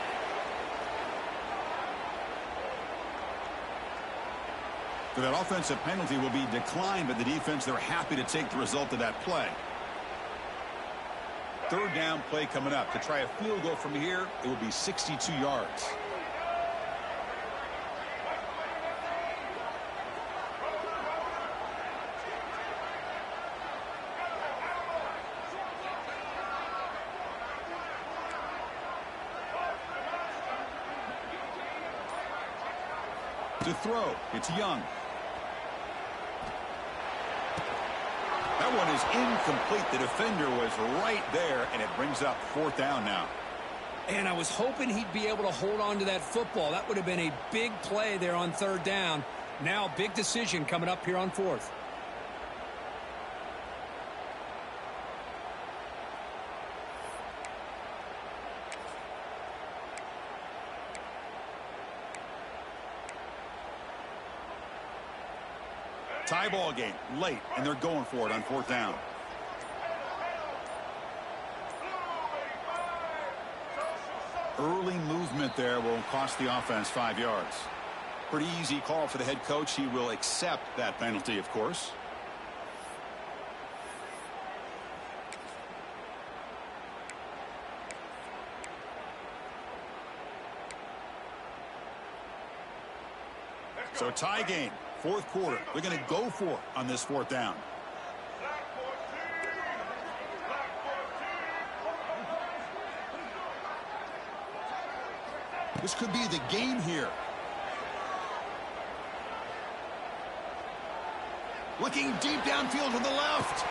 So that offensive penalty will be declined by the defense. They're happy to take the result of that play. 3rd down play coming up. To try a field goal from here, it will be 62 yards. To throw, it's Young. That one is incomplete. The defender was right there, and it brings up 4th down now. And I was hoping he'd be able to hold on to that football. That would have been a big play there on 3rd down. Now, big decision coming up here on 4th. Tie ball game late, and they're going for it on 4th down. Early movement there will cost the offense 5 yards. Pretty easy call for the head coach. He will accept that penalty, of course. So tie game. 4th quarter. They're going to go for it on this 4th down. This could be the game here. Looking deep downfield to the left.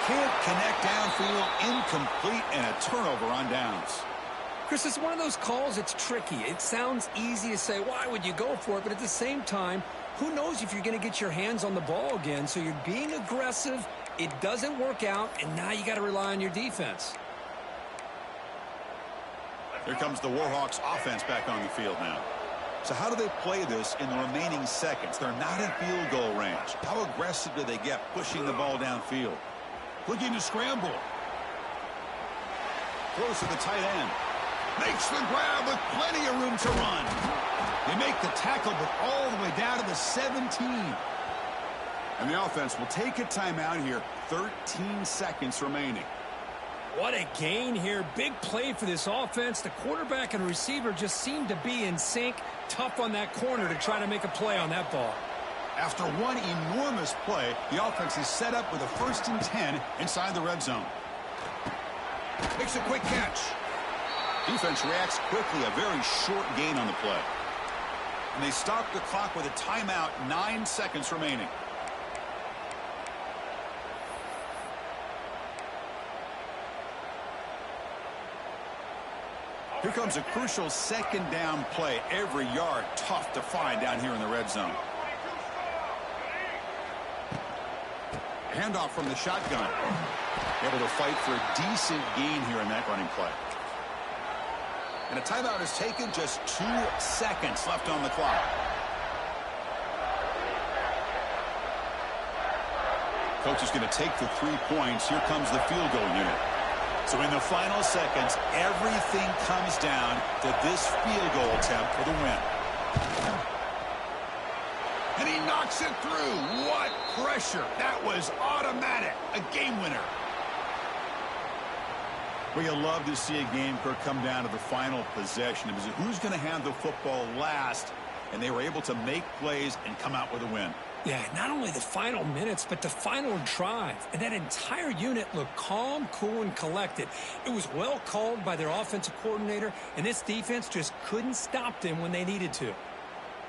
Can't connect downfield. Incomplete, and a turnover on downs. Chris, it's one of those calls that's tricky. It sounds easy to say, why would you go for it? But at the same time, who knows if you're going to get your hands on the ball again. So you're being aggressive. It doesn't work out, and now you got to rely on your defense. Here comes the Warhawks offense back on the field now. So how do they play this in the remaining seconds? They're not in field goal range. How aggressive do they get pushing the ball downfield? Looking to scramble. Throws to the tight end. Makes the grab with plenty of room to run. They make the tackle, but all the way down to the 17. And the offense will take a timeout here. 13 seconds remaining. What a gain here. Big play for this offense. The quarterback and receiver just seem to be in sync. Tough on that corner to try to make a play on that ball. After one enormous play, the offense is set up with a 1st and 10 inside the red zone. Makes a quick catch. Defense reacts quickly, a very short gain on the play. And they stop the clock with a timeout, 9 seconds remaining. Here comes a crucial 2nd down play. Every yard tough to find down here in the red zone. Handoff from the shotgun. Able to fight for a decent gain here in that running play. And a timeout is taken. Just 2 seconds left on the clock. Coach is going to take the 3 points. Here comes the field goal unit. So in the final seconds, everything comes down to this field goal attempt for the win. And he knocks it through. What pressure. That was automatic. A game winner. Well, you love to see a game come down to the final possession. It was who's going to have the football last, and they were able to make plays and come out with a win. Yeah, not only the final minutes, but the final drive. And that entire unit looked calm, cool, and collected. It was well called by their offensive coordinator, and this defense just couldn't stop them when they needed to.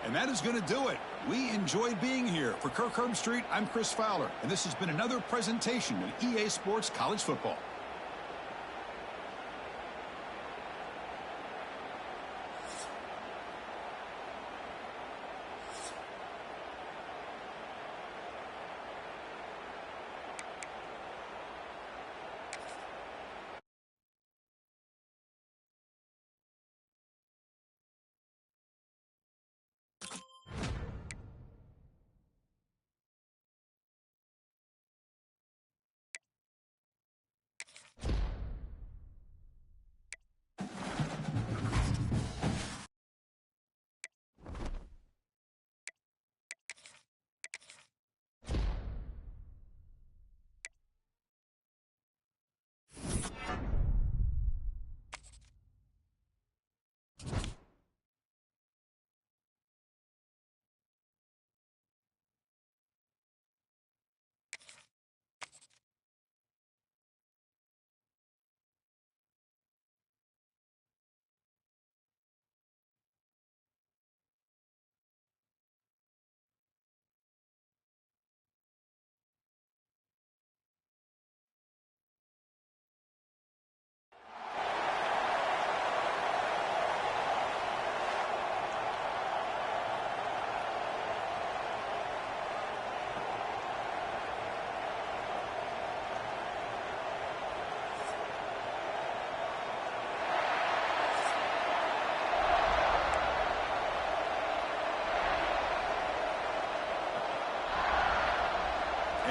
And that is going to do it. We enjoyed being here. For Kirk Herbstreit, I'm Chris Fowler, and this has been another presentation of EA Sports College Football.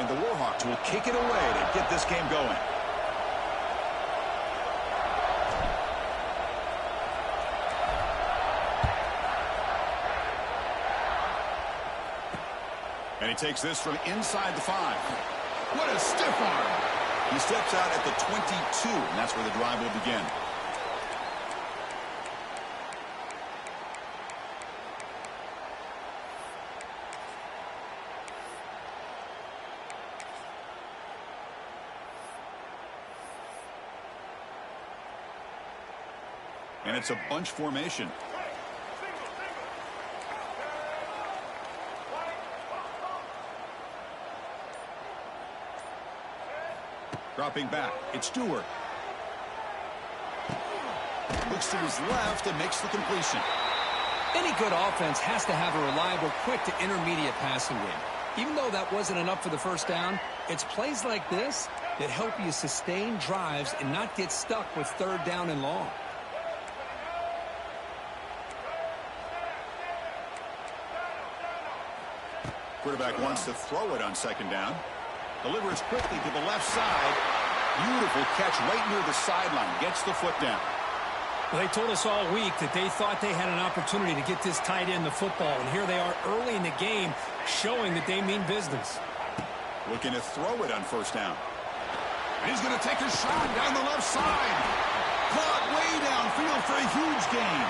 And the Warhawks will kick it away to get this game going. And he takes this from inside the 5. What a stiff arm. He steps out at the 22, and that's where the drive will begin. And it's a bunch formation. Dropping back, it's Stewart. Looks to his left and makes the completion. Any good offense has to have a reliable, quick to intermediate passing game. Even though that wasn't enough for the first down, it's plays like this that help you sustain drives and not get stuck with third down and long. Quarterback wants to throw it on second down. Delivers quickly to the left side. Beautiful catch right near the sideline. Gets the foot down. Well, they told us all week that they thought they had an opportunity to get this tight end the football, and here they are early in the game showing that they mean business. Looking to throw it on first down. And he's going to take a shot down the left side. Caught way downfield for a huge gain.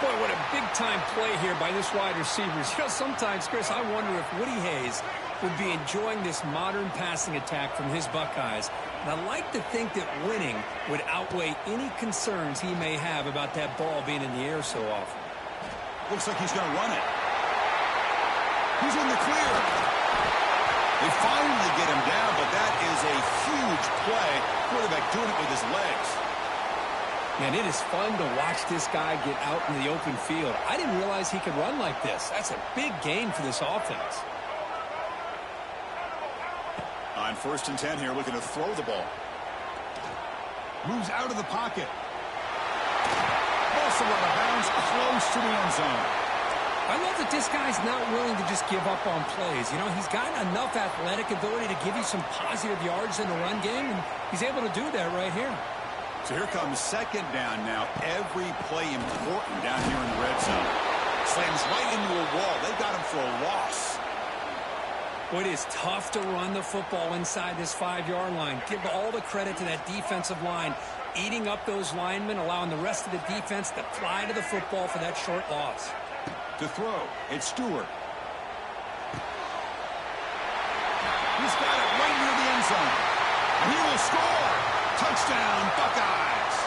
Boy, what a big-time play here by this wide receivers. You know, sometimes, Chris, I wonder if Woody Hayes would be enjoying this modern passing attack from his Buckeyes. And I like to think that winning would outweigh any concerns he may have about that ball being in the air so often. Looks like he's going to run it. He's in the clear. They finally get him down, but that is a huge play. Quarterback doing it with his legs. Man, it is fun to watch this guy get out in the open field. I didn't realize he could run like this. That's a big game for this offense. On 1st and 10 here, looking to throw the ball. Moves out of the pocket. Also out of bounds, close to the end zone. I love that this guy's not willing to just give up on plays. You know, he's got enough athletic ability to give you some positive yards in the run game, and he's able to do that right here. So here comes second down now. Every play important down here in the red zone. Slams right into a wall. They got him for a loss. It is tough to run the football inside this 5-yard line. Give all the credit to that defensive line, eating up those linemen, allowing the rest of the defense to fly to the football for that short loss. To throw, it's Stewart. He's got it right near the end zone. And he will score. Touchdown, Buckeyes.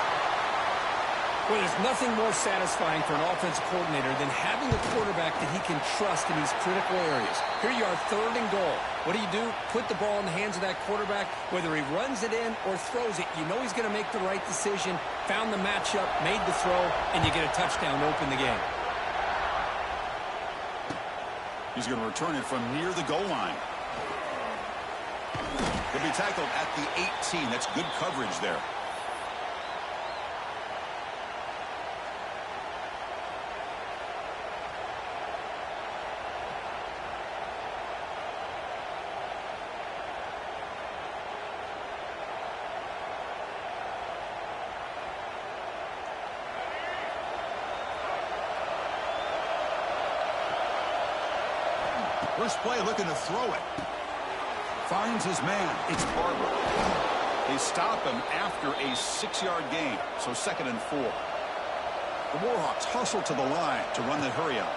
Well, there's nothing more satisfying for an offensive coordinator than having a quarterback that he can trust in these critical areas. Here you are, 3rd and goal. What do? Put the ball in the hands of that quarterback. Whether he runs it in or throws it, you know he's going to make the right decision. Found the matchup, made the throw, and you get a touchdown to open the game. He's going to return it from near the goal line. He'll be tackled at the 18. That's good coverage there. First play looking to throw it. Finds his man. It's Barber. They stop him after a 6-yard gain. So 2nd and 4. The Warhawks hustle to the line to run the hurry up.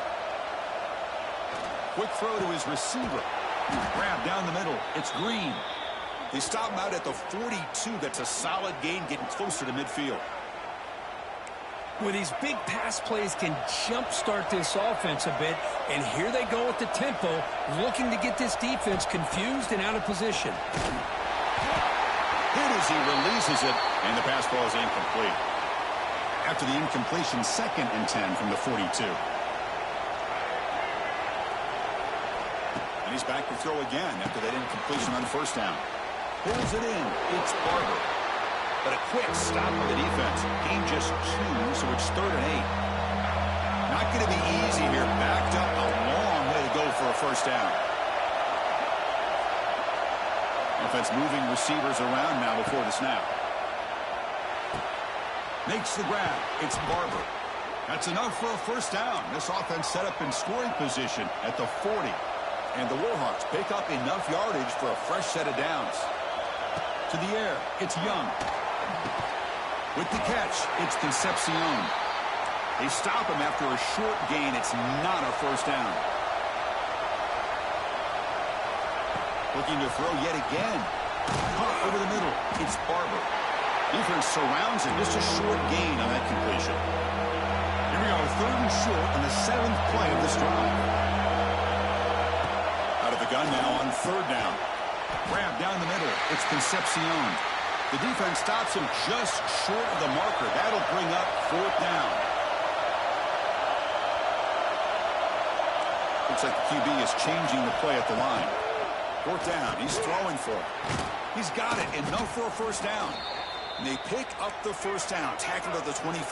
Quick throw to his receiver. Grab down the middle. It's Green. They stop him out at the 42. That's a solid gain, getting closer to midfield. Well, these big pass plays can jumpstart this offense a bit, and here they go at the tempo, looking to get this defense confused and out of position. Hit as he releases it, and the pass ball is incomplete. After the incompletion, 2nd and 10 from the 42. And he's back to throw again after that incompletion on first down. Pulls it in. It's Barber. But a quick stop of the defense. Gain just 2, so it's 3rd and 8. Not going to be easy here. Backed up a long way to go for a first down. Offense moving receivers around now before the snap. Makes the grab. It's Barber. That's enough for a first down. This offense set up in scoring position at the 40. And the Warhawks pick up enough yardage for a fresh set of downs. To the air, it's Young. With the catch, it's Concepcion. They stop him after a short gain. It's not a first down. Looking to throw yet again. Caught over the middle. It's Barber. Defense surrounds him. Just a short gain on that completion. Here we go, 3rd and short on the 7th play of this drive. Out of the gun now on 3rd down. Grab down the middle. It's Concepcion. The defense stops him just short of the marker. That'll bring up 4th down. Looks like the QB is changing the play at the line. 4th down. He's throwing for it. He's got it. Enough for a first down. And they pick up the first down. Tackled at the 25.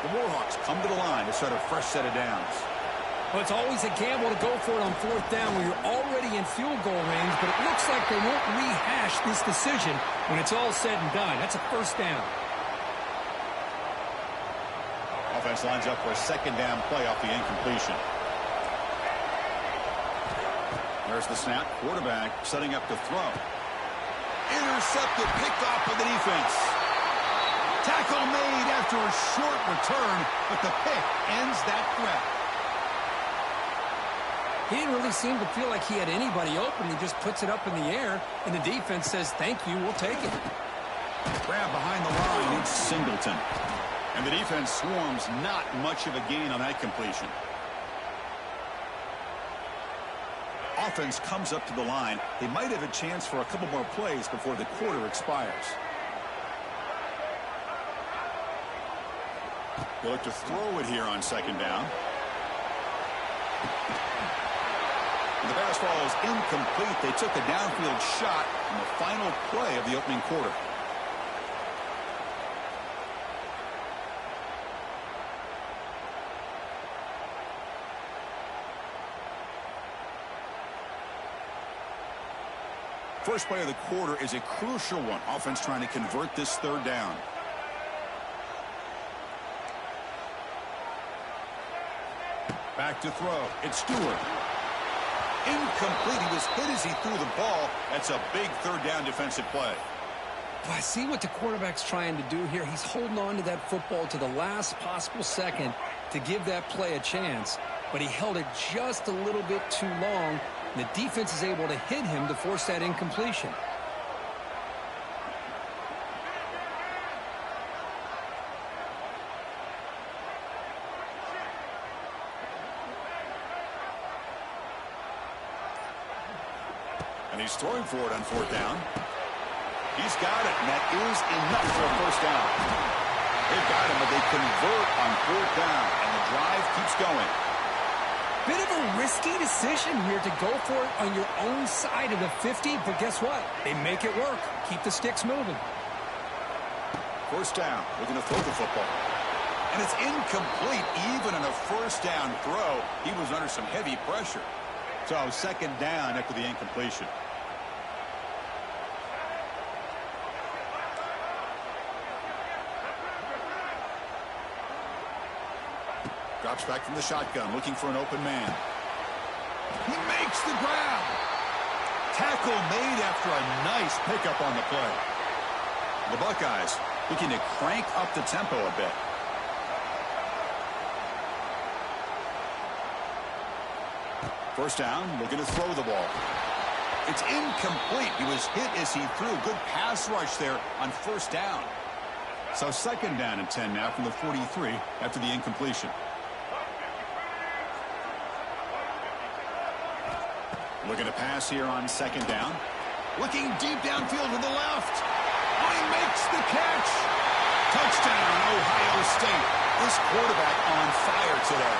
The Warhawks come to the line to start a fresh set of downs. Well, it's always a gamble to go for it on 4th down when you're already in field goal range, but it looks like they won't rehash this decision when it's all said and done. That's a first down. Offense lines up for a 2nd down play off the incompletion. There's the snap. Quarterback setting up to throw. Intercepted, picked off by the defense. Tackle made after a short return, but the pick ends that threat. He didn't really seem to feel like he had anybody open. He just puts it up in the air, and the defense says, thank you, we'll take it. Grab behind the line, it's Singleton. And the defense swarms, not much of a gain on that completion. Offense comes up to the line. They might have a chance for a couple more plays before the quarter expires. They look to throw it here on 2nd down. And the pass ball is incomplete. They took a downfield shot in the final play of the opening quarter. First play of the quarter is a crucial one. Offense trying to convert this 3rd down. Back to throw. It's Stewart. Incomplete. He was hit as he threw the ball. That's a big 3rd down defensive play. Well, I see what the quarterback's trying to do here. He's holding on to that football to the last possible second to give that play a chance. But he held it just a little bit too long. The defense is able to hit him to force that incompletion. And he's throwing for it on 4th down. He's got it, and that is enough for a first down. They've got him, but they convert on 4th down, and the drive keeps going. Bit of a risky decision here to go for it on your own side of the 50, but guess what? They make it work. Keep the sticks moving. First down, looking to throw the football. And it's incomplete. Even in a first down throw, he was under some heavy pressure. So 2nd down after the incompletion. Drops back from the shotgun, looking for an open man. He makes the grab. Tackle made after a nice pickup on the play. The Buckeyes looking to crank up the tempo a bit. First down, looking to throw the ball. It's incomplete. He was hit as he threw. Good pass rush there on 1st down. So 2nd down and 10 now from the 43 after the incompletion. Looking to pass here on 2nd down. Looking deep downfield to the left. Oh, he makes the catch. Touchdown, Ohio State. This quarterback on fire today.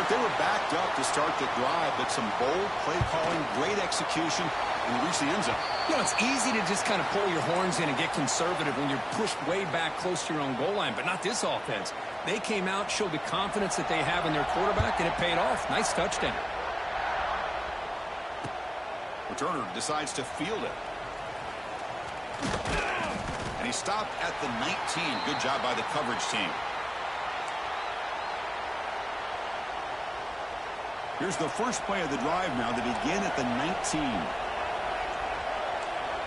They were backed up to start the drive, but some bold play calling, great execution, and reach the end zone. You know, it's easy to just kind of pull your horns in and get conservative when you're pushed way back close to your own goal line, but not this offense. They came out, showed the confidence that they have in their quarterback, and it paid off. Nice touchdown. Returner decides to field it. And he stopped at the 19. Good job by the coverage team. Here's the first play of the drive now. They begin at the 19.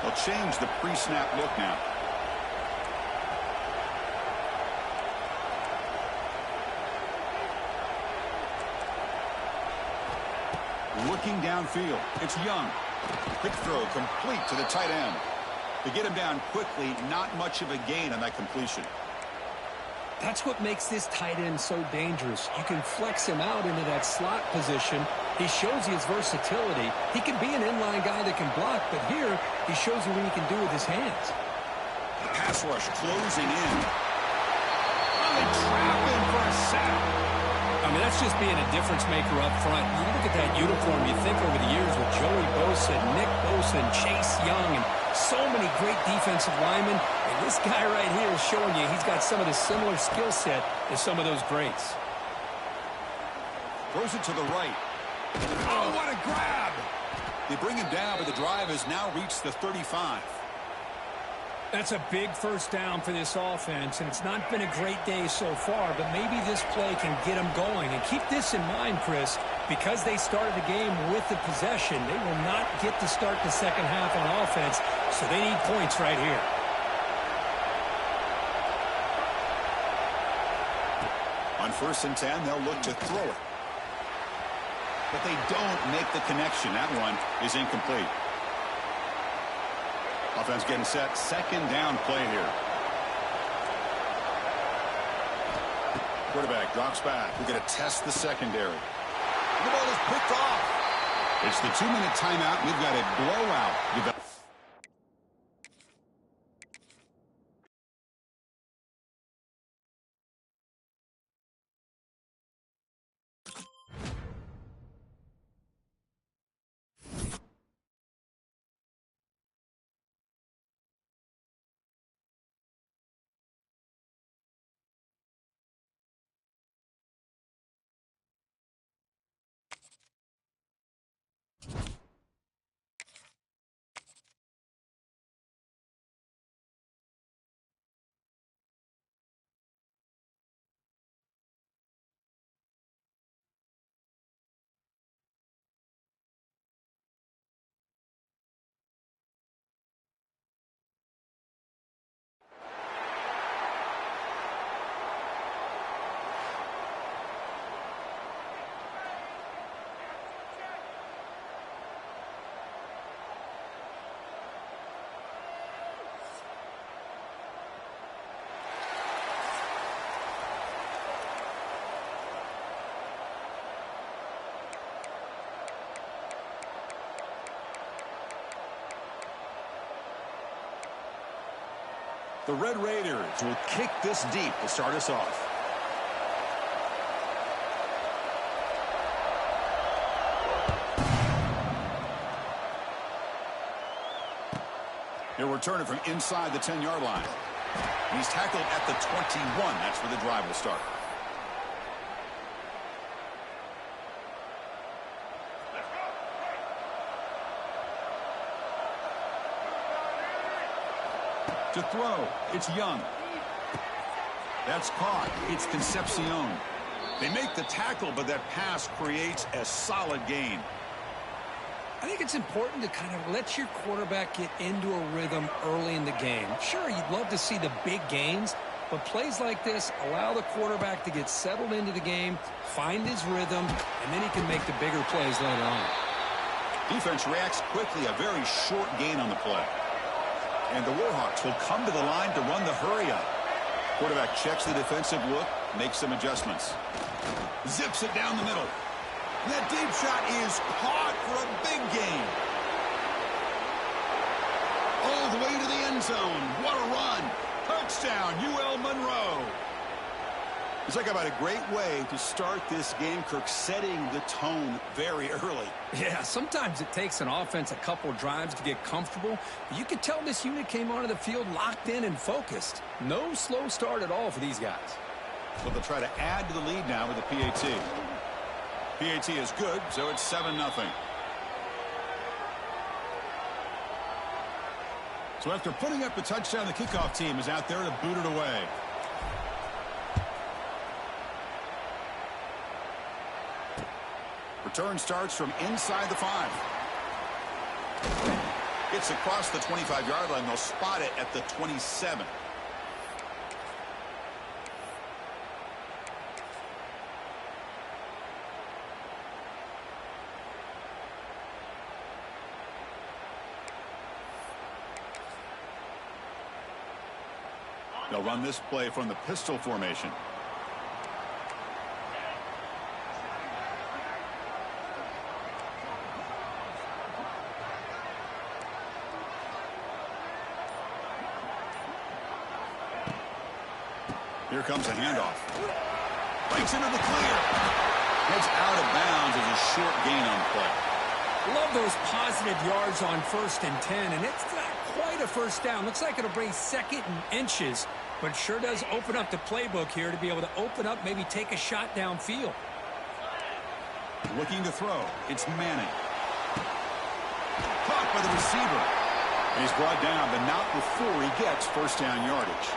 They'll change the pre-snap look now. Looking downfield. It's Young. Quick throw complete to the tight end. To get him down quickly, not much of a gain on that completion. That's what makes this tight end so dangerous. You can flex him out into that slot position. He shows you his versatility. He can be an inline guy that can block, but here he shows you what he can do with his hands. The pass rush closing in. Oh, they trap him for a sack. I mean, that's just being a difference maker up front. You look at that uniform, you think over the years with Joey Bosa, Nick Bosa, and Chase Young, and so many great defensive linemen. And this guy right here is showing you he's got some of the similar skill set as some of those greats. Throws it to the right. Oh, what a grab! They bring him down, but the drive has now reached the 35. That's a big first down for this offense, and it's not been a great day so far, but maybe this play can get them going. And keep this in mind, Chris, because they started the game with the possession, they will not get to start the second half on offense, so they need points right here. On 1st and 10, they'll look to throw it. But they don't make the connection. That one is incomplete. Offense getting set. Second down play here. Quarterback drops back. We're going to test the secondary. The ball is picked off. It's the 2-minute timeout. We've got a blowout. The Red Raiders will kick this deep to start us off. He'll return it from inside the 10-yard line. He's tackled at the 21. That's where the drive will start. To throw, it's Young. That's caught. It's Concepcion. They make the tackle, but that pass creates a solid gain. I think it's important to kind of let your quarterback get into a rhythm early in the game. Sure, you'd love to see the big gains, but plays like this allow the quarterback to get settled into the game, find his rhythm, and then he can make the bigger plays later on. Defense reacts quickly, a very short gain on the play. And the Warhawks will come to the line to run the hurry-up. Quarterback checks the defensive look, makes some adjustments. Zips it down the middle. And that deep shot is caught for a big gain. All the way to the end zone. What a run. Touchdown, UL Monroe. It's like about a great way to start this game, Kirk, setting the tone very early. Yeah, sometimes it takes an offense a couple drives to get comfortable. But you could tell this unit came onto the field locked in and focused. No slow start at all for these guys. Well, they'll try to add to the lead now with the PAT. PAT is good, so it's 7-0. So after putting up the touchdown, the kickoff team is out there to boot it away. Return starts from inside the 5. It's across the 25-yard line. They'll spot it at the 27. They'll run this play from the pistol formation. Here comes a handoff. Breaks into the clear. Heads out of bounds as a short gain on play. Love those positive yards on 1st and 10, and it's not quite a first down. Looks like it'll bring 2nd and inches, but sure does open up the playbook here to be able to open up, maybe take a shot downfield. Looking to throw. It's Manning. Caught by the receiver. And he's brought down, but not before he gets first down yardage.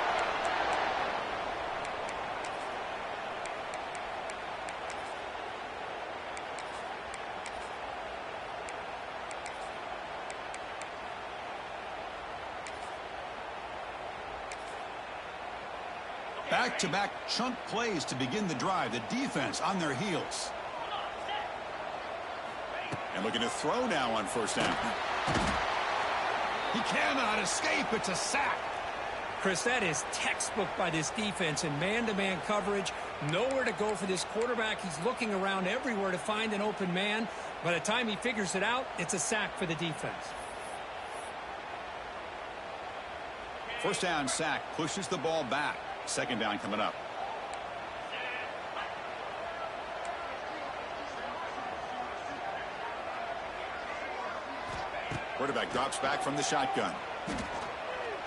Back-to-back chunk plays to begin the drive. The defense on their heels. And looking to throw now on first down. He cannot escape. It's a sack. Chris, that is textbook by this defense in man-to-man coverage. Nowhere to go for this quarterback. He's looking around everywhere to find an open man. By the time he figures it out, it's a sack for the defense. First down sack pushes the ball back. Second down coming up. Quarterback drops back from the shotgun.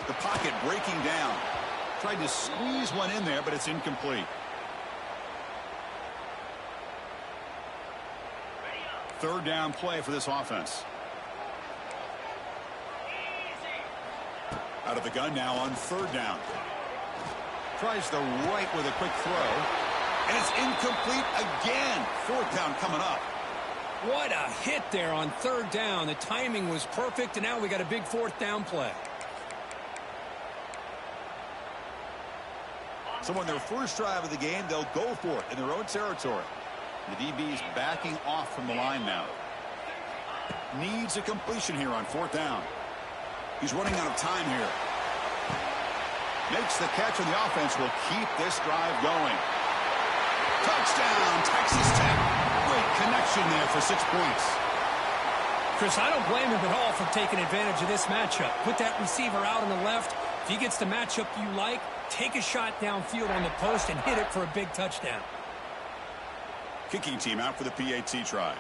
The pocket breaking down. Tried to squeeze one in there, but it's incomplete. Third down play for this offense. Out of the gun now on third down. Tries the right with a quick throw. And it's incomplete again. Fourth down coming up. What a hit there on third down. The timing was perfect, and now we got a big fourth down play. So on their first drive of the game, they'll go for it in their own territory. The DB's backing off from the line now. Needs a completion here on fourth down. He's running out of time here. Makes the catch, and the offense will keep this drive going. Touchdown, Texas Tech. Great connection there for 6 points. Chris, I don't blame him at all for taking advantage of this matchup. Put that receiver out on the left. If he gets the matchup you like, take a shot downfield on the post and hit it for a big touchdown. Kicking team out for the PAT try.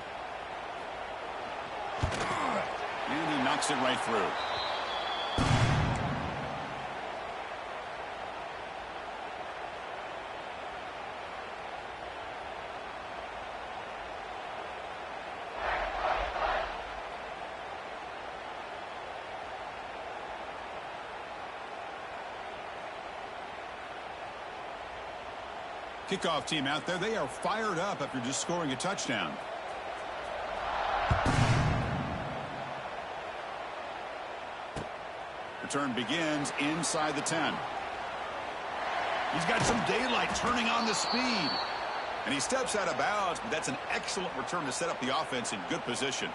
And he knocks it right through. Kickoff team out there. They are fired up after just scoring a touchdown. Return begins inside the 10. He's got some daylight turning on the speed. And he steps out of bounds, but that's an excellent return to set up the offense in good position.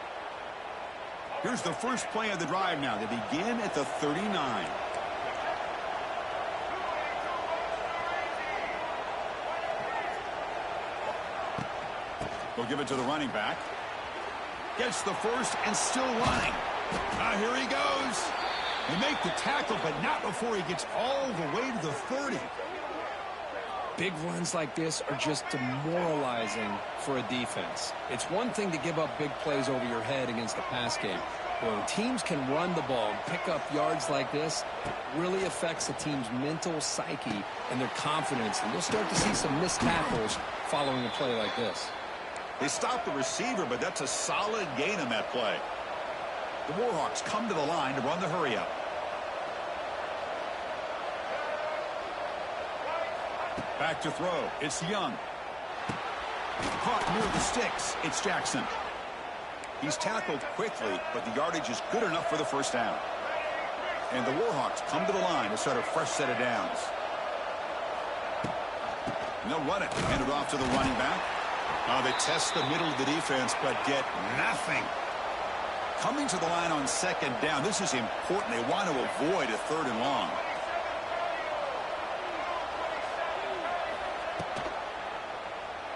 Here's the first play of the drive now. They begin at the 39. They'll give it to the running back. Gets the first and still running. Here he goes. They make the tackle, but not before he gets all the way to the 30. Big runs like this are just demoralizing for a defense. It's one thing to give up big plays over your head against a pass game. When teams can run the ball and pick up yards like this, it really affects the team's mental psyche and their confidence. And you'll start to see some missed tackles following a play like this. They stop the receiver, but that's a solid gain on that play. The Warhawks come to the line to run the hurry up. Back to throw. It's Young. Caught near the sticks. It's Jackson. He's tackled quickly, but the yardage is good enough for the first down. And the Warhawks come to the line to start a fresh set of downs. And they'll run it. Hand it off to the running back. They test the middle of the defense, but get nothing. Coming to the line on second down. This is important. They want to avoid a 3rd and long.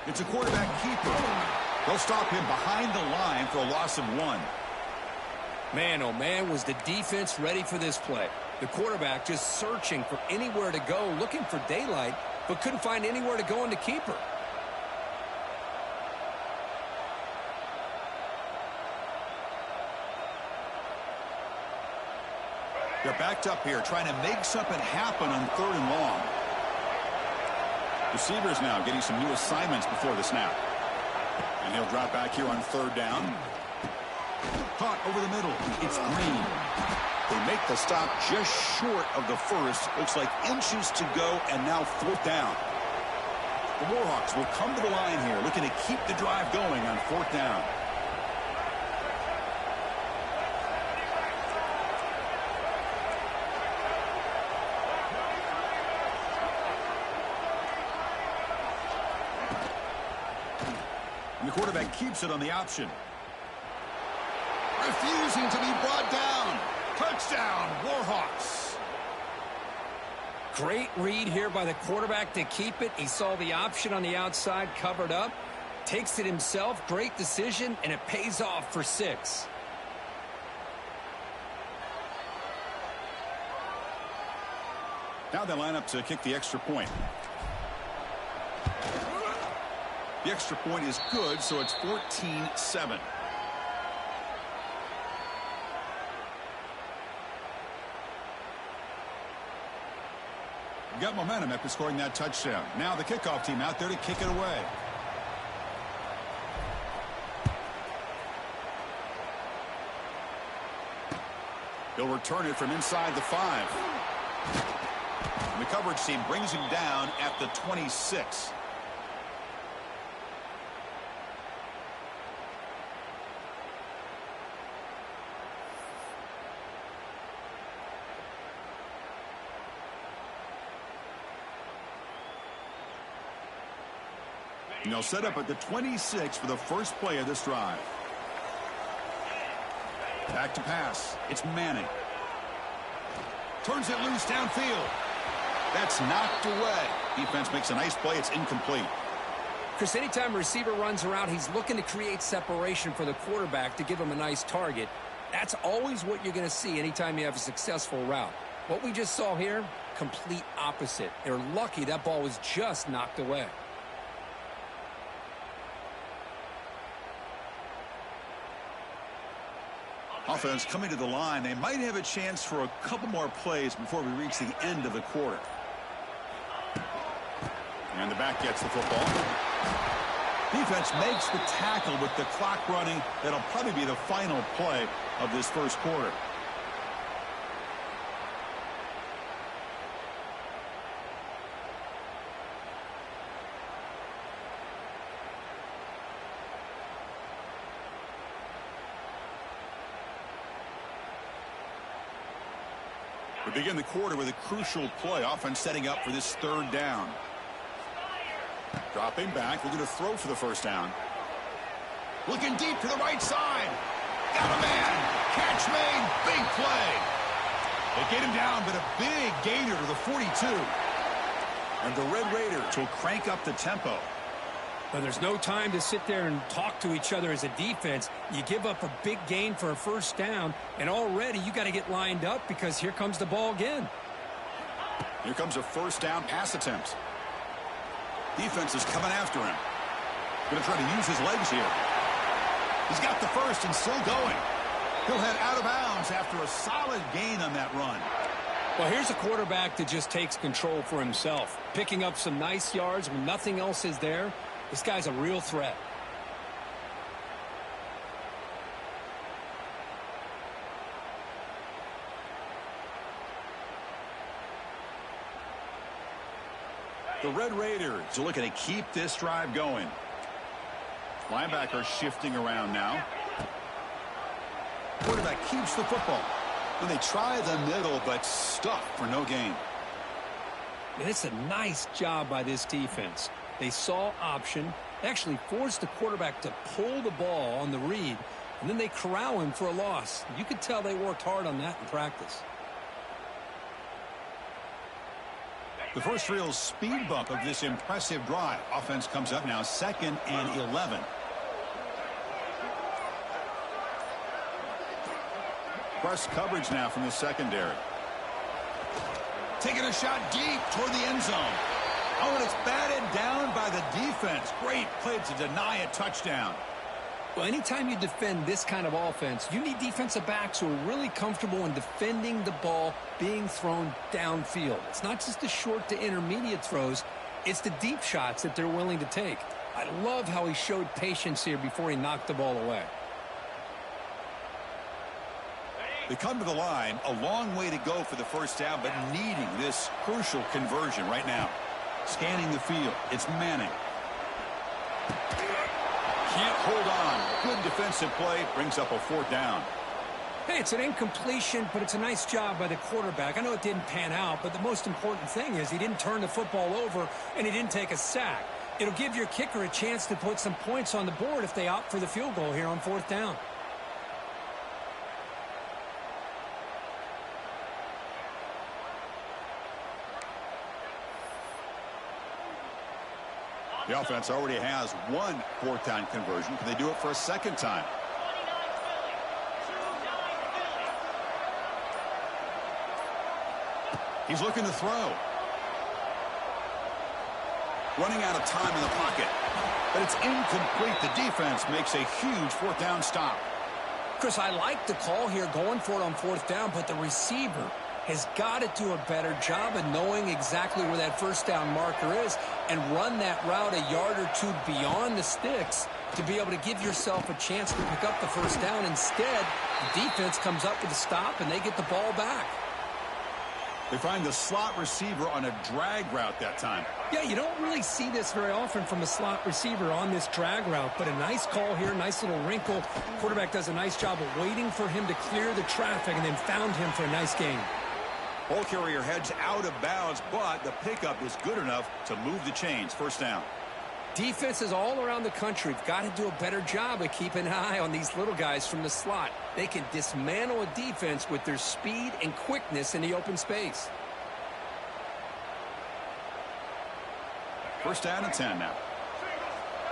It's a quarterback keeper. They'll stop him behind the line for a loss of 1. Man, oh man, was the defense ready for this play. The quarterback just searching for anywhere to go, looking for daylight, but couldn't find anywhere to go in the keeper. They're backed up here, trying to make something happen on 3rd and long. Receivers now getting some new assignments before the snap. And he'll drop back here on 3rd down. Caught over the middle. It's Green. They make the stop just short of the first. Looks like inches to go, and now 4th down. The Warhawks will come to the line here, looking to keep the drive going on 4th down. And the quarterback keeps it on the option. Refusing to be brought down. Touchdown, Warhawks. Great read here by the quarterback to keep it. He saw the option on the outside covered up. Takes it himself. Great decision, and it pays off for 6. Now they line up to kick the extra point. The extra point is good, so it's 14-7. Got momentum after scoring that touchdown. Now the kickoff team out there to kick it away. They'll return it from inside the 5. And the coverage team brings him down at the 26. And they'll set up at the 26 for the first play of this drive. Back to pass. It's Manning. Turns it loose downfield. That's knocked away. Defense makes a nice play. It's incomplete. Chris, anytime a receiver runs around, he's looking to create separation for the quarterback to give him a nice target. That's always what you're going to see anytime you have a successful route. What we just saw here, complete opposite. They're lucky that ball was just knocked away. Offense coming to the line. They might have a chance for a couple more plays before we reach the end of the quarter. And the back gets the football. Defense makes the tackle with the clock running. That'll probably be the final play of this first quarter. We begin the quarter with a crucial play. Offense setting up for this 3rd down. Dropping back. We're going to throw for the first down. Looking deep to the right side. Got a man. Catch made. Big play. They get him down, but a big gainer to the 42. And the Red Raiders will crank up the tempo. But there's no time to sit there and talk to each other as a defense. You give up a big gain for a first down, and already you got to get lined up because here comes the ball again. Here comes a first down pass attempt. Defense is coming after him. Going to try to use his legs here. He's got the first and still going. He'll head out of bounds after a solid gain on that run. Well, here's a quarterback that just takes control for himself, picking up some nice yards when nothing else is there. This guy's a real threat. The Red Raiders are looking to keep this drive going. Linebacker shifting around now. Quarterback keeps the football. And they try the middle, but stuffed for no gain. And it's a nice job by this defense. They saw option, actually forced the quarterback to pull the ball on the read, and then they corral him for a loss. You could tell they worked hard on that in practice. The first real speed bump of this impressive drive. Offense comes up now 2nd and 11. Press coverage now from the secondary. Taking a shot deep toward the end zone. Oh, and it's batted down by the defense. Great play to deny a touchdown. Well, anytime you defend this kind of offense, you need defensive backs who are really comfortable in defending the ball being thrown downfield. It's not just the short to intermediate throws. It's the deep shots that they're willing to take. I love how he showed patience here before he knocked the ball away. They come to the line, a long way to go for the first down, but needing this crucial conversion right now. Scanning the field, it's Manning. Can't hold on. Good defensive play, brings up a 4th down. Hey, it's an incompletion, but it's a nice job by the quarterback. I know it didn't pan out, but the most important thing is he didn't turn the football over and he didn't take a sack. It'll give your kicker a chance to put some points on the board if they opt for the field goal here on 4th down. The offense already has 1 4th down conversion. Can they do it for a 2nd time? He's looking to throw. Running out of time in the pocket. But it's incomplete. The defense makes a huge 4th down stop. Chris, I like the call here going for it on 4th down, but the receiver has got to do a better job of knowing exactly where that 1st down marker is and run that route a yard or 2 beyond the sticks to be able to give yourself a chance to pick up the 1st down. Instead, the defense comes up with a stop and they get the ball back. They find the slot receiver on a drag route that time. Yeah, you don't really see this very often from a slot receiver on this drag route, but a nice call here, nice little wrinkle. Quarterback does a nice job of waiting for him to clear the traffic and then found him for a nice gain. Ball carrier heads out of bounds, but the pickup is good enough to move the chains. 1st down. Defenses all around the country have got to do a better job of keeping an eye on these little guys from the slot. They can dismantle a defense with their speed and quickness in the open space. 1st down and 10 now.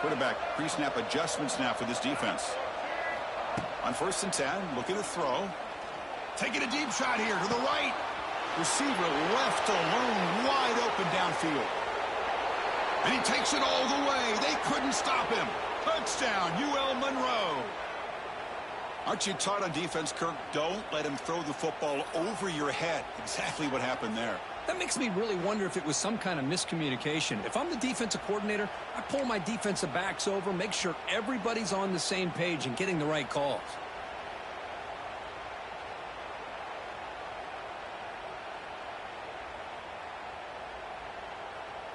Quarterback pre-snap adjustments now for this defense. On 1st and 10, looking to throw. Taking a deep shot here to the right. Receiver left alone, wide open downfield. And he takes it all the way. They couldn't stop him. Touchdown, UL Monroe. Aren't you taught on defense, Kirk? Don't let him throw the football over your head. Exactly what happened there. That makes me really wonder if it was some kind of miscommunication. If I'm the defensive coordinator, I pull my defensive backs over, make sure everybody's on the same page and getting the right calls.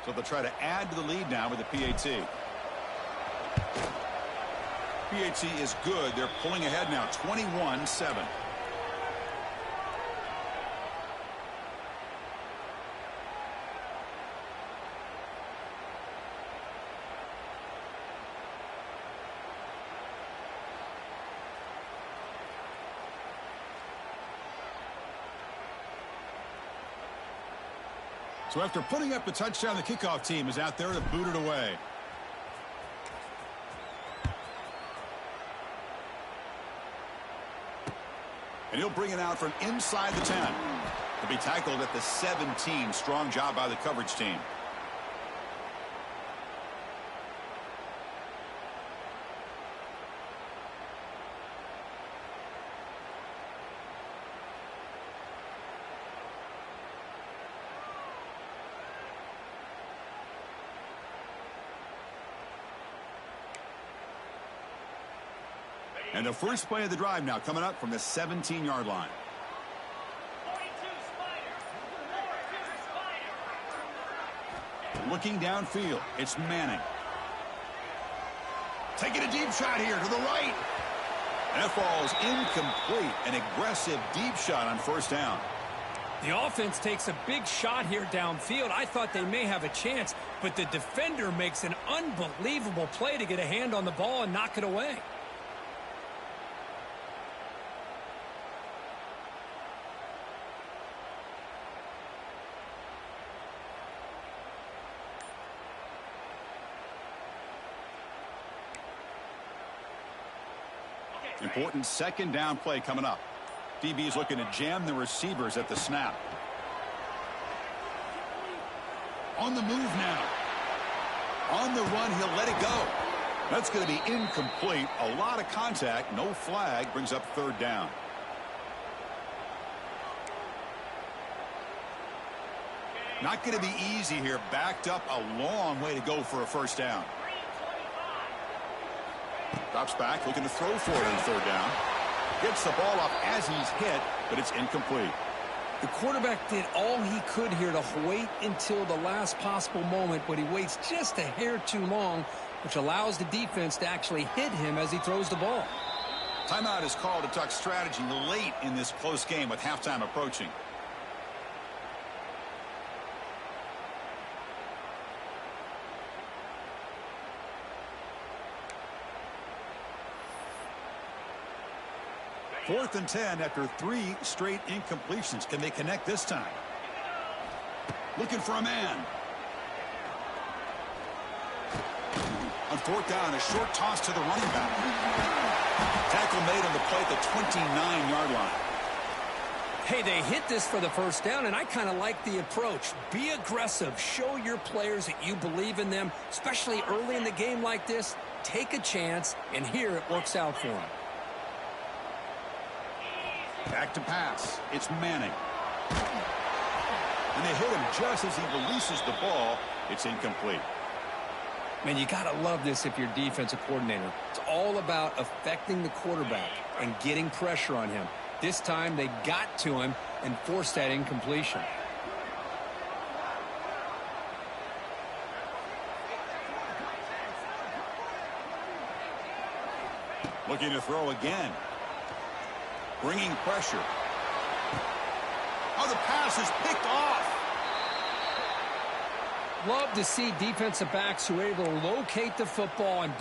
So they'll try to add to the lead now with the PAT. PAT is good. They're pulling ahead now, 21-7. So after putting up the touchdown, the kickoff team is out there to boot it away. And he'll bring it out from inside the 10. He'll be tackled at the 17. Strong job by the coverage team. And the first play of the drive now coming up from the 17-yard line. Looking downfield, it's Manning. Taking a deep shot here to the right. That falls incomplete. An aggressive deep shot on first down. The offense takes a big shot here downfield. I thought they may have a chance, but the defender makes an unbelievable play to get a hand on the ball and knock it away. Important second down play coming up. DB is looking to jam the receivers at the snap. On the move now. On the run, he'll let it go. That's going to be incomplete. A lot of contact, no flag, brings up third down. Not going to be easy here. Backed up a long way to go for a first down. Drops back, looking to throw for it on third down. Gets the ball up as he's hit, but it's incomplete. The quarterback did all he could here to wait until the last possible moment, but he waits just a hair too long, which allows the defense to actually hit him as he throws the ball. Timeout is called to talk strategy late in this close game with halftime approaching. Fourth and 10 after 3 straight incompletions. Can they connect this time? Looking for a man. On fourth down, a short toss to the running back. Tackle made on the play at the 29-yard line. Hey, they hit this for the first down, and I kind of like the approach. Be aggressive. Show your players that you believe in them, especially early in the game like this. Take a chance, and here it works out for them. Back to pass. It's Manning. And they hit him just as he releases the ball. It's incomplete. Man, you got to love this if you're defensive coordinator. It's all about affecting the quarterback and getting pressure on him. This time they got to him and forced that incompletion. Looking to throw again. Bringing pressure. Oh, the pass is picked off. Love to see defensive backs who are able to locate the football and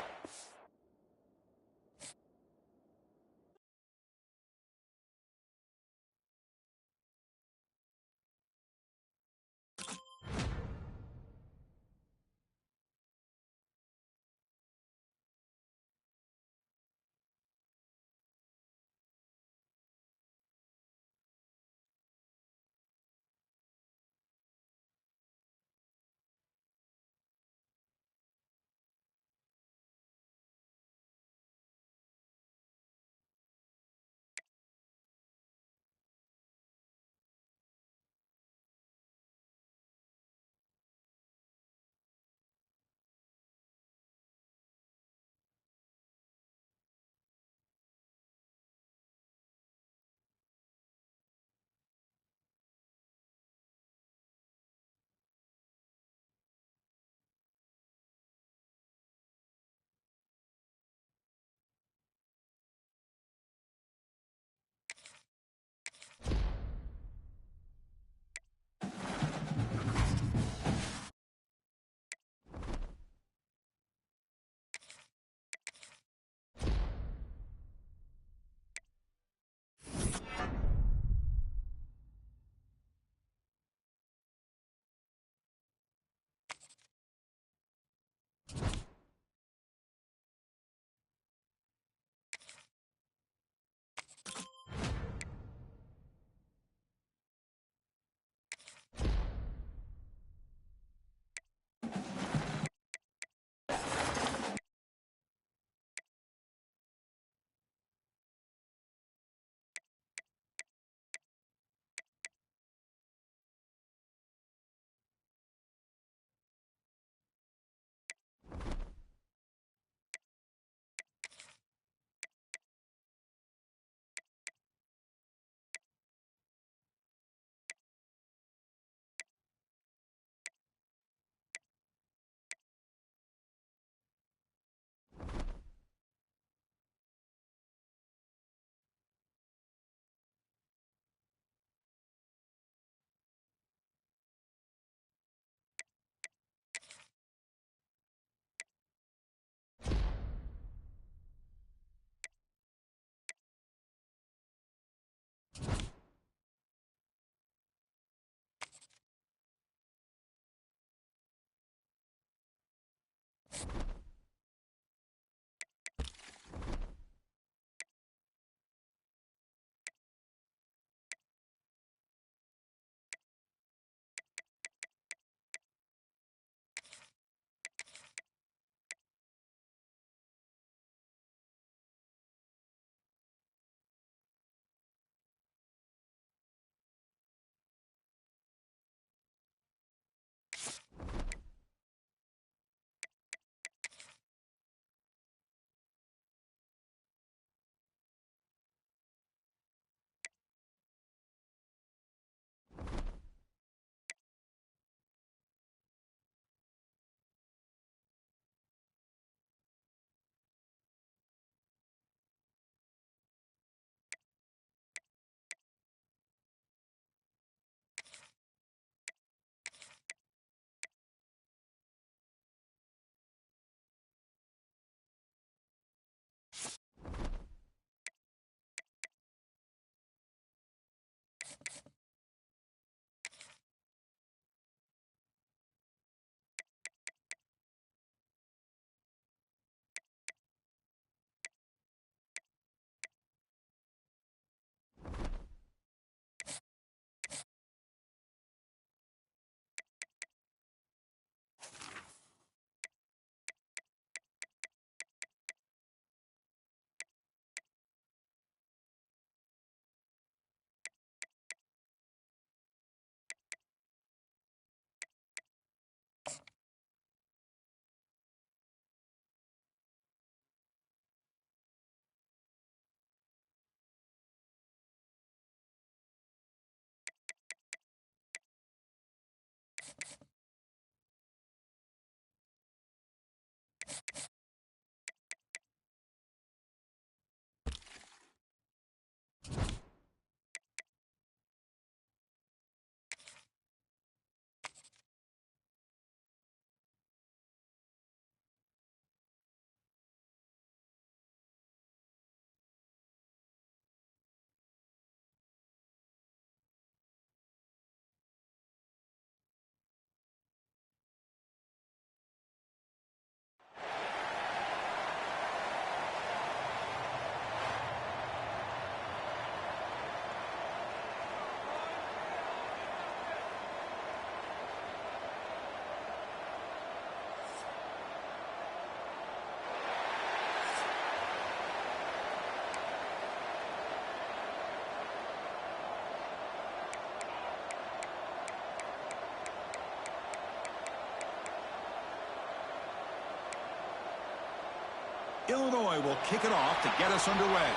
Illinois will kick it off to get us underway.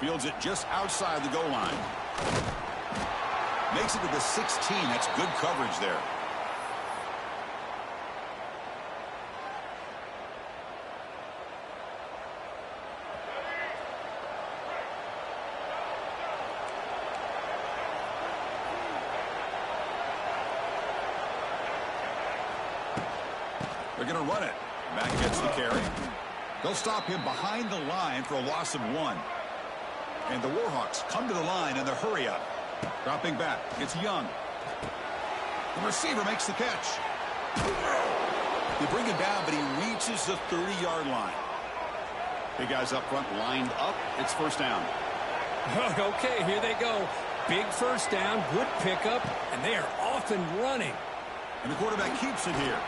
Fields it just outside the goal line. Makes it to the 16. That's good coverage there. They're going to run it. Mack gets the carry. They'll stop him behind the line for a loss of 1. And the Warhawks come to the line in the hurry up. Dropping back. It's Young. The receiver makes the catch. They bring him down, but he reaches the 30-yard line. Big guys up front lined up. It's first down. Okay, here they go. Big first down, good pickup, and they are off and running. And the quarterback keeps it here.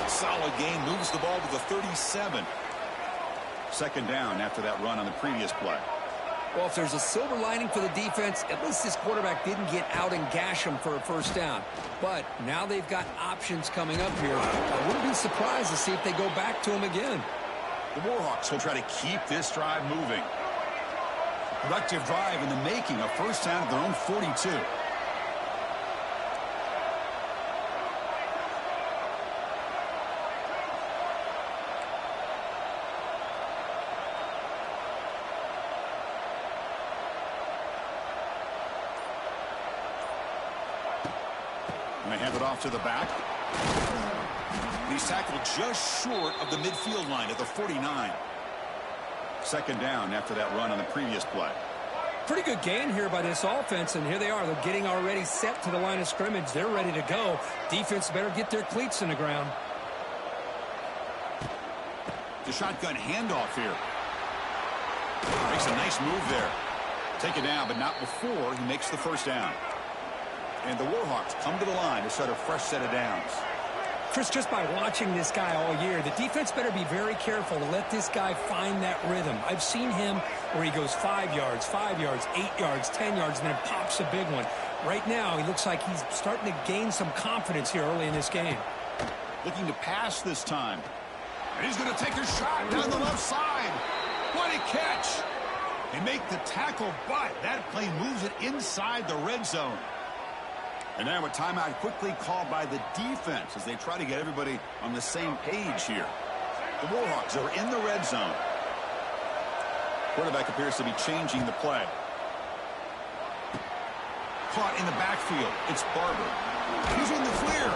Solid game, moves the ball to the 37. Second down after that run on the previous play. Well, if there's a silver lining for the defense, at least this quarterback didn't get out and gash him for a first down. But now they've got options coming up here. I wouldn't be surprised to see if they go back to him again. The Warhawks will try to keep this drive moving. Productive drive in the making, a first down at their own 42. And they hand it off to the back. He's tackled just short of the midfield line at the 49. Second down after that run on the previous play. Pretty good gain here by this offense, and here they are. They're getting already set to the line of scrimmage. They're ready to go. Defense better get their cleats in the ground. The shotgun handoff here. Makes a nice move there. Take it down, but not before he makes the first down. And the Warhawks come to the line to set a fresh set of downs. Chris, just by watching this guy all year, the defense better be very careful to let this guy find that rhythm. I've seen him where he goes 5 yards, 8 yards, 10 yards, and then pops a big one. Right now, he looks like he's starting to gain some confidence here early in this game. Looking to pass this time. And he's going to take a shot down the left side. What a catch. They make the tackle, but that play moves it inside the red zone. And now a timeout quickly called by the defense as they try to get everybody on the same page here. The Warhawks are in the red zone. Quarterback appears to be changing the play. Caught in the backfield. It's Barber. He's in the clear.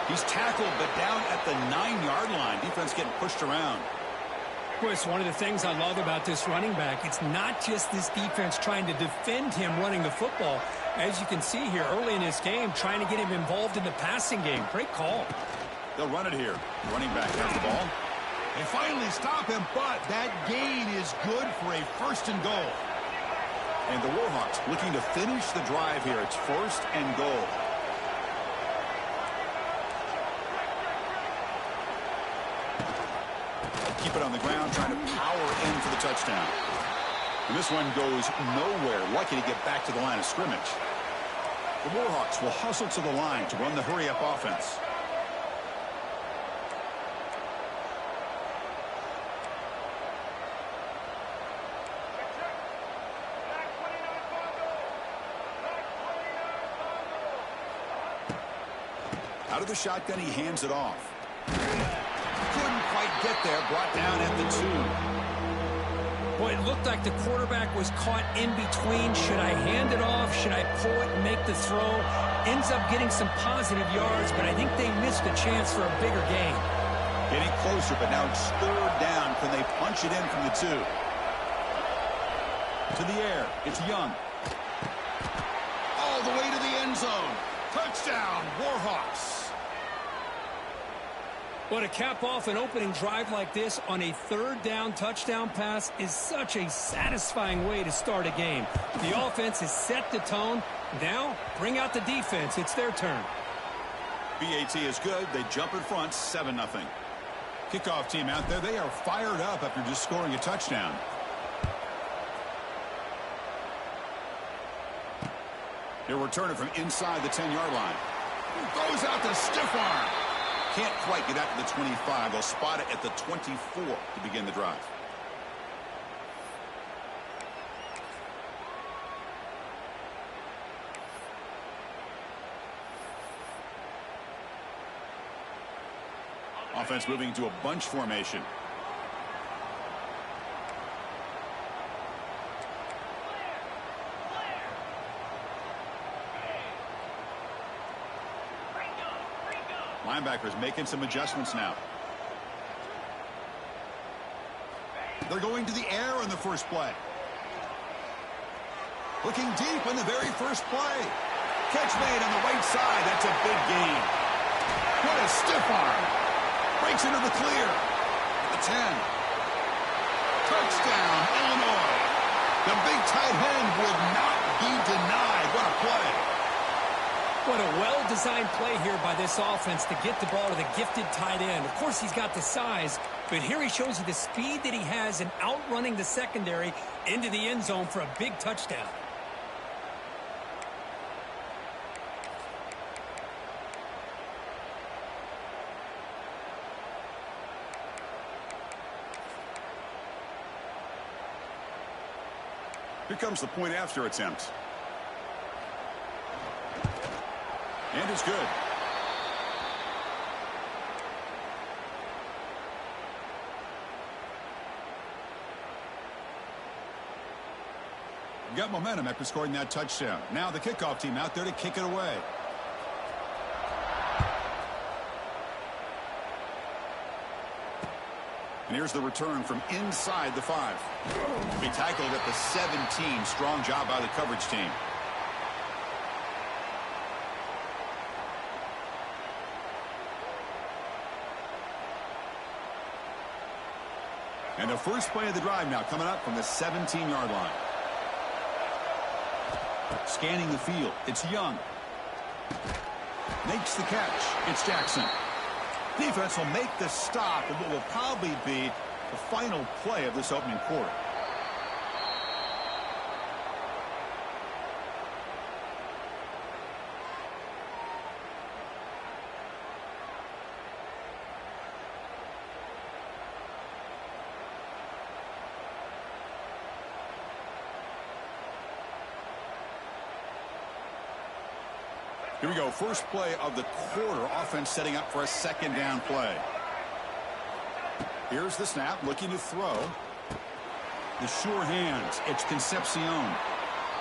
He's tackled, but down at the 9-yard line. Defense getting pushed around. Chris, one of the things I love about this running back, it's not just this defense trying to defend him running the football. As you can see here early in this game, trying to get him involved in the passing game. Great call. They'll run it here. Running back has the ball. They finally stop him, but that gain is good for a first and goal. And the Warhawks looking to finish the drive here. It's first and goal. Keep it on the ground, trying to power in for the touchdown. And this one goes nowhere. Lucky to get back to the line of scrimmage. The Warhawks will hustle to the line to run the hurry-up offense. Out of the shotgun, he hands it off. Couldn't quite get there. Brought down at the 2. Boy, it looked like the quarterback was caught in between. Should I hand it off? Should I pull it and make the throw? Ends up getting some positive yards, but I think they missed a chance for a bigger gain. Getting closer, but now it's third down. Can they punch it in from the 2? To the air. It's Young. All the way to the end zone. Touchdown, Warhawks. But to cap off an opening drive like this on a third down touchdown pass is such a satisfying way to start a game. The offense has set the tone. Now, bring out the defense. It's their turn. BAT is good. They jump in front, 7-0. Kickoff team out there. They are fired up after just scoring a touchdown. He'll return it from inside the 10-yard line. Throws out the stiff arm. Can't quite get out to the 25. They'll spot it at the 24 to begin the drive. Offense moving into a bunch formation. Linebackers making some adjustments now. They're going to the air on the first play. Looking deep in the very first play. Catch made on the right side. That's a big gain. What a stiff arm. Breaks into the clear. At the 10. Touchdown, Illinois. The big tight end would not be denied. What a play. What a well-designed play here by this offense to get the ball to the gifted tight end. Of course, he's got the size, but here he shows you the speed that he has in outrunning the secondary into the end zone for a big touchdown. Here comes the point after attempt. And it's good. Got momentum after scoring that touchdown. Now the kickoff team out there to kick it away. And here's the return from inside the 5. Be tackled at the 17. Strong job by the coverage team. And the first play of the drive now coming up from the 17-yard line. Scanning the field. It's Young. Makes the catch. It's Jackson. Defense will make the stop of what will probably be the final play of this opening quarter. Here we go. First play of the quarter. Offense setting up for a second down play. Here's the snap. Looking to throw. The sure hands. It's Concepcion.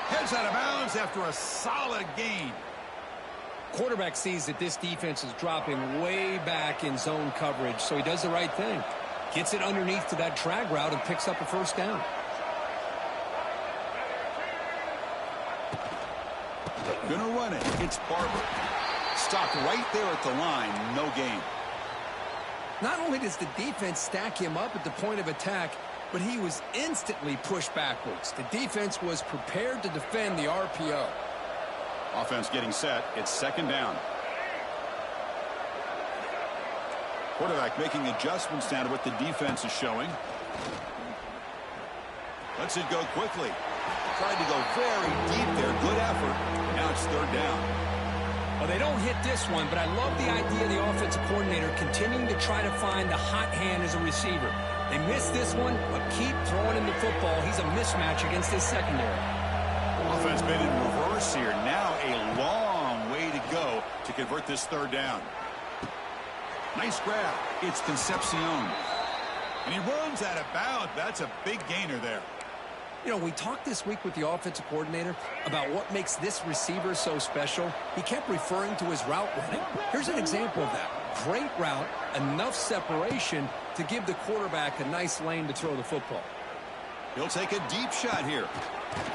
Heads out of bounds after a solid gain. Quarterback sees that this defense is dropping way back in zone coverage, so he does the right thing. Gets it underneath to that drag route and picks up a first down. Gonna run it. It's Barber. Stopped right there at the line. No gain. Not only does the defense stack him up at the point of attack, but he was instantly pushed backwards. The defense was prepared to defend the RPO. Offense getting set. It's second down. Quarterback making adjustments now to what the defense is showing. Lets it go quickly. Tried to go very deep there. Good effort. Now it's third down. Well, they don't hit this one, but I love the idea of the offensive coordinator continuing to try to find the hot hand as a receiver. They missed this one, but keep throwing him the football. He's a mismatch against his secondary. Offense been in reverse here. Now a long way to go to convert this third down. Nice grab. It's Concepcion. And he runs out of bounds. That's a big gainer there. You know, we talked this week with the offensive coordinator about what makes this receiver so special. He kept referring to his route running. Here's an example of that. Great route, enough separation to give the quarterback a nice lane to throw the football. He'll take a deep shot here.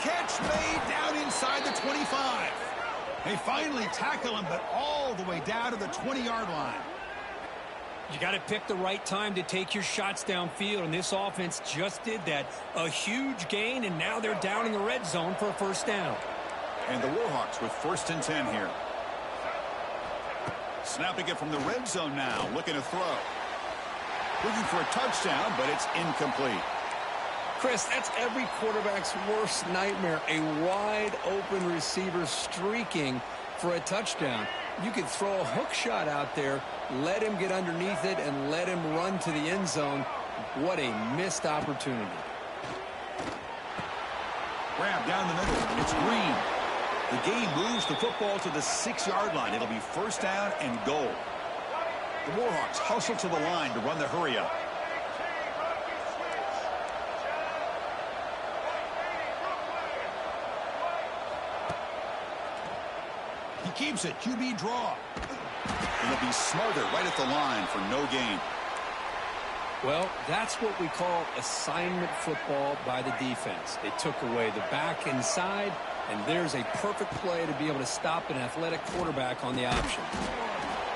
Catch made down inside the 25. They finally tackle him, but all the way down to the 20-yard line. You got to pick the right time to take your shots downfield, and this offense just did that. A huge gain, and now they're down in the red zone for a first down. And the Warhawks with 1st and 10 here. Snapping it from the red zone now, looking to throw. Looking for a touchdown, but it's incomplete. Chris, that's every quarterback's worst nightmare, a wide-open receiver streaking for a touchdown. You could throw a hook shot out there, let him get underneath it, and let him run to the end zone. What a missed opportunity. Grab down the middle. It's Green. The game moves the football to the 6-yard line. It'll be first down and goal. The Warhawks hustle to the line to run the hurry up. He keeps it. QB draw. And it'll be smothered right at the line for no gain. Well, that's what we call assignment football by the defense. They took away the back inside, and there's a perfect play to be able to stop an athletic quarterback on the option.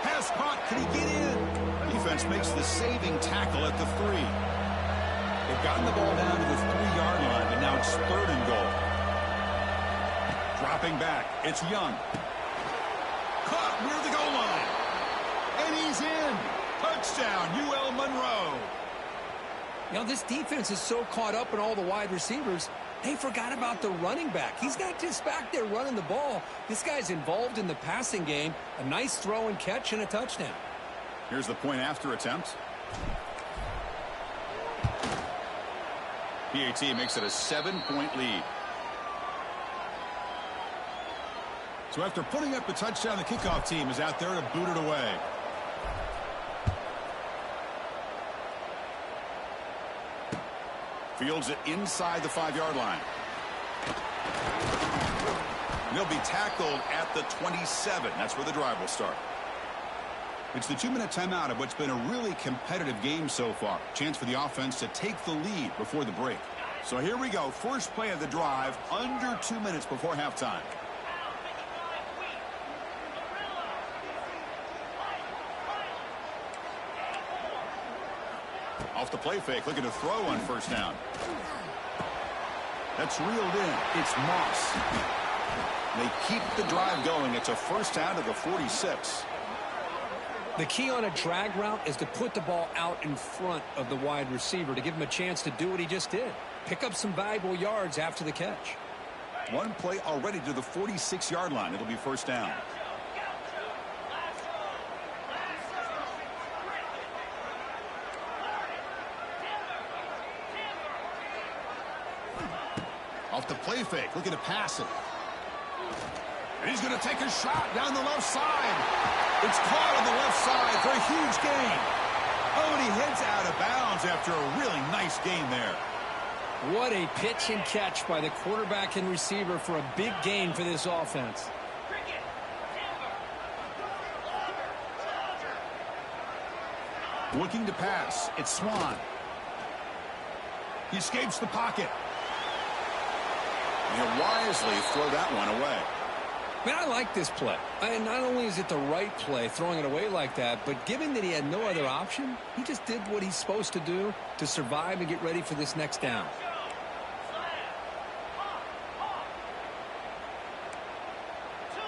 Pass caught. Can he get in? Defense makes the saving tackle at the 3. They've gotten the ball down to the 3-yard line, but now it's 3rd and goal. Dropping back. It's Young. Caught near the goal line. And he's in. Touchdown, UL Monroe. You know, this defense is so caught up in all the wide receivers, they forgot about the running back. He's not just back there running the ball. This guy's involved in the passing game. A nice throw and catch and a touchdown. Here's the point after attempt. PAT makes it a 7-point lead. So after putting up the touchdown, the kickoff team is out there to boot it away. Fields it inside the 5-yard line. And they'll be tackled at the 27. That's where the drive will start. It's the 2-minute timeout of what's been a really competitive game so far. Chance for the offense to take the lead before the break. So here we go. First play of the drive, under 2 minutes before halftime. Off the play fake, looking to throw on first down. That's reeled in. It's Moss. They keep the drive going. It's a first down to the 46. The key on a drag route is to put the ball out in front of the wide receiver to give him a chance to do what he just did. Pick up some valuable yards after the catch. One play already to the 46-yard line. It'll be first down. Off the play fake, looking to pass it. And he's going to take a shot down the left side. It's caught on the left side for a huge gain. Oh, and he heads out of bounds after a really nice gain there. What a pitch and catch by the quarterback and receiver for a big gain for this offense. Looking to pass. It's Swan. He escapes the pocket. And he'll wisely throw that one away. Man, I like this play. And not only is it the right play, throwing it away like that, but given that he had no other option, he just did what he's supposed to do to survive and get ready for this next down.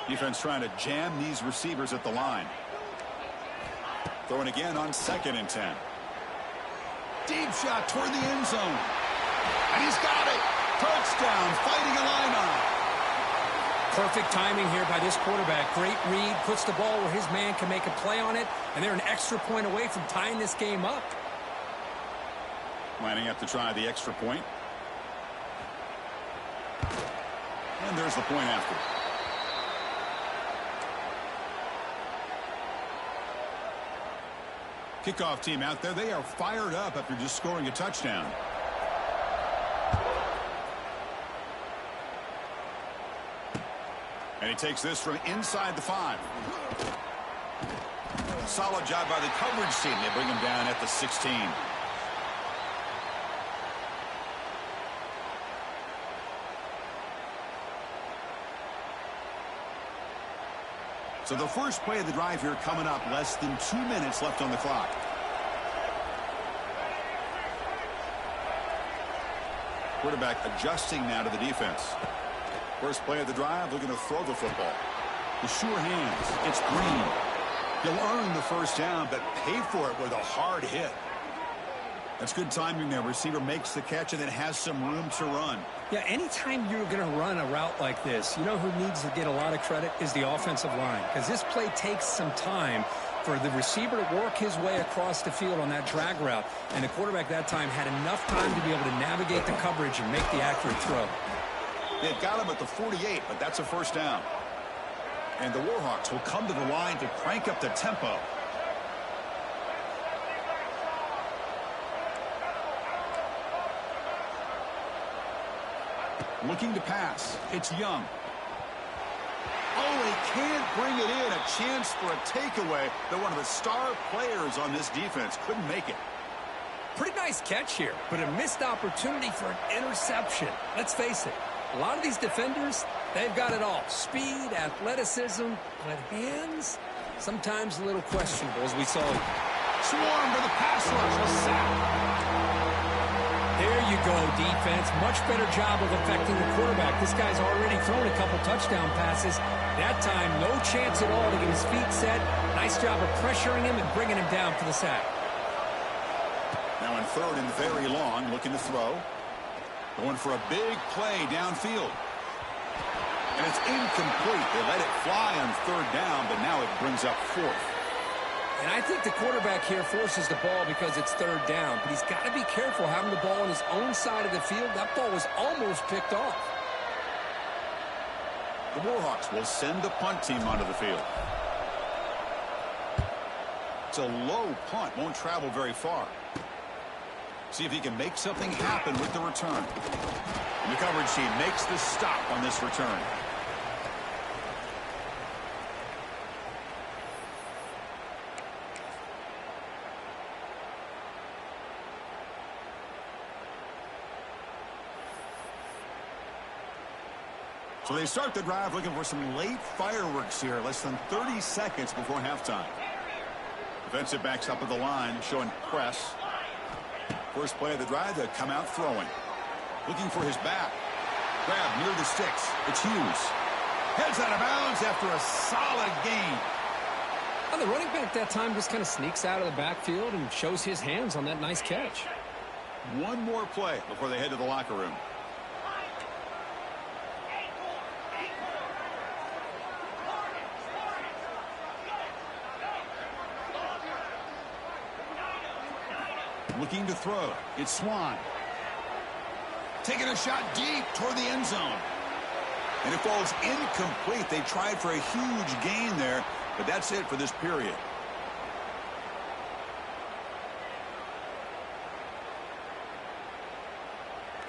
Defense trying to jam these receivers at the line. Throwing again on 2nd and 10. Deep shot toward the end zone. And he's got it. Touchdown, fighting Illini. Perfect timing here by this quarterback. Great read, puts the ball where his man can make a play on it, and they're an extra point away from tying this game up. Lining up to try the extra point. And there's the point after. Kickoff team out there, they are fired up after just scoring a touchdown. And he takes this from inside the 5. Solid job by the coverage team. They bring him down at the 16. So the first play of the drive here coming up, less than 2 minutes left on the clock. Quarterback adjusting now to the defense. First play of the drive, looking to throw the football. The sure hands. It's Green. He'll earn the first down, but pay for it with a hard hit. That's good timing there. Receiver makes the catch and then has some room to run. Yeah, anytime you're going to run a route like this, you know who needs to get a lot of credit is the offensive line, because this play takes some time for the receiver to work his way across the field on that drag route, and the quarterback that time had enough time to be able to navigate the coverage and make the accurate throw. They got him at the 48, but that's a first down. And the Warhawks will come to the line to crank up the tempo. Looking to pass. It's Young. Oh, he can't bring it in. A chance for a takeaway. They're one of the star players on this defense. Couldn't make it. Pretty nice catch here, but a missed opportunity for an interception. Let's face it, a lot of these defenders, they've got it all. Speed, athleticism, but hands, sometimes a little questionable, as we saw. Swarm to the pass rush. A sack. There you go, defense. Much better job of affecting the quarterback. This guy's already thrown a couple touchdown passes. That time, no chance at all to get his feet set. Nice job of pressuring him and bringing him down for the sack. Now in third and very long, looking to throw. Going for a big play downfield. And it's incomplete. They let it fly on third down, but now it brings up fourth. And I think the quarterback here forces the ball because it's third down, but he's got to be careful having the ball on his own side of the field. That ball was almost picked off. The Warhawks will send the punt team onto the field. It's a low punt, won't travel very far. See if he can make something happen with the return. And the coverage team makes the stop on this return. So they start the drive looking for some late fireworks here, less than 30 seconds before halftime. Defensive backs up at the line, showing press. First play of the drive, they come out throwing. Looking for his back. Grab near the sticks. It's Hughes. Heads out of bounds after a solid gain. Well, the running back that time just kind of sneaks out of the backfield and shows his hands on that nice catch. One more play before they head to the locker room. Looking to throw. It's Swan. Taking a shot deep toward the end zone. And it falls incomplete. They tried for a huge gain there, but that's it for this period.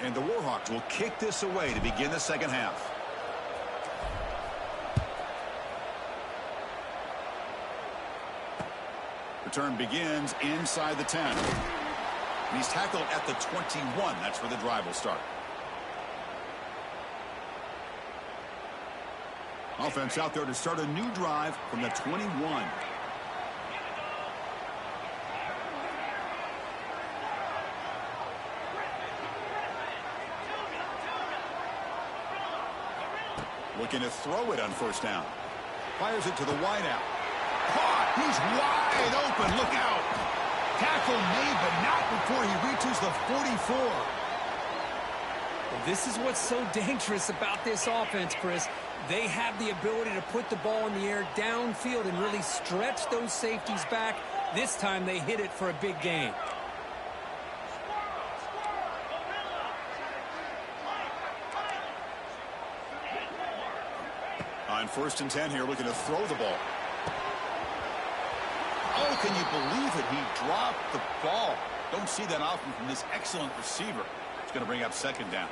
And the Warhawks will kick this away to begin the second half. Return begins inside the 10. And he's tackled at the 21. That's where the drive will start. Offense out there to start a new drive from the 21. Looking to throw it on first down. Fires it to the wideout. Caught! He's wide open. Look out! Tackle made, but not before he reaches the 44. Well, this is what's so dangerous about this offense, Chris. They have the ability to put the ball in the air downfield and really stretch those safeties back. This time they hit it for a big gain. On first and 10 here, looking to throw the ball. Oh, can you believe it? He dropped the ball. Don't see that often from this excellent receiver. It's going to bring up second down.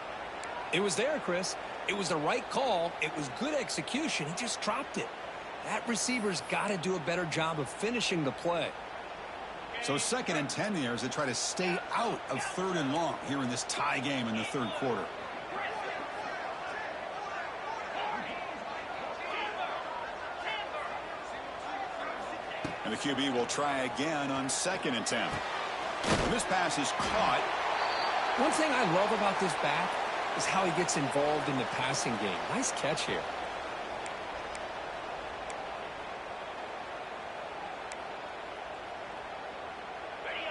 It was there, Chris. It was the right call. It was good execution. He just dropped it. That receiver's got to do a better job of finishing the play. So second and 10 here as they try to stay out of third and long here in this tie game in the third quarter. And the QB will try again on second and 10. And this pass is caught. One thing I love about this back is how he gets involved in the passing game. Nice catch here.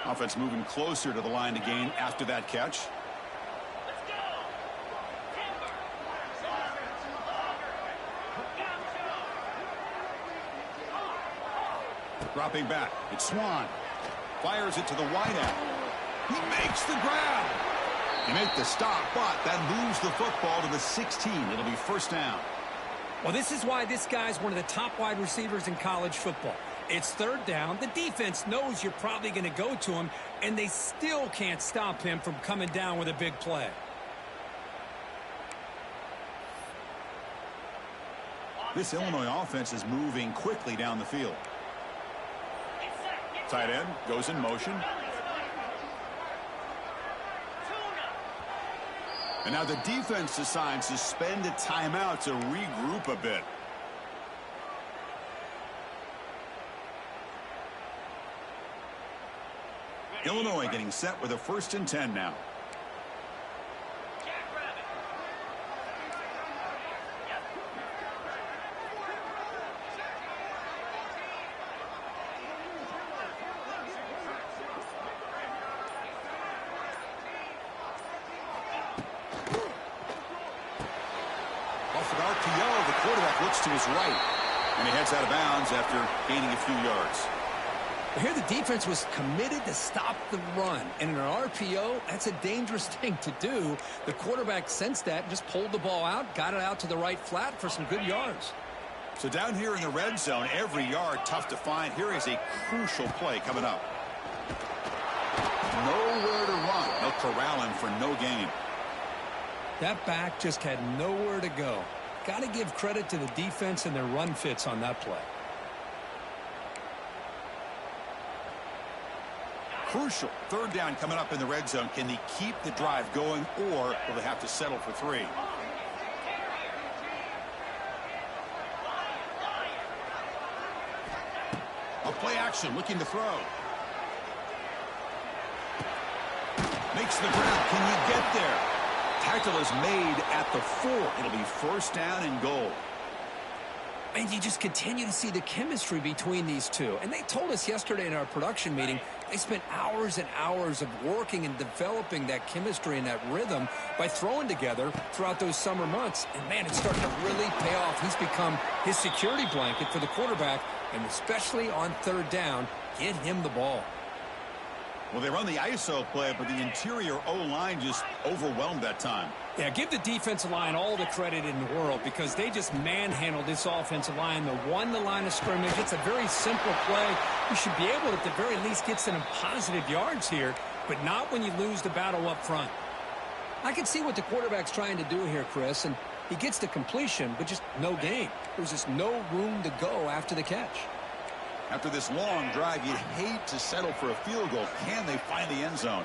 Offense moving closer to the line to gain after that catch. Dropping back. It's Swan. Fires it to the wideout. He makes the grab. He made the stop, but that moves the football to the 16. It'll be first down. Well, this is why this guy's one of the top wide receivers in college football. It's third down. The defense knows you're probably going to go to him, and they still can't stop him from coming down with a big play. This Illinois offense is moving quickly down the field. Tight end goes in motion. And now the defense decides to spend a timeout to regroup a bit. Illinois getting set with a 1st and 10 now. Off an RPO, the quarterback looks to his right, and he heads out of bounds after gaining a few yards. Here the defense was committed to stop the run. And in an RPO, that's a dangerous thing to do. The quarterback sensed that and just pulled the ball out, got it out to the right flat for some good yards. So down here in the red zone, every yard tough to find. Here is a crucial play coming up. Nowhere to run. They'll corral him for no gain. That back just had nowhere to go. Got to give credit to the defense and their run fits on that play. Crucial. Third down coming up in the red zone. Can they keep the drive going, or will they have to settle for 3? A play action, looking to throw. Makes the grab. Can you get there? Tackle is made at the 4. It'll be first down and goal. And you just continue to see the chemistry between these two. And they told us yesterday in our production meeting, they spent hours and hours of working and developing that chemistry and that rhythm by throwing together throughout those summer months. And, man, it's starting to really pay off. He's become his security blanket for the quarterback, and especially on third down, get him the ball. Well, they run the ISO play, but the interior O-line just overwhelmed that time. Yeah, give the defensive line all the credit in the world because they just manhandled this offensive line. They won the line of scrimmage. It's a very simple play. You should be able to, at the very least, get some positive yards here, but not when you lose the battle up front. I can see what the quarterback's trying to do here, Chris, and he gets the completion, but just no gain. There's just no room to go after the catch. After this long drive, you'd hate to settle for a field goal. Can they find the end zone?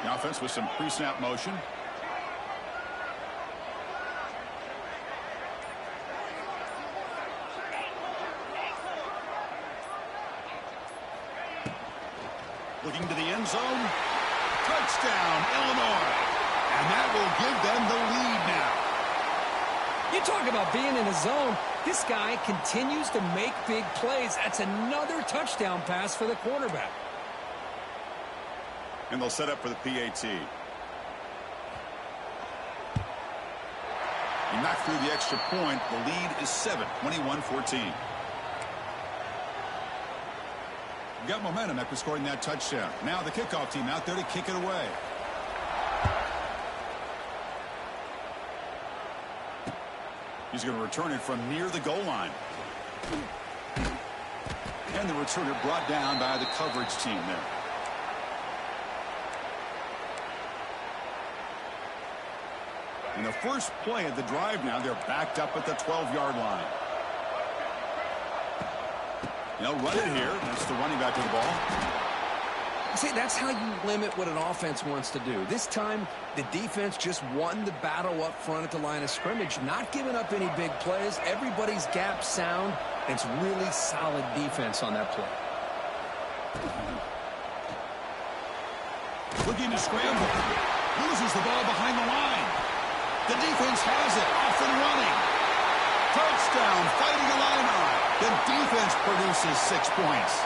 The offense with some pre-snap motion. Looking to the end zone. Touchdown, Illinois. And that will give them the lead now. You talk about being in a zone. This guy continues to make big plays. That's another touchdown pass for the quarterback. And they'll set up for the PAT. He knocked through the extra point. The lead is 7, 21-14. Got momentum after scoring that touchdown. Now the kickoff team out there to kick it away. He's going to return it from near the goal line. And the returner brought down by the coverage team there. In the first play of the drive now, they're backed up at the 12-yard line. They'll run it here. That's the running back to the ball. See, that's how you limit what an offense wants to do. This time, the defense just won the battle up front at the line of scrimmage, not giving up any big plays. Everybody's gap sound. It's really solid defense on that play. Looking to scramble. Loses the ball behind the line. The defense has it. Off and running. Touchdown, fighting a line on. The defense produces 6 points.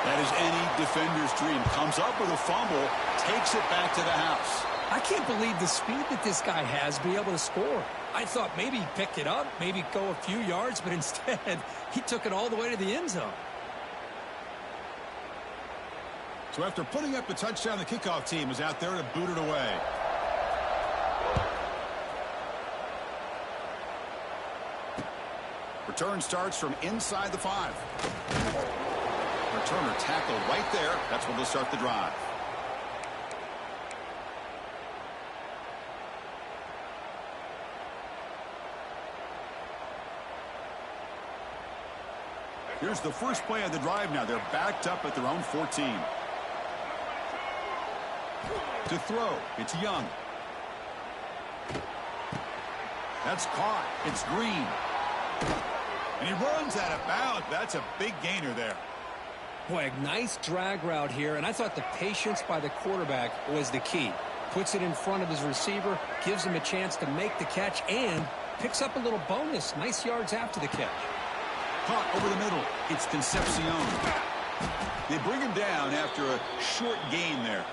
That is any defender's dream. Comes up with a fumble, takes it back to the house. I can't believe the speed that this guy has to be able to score. I thought maybe he'd pick it up, maybe go a few yards, but instead he took it all the way to the end zone. So after putting up the touchdown, the kickoff team is out there to boot it away. Return starts from inside the 5. Returner tackled right there. That's where they'll start the drive. Here's the first play of the drive now. They're backed up at their own 14. To throw, it's Young. That's caught. It's Green. And he runs out of bounds. That's a big gainer there. Boy, a nice drag route here, and I thought the patience by the quarterback was the key. Puts it in front of his receiver, gives him a chance to make the catch, and picks up a little bonus. Nice yards after the catch. Caught over the middle. It's Concepcion. They bring him down after a short gain there.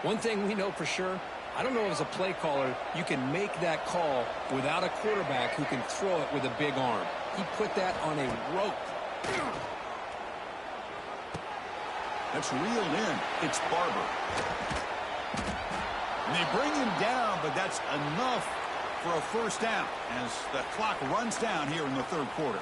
One thing we know for sure, I don't know as a play caller, you can make that call without a quarterback who can throw it with a big arm. He put that on a rope. That's reeled in. It's Barber. And they bring him down, but that's enough for a first down as the clock runs down here in the third quarter.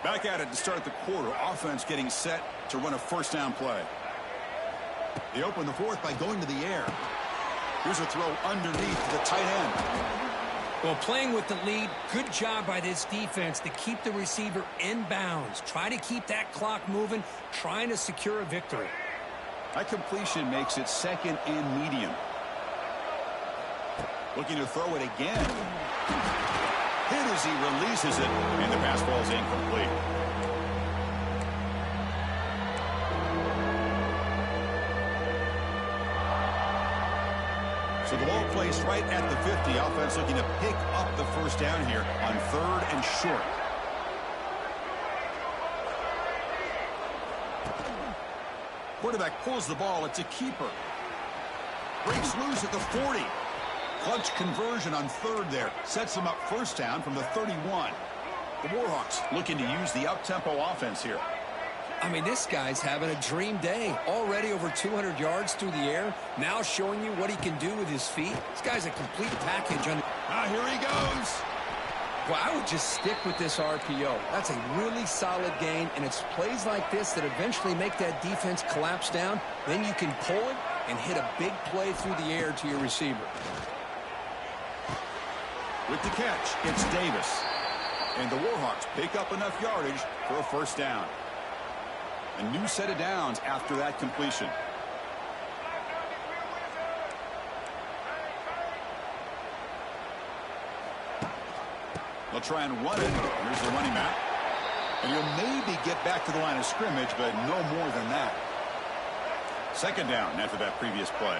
Back at it to start the quarter. Offense getting set to run a first down play. They open the fourth by going to the air. Here's a throw underneath to the tight end. Well, playing with the lead, good job by this defense to keep the receiver in bounds. Try to keep that clock moving, trying to secure a victory. That completion makes it second and medium. Looking to throw it again. Hit as he releases it, and the pass ball is incomplete. So the ball placed right at the 50. Offense looking to pick up the first down here on 3rd and short. Quarterback pulls the ball. It's a keeper. Breaks loose at the 40. Clutch conversion on 3rd there. Sets them up first down from the 31. The Warhawks looking to use the up-tempo offense here. I mean, this guy's having a dream day. Already over 200 yards through the air. Now showing you what he can do with his feet. This guy's a complete package. Here he goes. Well, I would just stick with this RPO. That's a really solid gain, and it's plays like this that eventually make that defense collapse down. Then you can pull it and hit a big play through the air to your receiver. With the catch, it's Davis. And the Warhawks pick up enough yardage for a first down. A new set of downs after that completion. They'll try and run it. Here's the running back. And he'll maybe get back to the line of scrimmage, but no more than that. Second down after that previous play.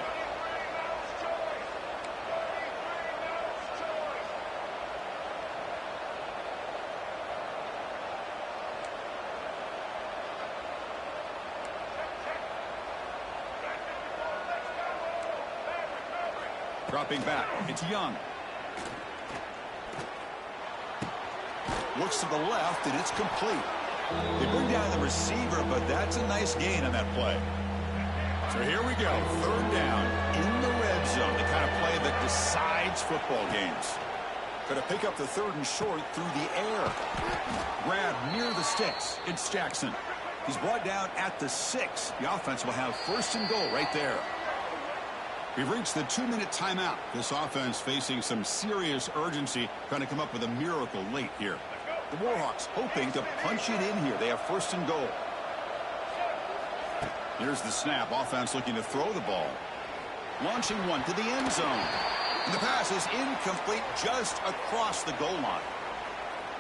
Dropping back, it's Young. Looks to the left, and it's complete. They bring down the receiver, but that's a nice gain on that play. So here we go, 3rd down in the red zone, the kind of play that decides football games. Going to pick up the 3rd and short through the air. Grab near the sticks. It's Jackson. He's brought down at the 6. The offense will have 1st and goal right there. We've reached the 2-minute timeout. This offense facing some serious urgency, trying to come up with a miracle late here. The Warhawks hoping to punch it in here. They have 1st and goal. Here's the snap. Offense looking to throw the ball. Launching one to the end zone. And the pass is incomplete just across the goal line.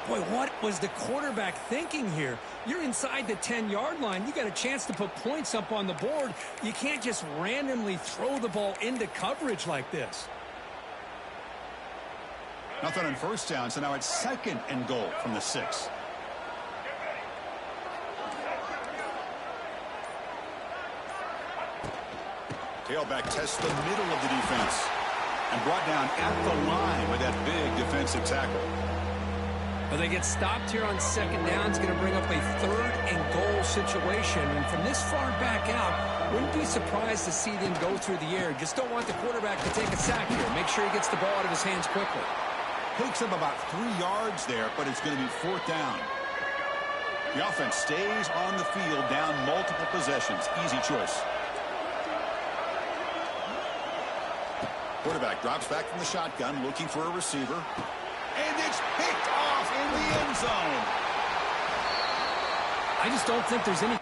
Boy, what was the quarterback thinking here? You're inside the 10-yard line. You got a chance to put points up on the board. You can't just randomly throw the ball into coverage like this. Nothing on first down, so now it's 2nd and goal from the 6. Tailback tests the middle of the defense and brought down at the line with that big defensive tackle. Well, they get stopped here on 2nd down. It's going to bring up a 3rd and goal situation. And from this far back out, wouldn't be surprised to see them go through the air. Just don't want the quarterback to take a sack here. Make sure he gets the ball out of his hands quickly. Takes him about 3 yards there, but it's going to be 4th down. The offense stays on the field down multiple possessions. Easy choice. Quarterback drops back from the shotgun, looking for a receiver. And it's picked off in the end zone. I just don't think there's any